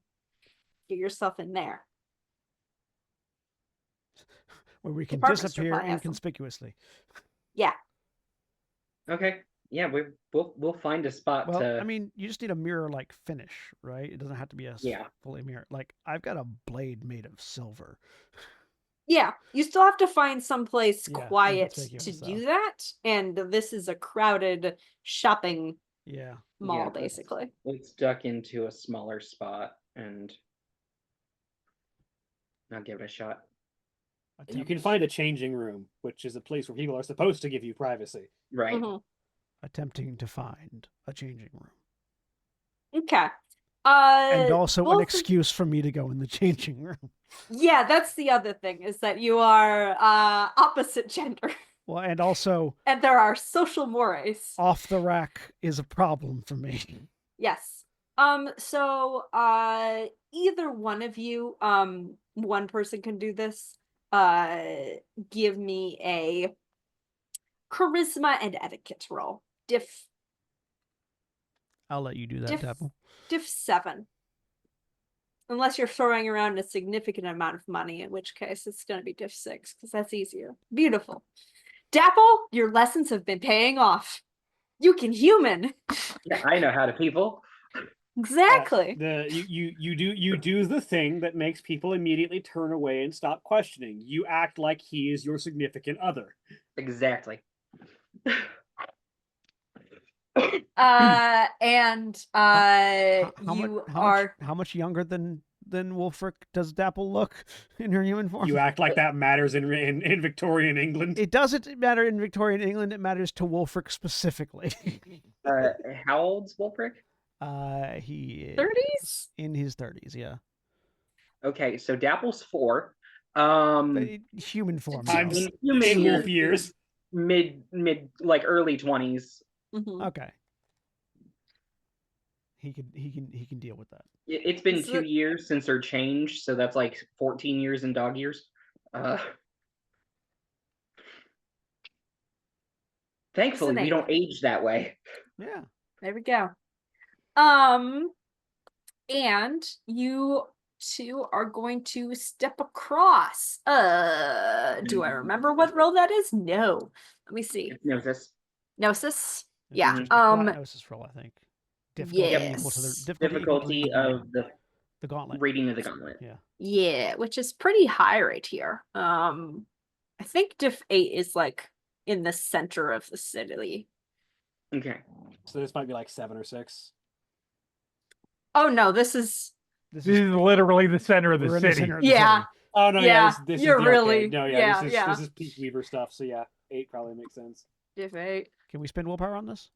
Get yourself in there. Where we can Department store disappear probably has them. inconspicuously. Yeah. Okay. Yeah, we'll find a spot Well, to. I mean, you just need a mirror like finish, right? It doesn't have to be a Yeah. fully mirror. Like I've got a blade made of silver. Yeah, you still have to find someplace Yeah, quiet inconspicuous, to so. do that, and this is a crowded shopping Yeah. mall, let's- basically. Let's duck into a smaller spot and I'll give it a shot. You can find a changing room, which is a place where people are supposed to give you privacy. Right. Mhm. Attempting to find a changing room. Okay. And also an both of- excuse for me to go in the changing room. Yeah, that's the other thing, is that you are opposite gender, Well, and also and there are social mores. off the rack is a problem for me. Yes. So either one of you, one person can do this. Give me a charisma and etiquette roll. I'll let you do that, Dapple. Diff 7. Unless you're throwing around a significant amount of money, in which case it's going to be diff 6, because that's easier. Beautiful. Dapple, your lessons have been paying off. You can human. Yeah, I know how to people. Exactly. You do the thing that makes people immediately turn away and stop questioning. You act like he is your significant other. Exactly. And how much younger than Wolfric does Dapple look in her human form? You act like that matters in Victorian England. It doesn't matter in Victorian England. It matters to Wolfric specifically. How old's Wolfric? He is 30s? in his 30s. Yeah. Okay, so Dapple's 4. Human form. I'm though. in wolf years. Mid like early 20s. Mhm. Okay. He can deal with that. It's been So- 2 years since her change, so that's like 14 years in dog years. Thankfully, we Fascinating. don't age that way. Yeah. There we go. And you two are going to step across. Do I remember what roll that is? No. Let me see. Gnosis. Gnosis? It's Yeah. just a flat gnosis roll, I think. Difficulty equal to the Yes. Difficulty equal to of the the gauntlet. reading of the gauntlet. Yeah. Yeah, which is pretty high right here. I think diff 8 is like in the center of the city. Okay. So this might be like 7 or 6. Oh no, this is This This is literally the center of the we're in the city. center of the Yeah. city. Oh no, Yeah, this you're is the really- arcade. No, yeah, this is Peak Weaver stuff. So yeah, 8 probably makes sense. diff 8. Can we spend willpower on this?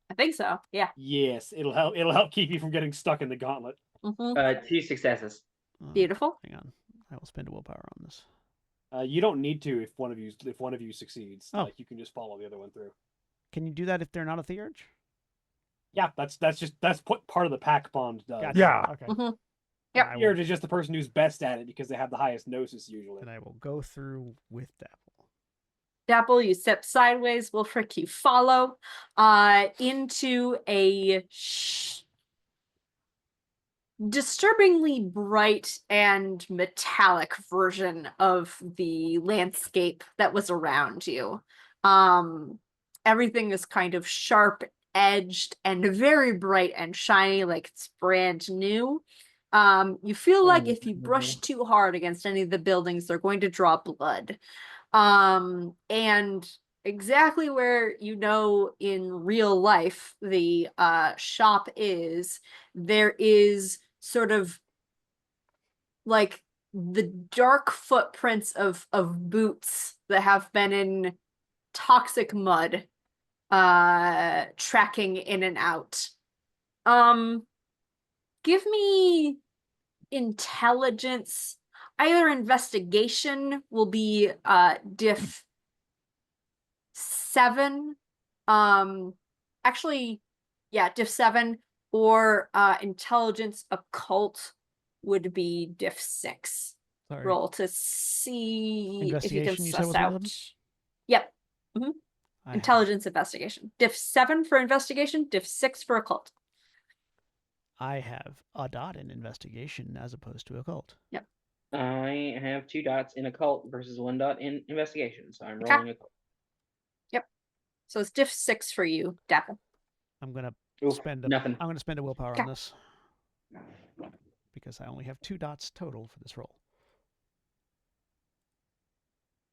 I think so. Yeah. Yes, it'll help. It'll help keep you from getting stuck in the gauntlet. Mhm. 2 successes. Beautiful. Hang on. I will spend a willpower on this. You don't need to if one of you succeeds. Oh. Like you can just follow the other one through. Can you do that if they're not a theurge? Yeah, that's what part of the pack bond does. Gotcha. Yeah. Okay. Mhm. Yep. I will, Theurge is just the person who's best at it because they have the highest gnosis usually. then I will go through with Dapple. Dapple, you step sideways. Wolfric, you follow into a disturbingly bright and metallic version of the landscape that was around you. Everything is kind of sharp edged and very bright and shiny, like it's brand new. You feel like if you brush too hard against any of the buildings, they're going to draw blood. And exactly where you know in real life the shop is, there is sort of like the dark footprints of boots that have been in toxic mud tracking in and out. Give me intelligence. Either investigation will be diff 7. Actually, yeah, diff 7, or intelligence occult would be diff 6. Sorry. Roll to see if you can Investigation, you said, suss was one of out. them? Yep. I Intelligence investigation. Diff 7 for investigation, diff 6 for occult. I have a dot in investigation as opposed to occult. Yep. I have 2 dots in occult versus 1 dot in investigation, so I'm Okay. rolling occult. Yep. So it's diff 6 for you, Dapple. I'm gonna Oof, spend nothing. I'm gonna spend a willpower Okay. on this because I only have 2 dots total for this roll.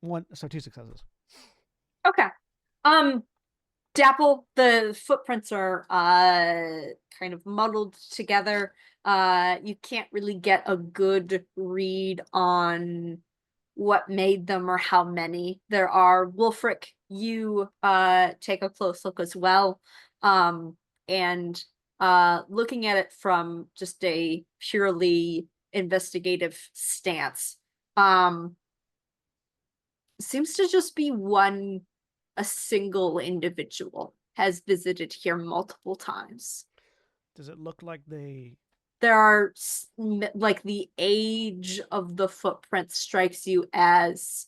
2 successes. Okay. Dapple, the footprints are kind of muddled together. You can't really get a good read on what made them or how many there are. Wolfric, you take a close look as well. And looking at it from just a purely investigative stance, seems to just be a single individual has visited here multiple times. Does it look like they... There are, like, the age of the footprint strikes you as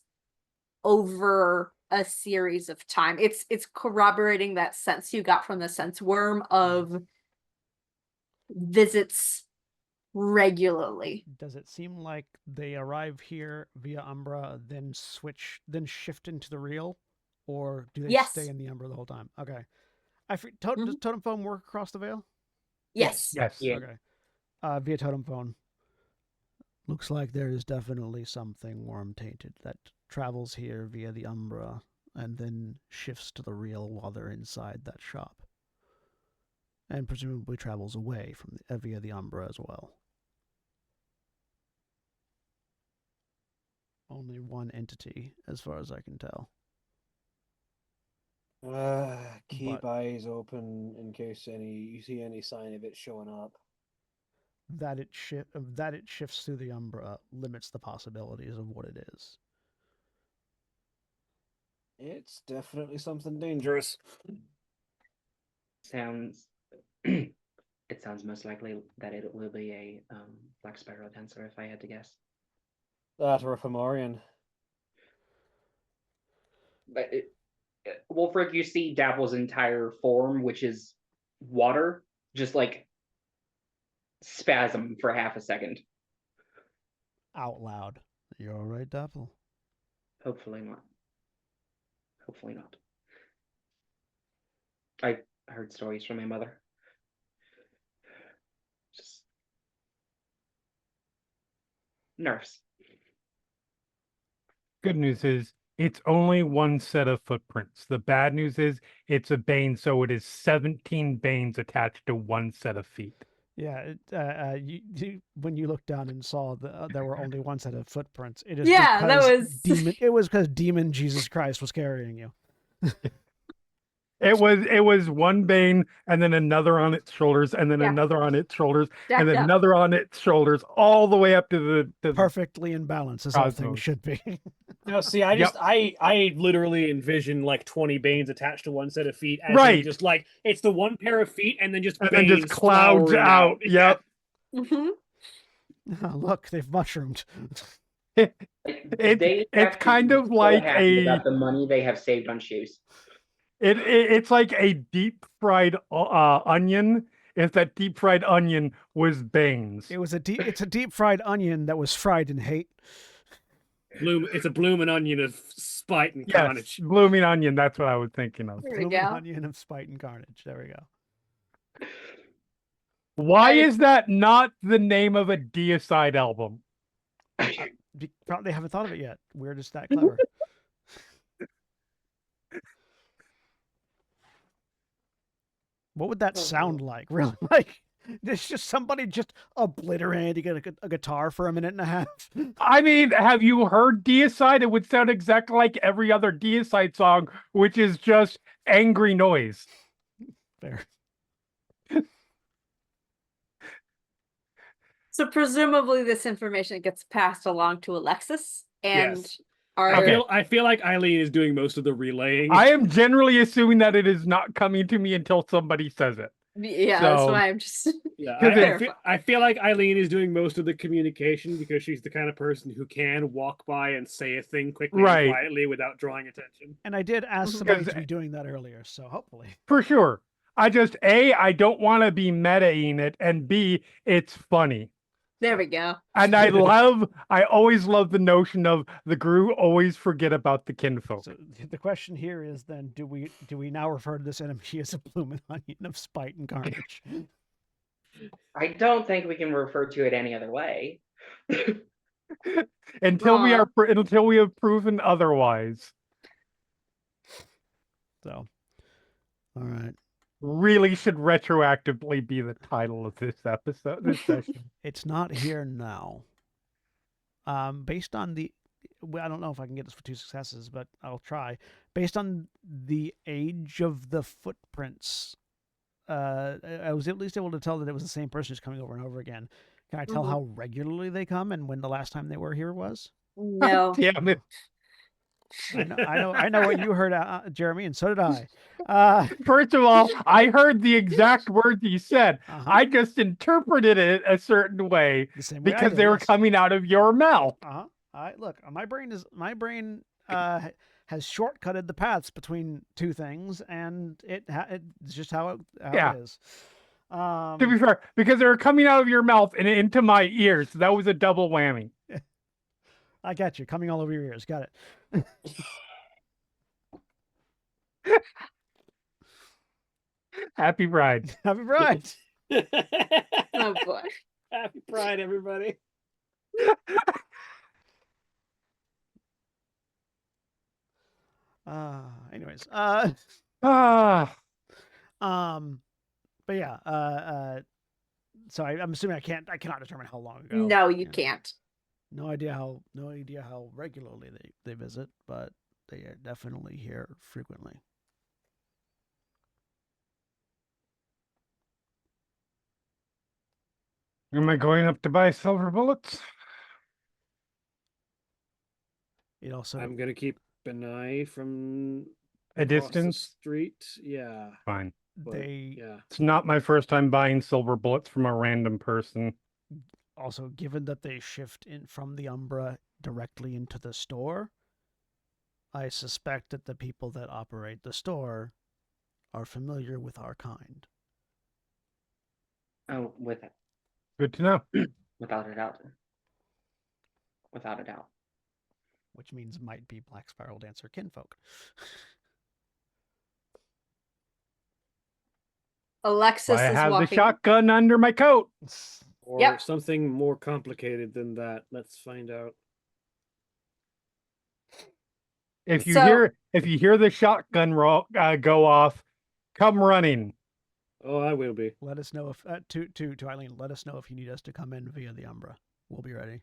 over a series of time. It's corroborating that sense you got from the sense worm of visits regularly. Does it seem like they arrive here via Umbra, then shift into the real? Or do they Yes. stay in the Umbra the whole time? Okay. Does totem phone work across the veil? Yes. Yes. Yeah. Okay. Via totem phone. Looks like there is definitely something worm tainted that travels here via the Umbra and then shifts to the real while they're inside that shop. And presumably travels away from via the Umbra as well. Only one entity, as far as I can tell. Keep But- eyes open in case you see any sign of it showing up. That it shifts through the Umbra limits the possibilities of what it is. It's definitely something dangerous. Sounds. It sounds most likely that it will be a black spiral dancer, if I had to guess. That or a Fomorian. But Wolfric, you see Dapple's entire form, which is water, just like spasm for half a second. Out loud. You're all right, Dapple? Hopefully not. Hopefully not. I heard stories from my mother. Just nerves. Good news is it's only one set of footprints. The bad news is it's a bane, so it is 17 banes attached to one set of feet. Yeah, when you looked down and saw there were only one set of footprints, it is Yeah, that because was- it was because demon Jesus Christ was carrying you. It was one bane and then another on its shoulders and then Yeah. another on its shoulders Stacked and then up. another on its shoulders all the way up to the Perfectly in balance, as all things Cosmos. should be. No, see, I Yep. just I literally envision like 20 banes attached to one set of feet, as in Right. just like it's the one pair of feet, and then just and then just banes clouds flowering out. Yep. Mhm. Look, they've mushroomed. They It's have to kind be of so like happy about the money they have saved on shoes. it's like a deep fried onion. If that deep fried onion was Bane's. It's a deep fried onion that was fried in hate. It's a blooming onion of spite and Yes, carnage. blooming onion. That's what I was thinking of. There we Blooming go. onion of spite and carnage. There we go. Why is that not the name of a Deicide album? Probably haven't thought of it yet. We're just that clever. What would that sound like? Really? Like, it's just somebody just obliterating a guitar for a minute and a half. I mean, have you heard Deicide? It would sound exactly like every other Deicide song, which is just angry noise. Fair. So presumably this information gets passed along to Alexis and Yes. our I feel like Eileen is doing most of the relaying. I am generally assuming that it is not coming to me until somebody says it. yeah, that's So- why I'm just Yeah, Because I feel like Eileen is doing most of the communication because she's the kind of person who can walk by and say a thing quickly Right. and quietly without drawing attention. And I did ask Mhm. somebody Because- to be doing that earlier, so hopefully. For sure. I don't want to be meta-ing it, and B, it's funny. there we go. And I always love the notion of the Gru always forget about the kinfolk. So the question here is then, do we now refer to this enemy as a blooming onion of spite and carnage? I don't think we can refer to it any other way. until we have proven otherwise. So, all right. Really should retroactively be the title of this episode, this session. It's not here now. Based on I don't know if I can get this for 2 successes, but I'll try. Based on the age of the footprints, I was at least able to tell that it was the same person who's coming over and over again. Can I tell how regularly they come and when the last time they were here was? No. Damn it. I know what you heard, Jeremy, and so did I. First of all, I heard the exact words you said. Uh-huh. I just interpreted it a certain way The same way I because did, they were yes. coming out of your mouth. Look, my brain has shortcutted the paths between two things, and it's just how Yeah. it is. To be fair, because they were coming out of your mouth and into my ears. That was a double whammy. I got you, coming all over your ears. Got it. Happy Pride. Happy Pride. Oh boy. Happy Pride, everybody. Anyways, Ah, but yeah, so I'm assuming I cannot determine how long ago. No, you Yeah. can't. No idea how regularly they visit, but they are definitely here frequently. am I going up to buy silver bullets? It also I'm gonna keep an eye from A across the distance? street. Yeah, Fine. but they yeah. It's not my first time buying silver bullets from a random person. also, given that they shift in from the Umbra directly into the store, I suspect that the people that operate the store are familiar with our kind. Oh, Good to know. without a doubt. Without a doubt. Which means might be Black Spiral Dancer kinfolk. Alexis I is have walking. the shotgun under my coat. Or Yep. something more complicated than that. Let's find out. If you So- hear the shotgun go off, come running. Oh, I will be. Let us know if to Eileen. Let us know if you need us to come in via the Umbra. We'll be ready.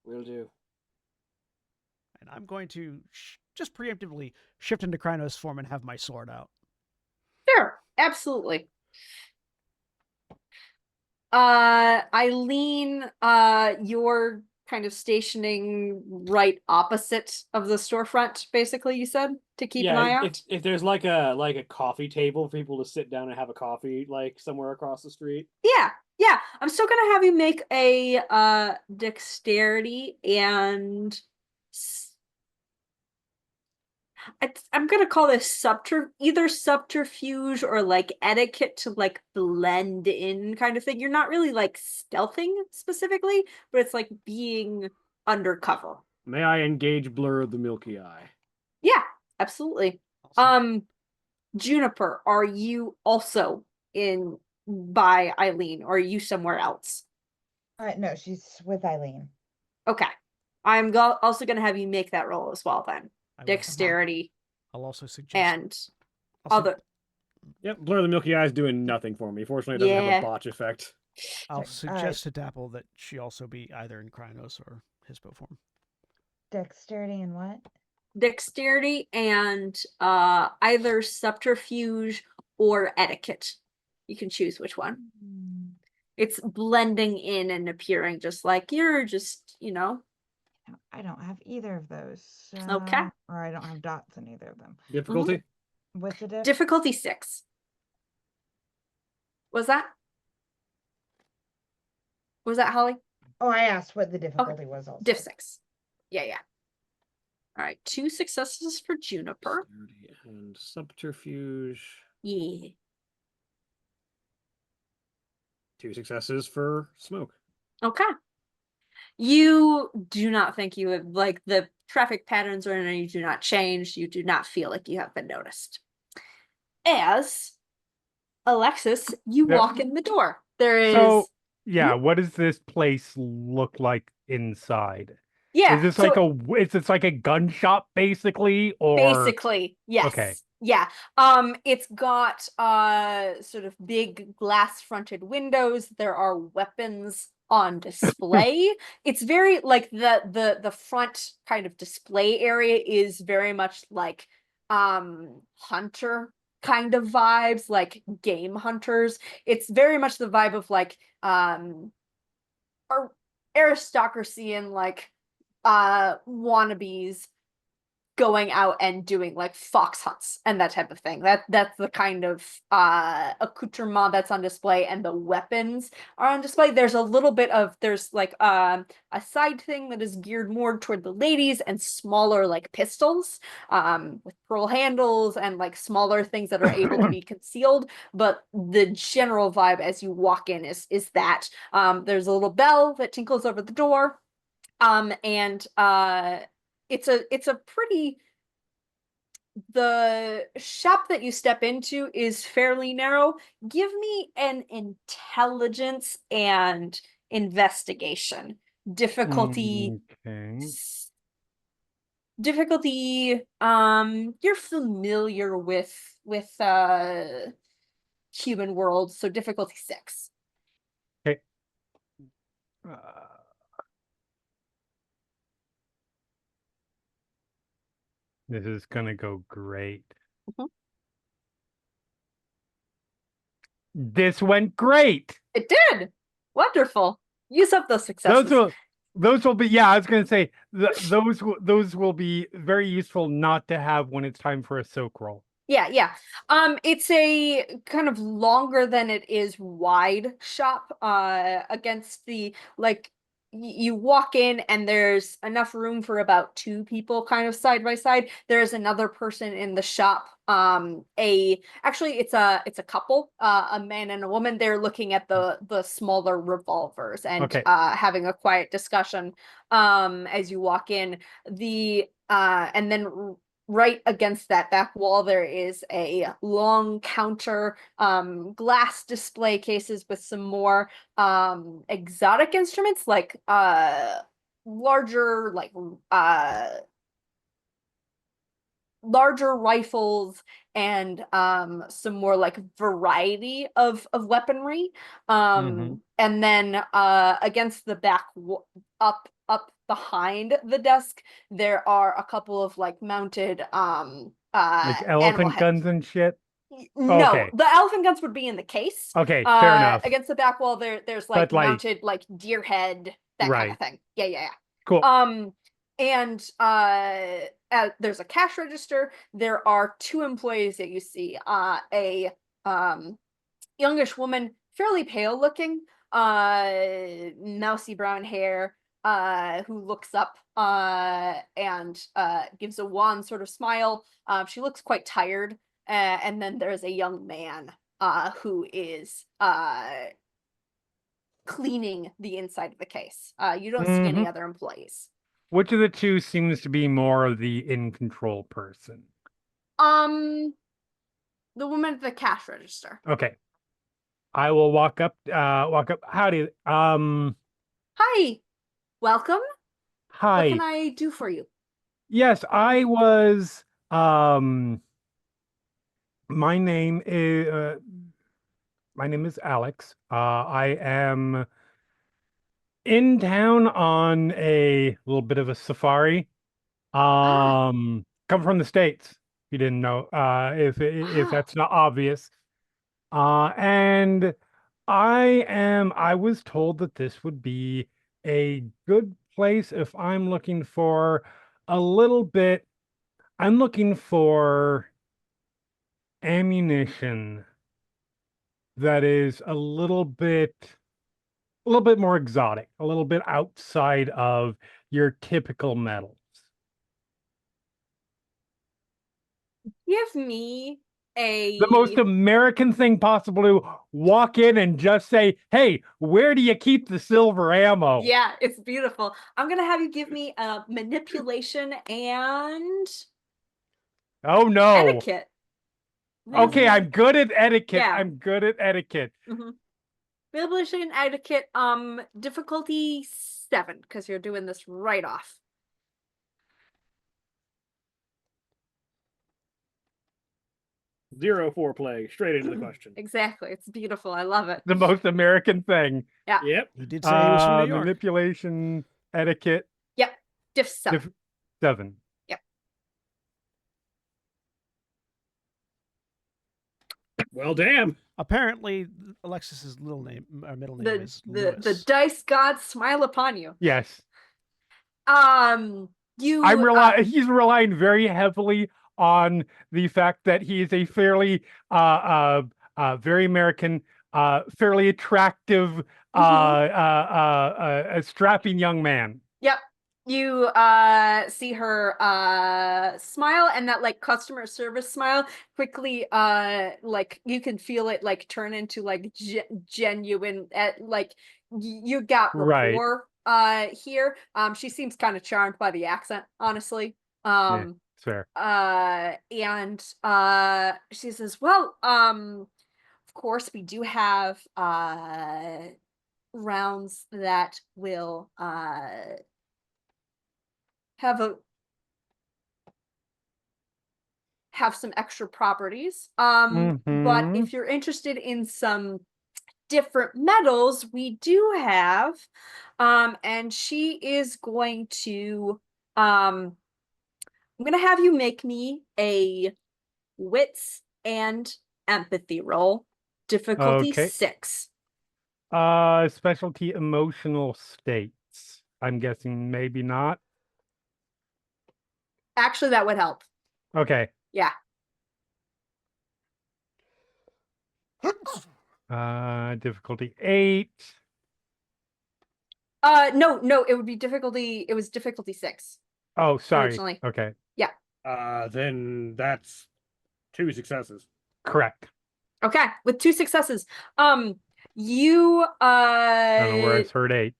Will do. And I'm going to just preemptively shift into Krynos form and have my sword out. Sure, absolutely. Eileen, you're kind of stationing right opposite of the storefront, basically, you said, to keep an eye out? If there's like a coffee table for people to sit down and have a coffee, like somewhere across the street. Yeah, Yeah, I'm still gonna have you make a dexterity and I'm gonna call this either subterfuge or like etiquette to like blend in kind of thing. You're not really like stealthing specifically, but it's like being undercover. May I engage Blur of the Milky Eye? Yeah, absolutely. Awesome. Juniper, are you also in by Eileen, or are you somewhere else? No, she's with Eileen. Okay. Also going to have you make that roll as well then. I will. Dexterity I'll also suggest. and I'll, su- other. Yep, Blur of the Milky Eye is doing nothing for me. Fortunately, it doesn't have Yeah. a botch effect. I'll Sorry, suggest to Dapple that she also be either in Krynos or Hispo form. Dexterity and what? Dexterity and either subterfuge or etiquette. You can choose which one. It's blending in and appearing just like you're just, I don't have either of those. Okay. Or I don't have dots in either of them. Difficulty? What's the difficulty 6. Was that Holly? Oh, I asked what the difficulty was also. Diff 6. Yeah. All right, 2 successes for Juniper. And subterfuge. Yeah. 2 successes for Smoke. Okay. You do not think you have, like, the traffic patterns or anything, you do not change. You do not feel like you have been noticed. As Alexis, you Yep. walk in the door. There is So, yeah, what does this place look like inside? yeah. Is this like a gun shop basically, or basically, yes. Okay. Yeah. It's got sort of big glass fronted windows. There are weapons on display. It's very like the front kind of display area is very much like hunter kind of vibes, like game hunters. It's very much the vibe of like aristocracy and like wannabes going out and doing like fox hunts and that type of thing. That's the kind of accoutrement that's on display, and the weapons are on display. There's a little bit of like a side thing that is geared more toward the ladies, and smaller like pistols with pearl handles and like smaller things that are able to be concealed. But the general vibe as you walk in is that there's a little bell that tinkles over the door. And it's a pretty, the shop that you step into is fairly narrow. Give me an intelligence and investigation. Difficulty Okay. you're familiar with human world, so difficulty 6. Okay. This is gonna go great. Mhm. This went great. It did. Wonderful. Use up those successes. Those will be, yeah, I was gonna say those will be very useful not to have when it's time for a soak roll. Yeah. It's a kind of longer than it is wide shop. Against the like you walk in and there's enough room for about 2 people kind of side by side. There's another person in the shop. Actually it's a couple, a man and a woman. They're looking at the smaller revolvers and Okay. having a quiet discussion as you walk in. And then right against that back wall, there is a long counter, glass display cases with some more exotic instruments, like larger, like larger rifles and some more like variety of weaponry. And then against the back up behind the desk, there are a couple of like mounted Like elephant guns and shit. No, Okay. the elephant guns would be in the case. Okay, fair enough. Against the back wall, there's like But, like, mounted like deer head, that kind of Right. thing. Yeah. Cool. And there's a cash register. There are 2 employees that you see. A youngish woman, fairly pale looking, mousy brown hair, who looks up and gives a wan sort of smile. She looks quite tired. And then there's a young man who is cleaning the inside of the case. You don't see any other employees. Which of the two seems to be more of the in control person? The woman at the cash register. Okay. I will walk up. Howdy. Hi, welcome. Hi. What can I do for you? Yes, I was. My name is Alex. I am in town on a little bit of a safari. Come from the States. If you didn't know, if that's not obvious. And I was told that this would be a good place if I'm looking for a little bit. I'm looking for ammunition that is a little bit more exotic, a little bit outside of your typical metals. Give me a The most American thing possible to walk in and just say, "Hey, where do you keep the silver ammo?" Yeah, it's beautiful. I'm gonna have you give me a manipulation and Oh no. etiquette. Okay, I'm good at etiquette. Yeah. I'm good at etiquette. Manipulation and etiquette, difficulty 7, because you're doing this right off. Zero foreplay, straight into the question. Exactly. It's beautiful. I love it. The most American thing. Yeah. Yep. He did say he was from New York. Manipulation, etiquette. Yep. Diff 7. 7. Yep. Well, damn. Apparently, Alexis's middle name is Lewis. The dice gods smile upon you. Yes. He's relying very heavily on the fact that he is a fairly very American, fairly attractive, a strapping young man. Yep. You see her smile, and that like customer service smile quickly like you can feel it like turn into like genuine like you got rapport here. She seems kind of charmed by the accent, honestly. Yeah, it's fair. And she says, well, of course we do have rounds that will have some extra properties. But if you're interested in some different metals, we do have and she is going to I'm gonna have you make me a wits and empathy roll, difficulty 6. Specialty emotional states. I'm guessing maybe not. Actually, that would help. Okay. Yeah. Difficulty 8. No, it would be difficulty. It was difficulty 6. Oh, sorry. Originally. Okay. Yeah. Then that's 2 successes. Correct. Okay, with 2 successes. You I don't know where I heard 8.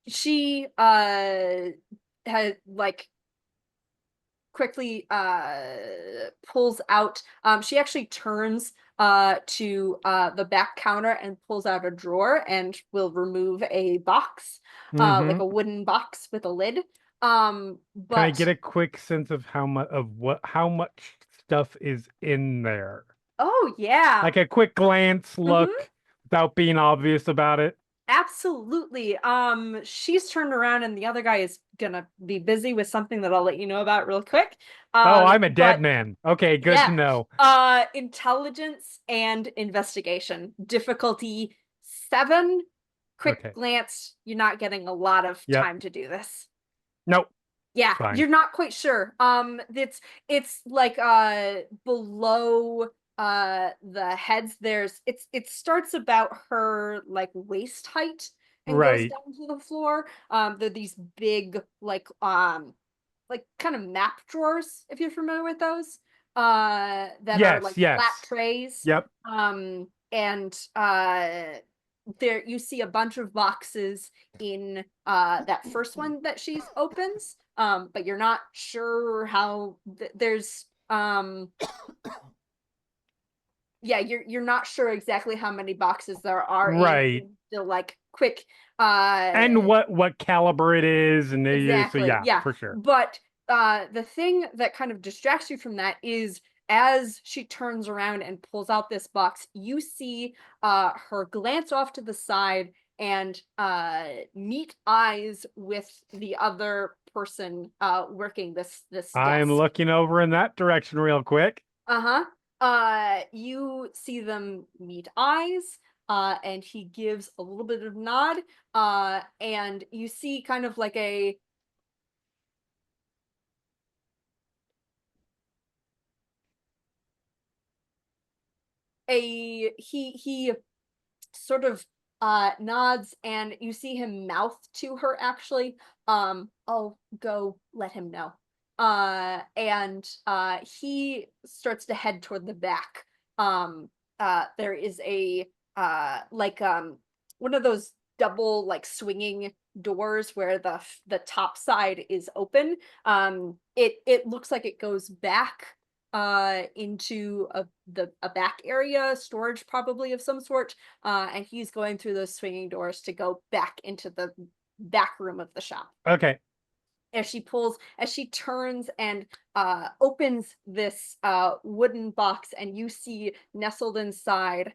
She had like quickly pulls out she actually turns to the back counter and pulls out a drawer and will remove a box, like a wooden box with a lid. But can I get a quick sense of how much stuff is in there? Oh yeah. Like a quick glance look without being obvious about it. Absolutely. She's turned around and the other guy is gonna be busy with something that I'll let you know about real quick. I'm a dead man. Okay, good to know. Intelligence and investigation. Difficulty 7. Quick glance. You're not getting a lot of time to do this. Nope. Yeah, fine. You're not quite sure. It's like below the heads, it starts about her like waist height and goes Right. down to the floor. They're these big like kind of map drawers, if you're familiar with those, that are Yes, like flat yes. trays. Yep. And there you see a bunch of boxes in that first one that she opens, but you're not sure how there's yeah, you're not sure exactly how many boxes there are Right. in the like quick And what caliber it is, and so exactly, yeah, yeah. for sure. But the thing that kind of distracts you from that is as she turns around and pulls out this box, you see her glance off to the side and meet eyes with the other person working this I'm desk. looking over in that direction real quick. Uh-huh. You see them meet eyes, and he gives a little bit of nod, and you see kind of like he sort of nods and you see him mouth to her actually, I'll go let him know. And he starts to head toward the back. There is a like one of those double like swinging doors where the top side is open. It looks like it goes back into a back area, storage probably of some sort, and he's going through those swinging doors to go back into the back room of the shop. Okay. As she turns and opens this wooden box, and you see nestled inside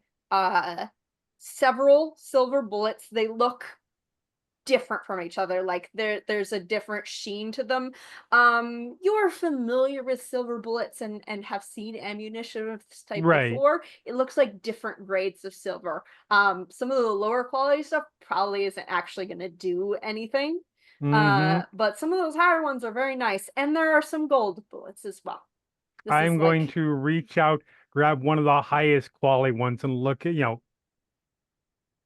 several silver bullets. They look different from each other, like there's a different sheen to them. You're familiar with silver bullets and have seen ammunition of this type Right. before. It looks like different grades of silver. Some of the lower quality stuff probably isn't actually going to do anything, but some of those higher ones are very nice, and there are some gold bullets as well. I'm going to reach out, grab one of the highest quality ones, and look at,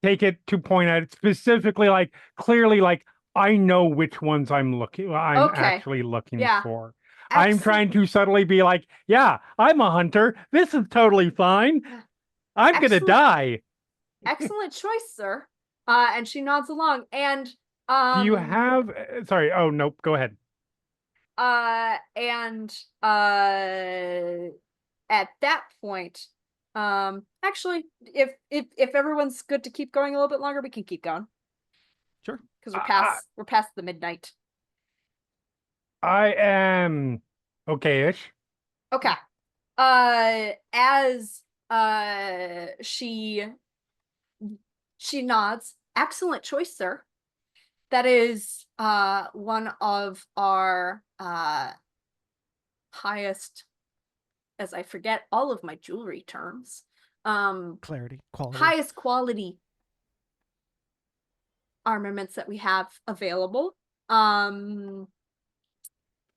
take it to point at it specifically, like clearly, like I know which ones I'm actually looking for. I'm trying to subtly be like, yeah, I'm a hunter. This is totally fine. I'm gonna die. Excellent choice, sir. And she nods along. And do you have? Sorry. Oh nope. Go ahead. And at that point, actually, if everyone's good to keep going a little bit longer, we can keep going. Sure. Because we're past the midnight. I am okay-ish. Okay. As she nods. Excellent choice, sir. That is one of our highest, as I forget all of my jewelry terms. Clarity, quality. Highest quality armaments that we have available.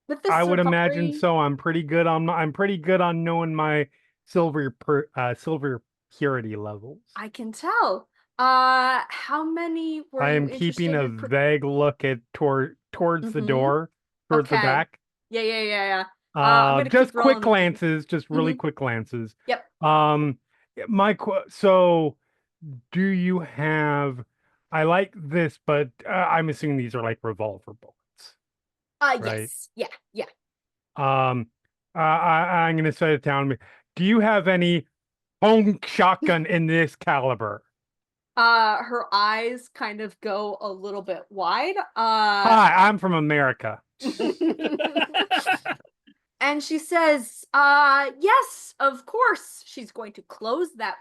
With this I would imagine so. I'm pretty good on knowing my silver purity levels. I can tell. How many were I you am keeping a interested in vague look at towards the door, towards the back. Yeah. I'm gonna just keep quick rolling. glances, just really quick glances. Yep. So do you have? I like this, but I'm assuming these are like revolver bullets. Right? Yes. Yeah. I'm gonna set it down. Do you have any home shotgun in this caliber? Her eyes kind of go a little bit wide. Hi, I'm from America. And she says, yes, of course. She's going to close that.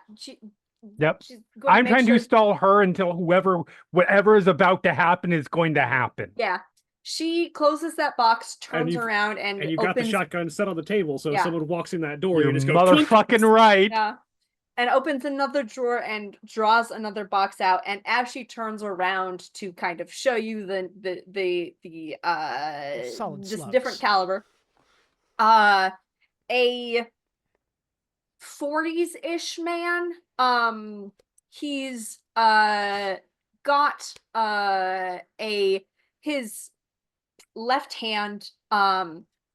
Yep. I'm trying to stall her until whatever is about to happen is going to happen. Yeah. She closes that box, turns around, and you got the shotgun set on the table, so if someone walks in that door, You're you just go motherfucking right. Yeah. And opens another drawer and draws another box out. And as she turns around to kind of show you the solid just slugs. different caliber, a 40s-ish man. He's got his left hand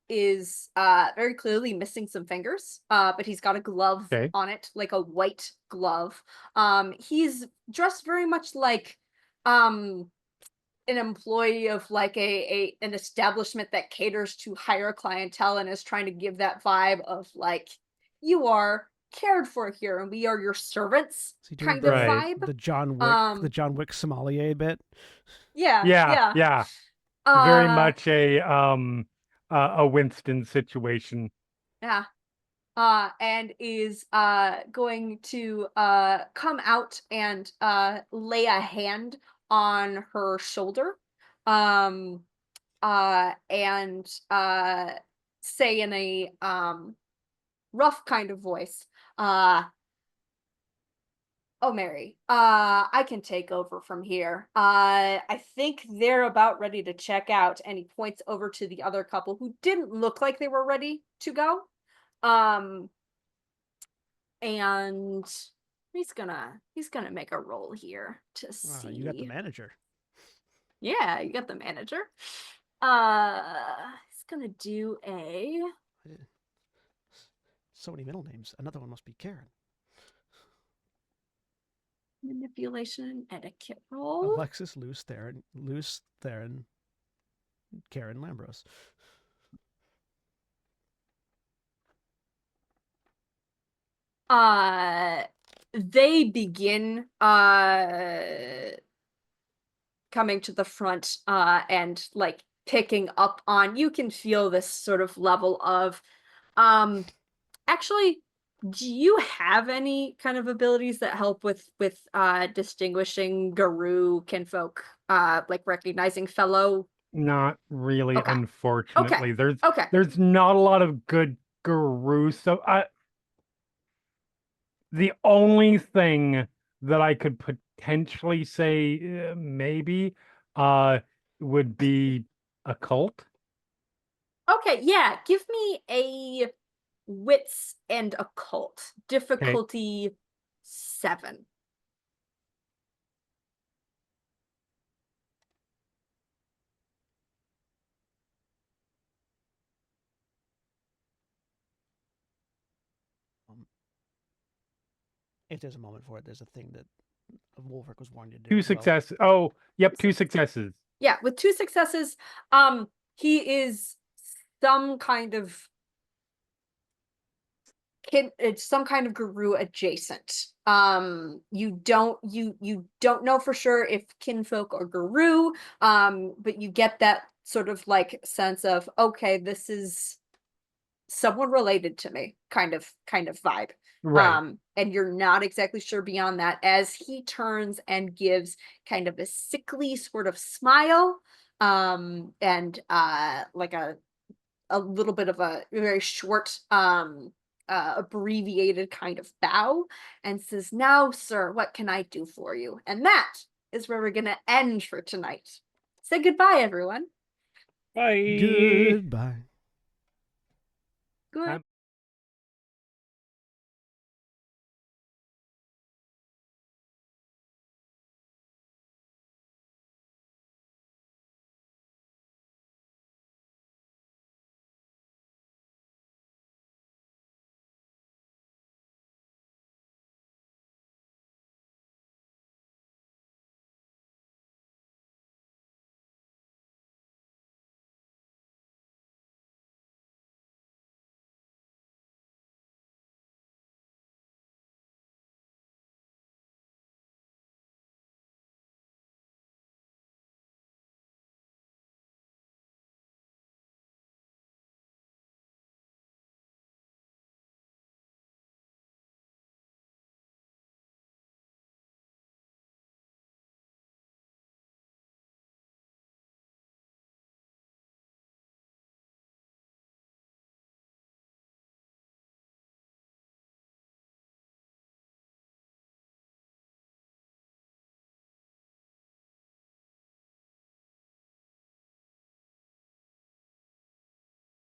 is very clearly missing some fingers, but he's got a glove Okay. on it, like a white glove. He's dressed very much like an employee of like an establishment that caters to higher clientele and is trying to give that vibe of like, you are cared for here and we are your servants Is he doing kind of Right. vibe. the Um, John Wick sommelier bit? yeah, Yeah. yeah. Very much a Winston situation. Yeah. And is going to come out and lay a hand on her shoulder. Um and say in a rough kind of voice, oh Mary, I can take over from here. I think they're about ready to check out. And he points over to the other couple who didn't look like they were ready to go. Um and he's gonna make a roll here to see. You got the manager. Yeah, you got the manager. He's gonna do a So many middle names. Another one must be Karen. manipulation and etiquette roll. Alexis, Luce, Theron, Karen, Lambros. They begin coming to the front and like picking up on, you can feel this sort of level of actually, do you have any kind of abilities that help with distinguishing Garou kinfolk, like recognizing fellow? Not really, Okay. unfortunately. Okay. There's not a lot of good gurus. So the only thing that I could potentially say maybe would be a cult. Okay, yeah, give me a wits and occult. Difficulty 7. If there's a moment for it, there's a thing that Wolfric was warned to do. Two as well. successes. Oh, yep, 2 successes. Yeah, with 2 successes, he is some kind of it's some kind of guru adjacent. You don't know for sure if kinfolk or guru, but you get that sort of like sense of, okay, this is someone related to me kind of vibe. Right. And you're not exactly sure beyond that as he turns and gives kind of a sickly sort of smile, and like a little bit of a very short abbreviated kind of bow, and says, now sir, what can I do for you? And that is where we're gonna end for tonight. Say goodbye, everyone. Bye. Goodbye. Good.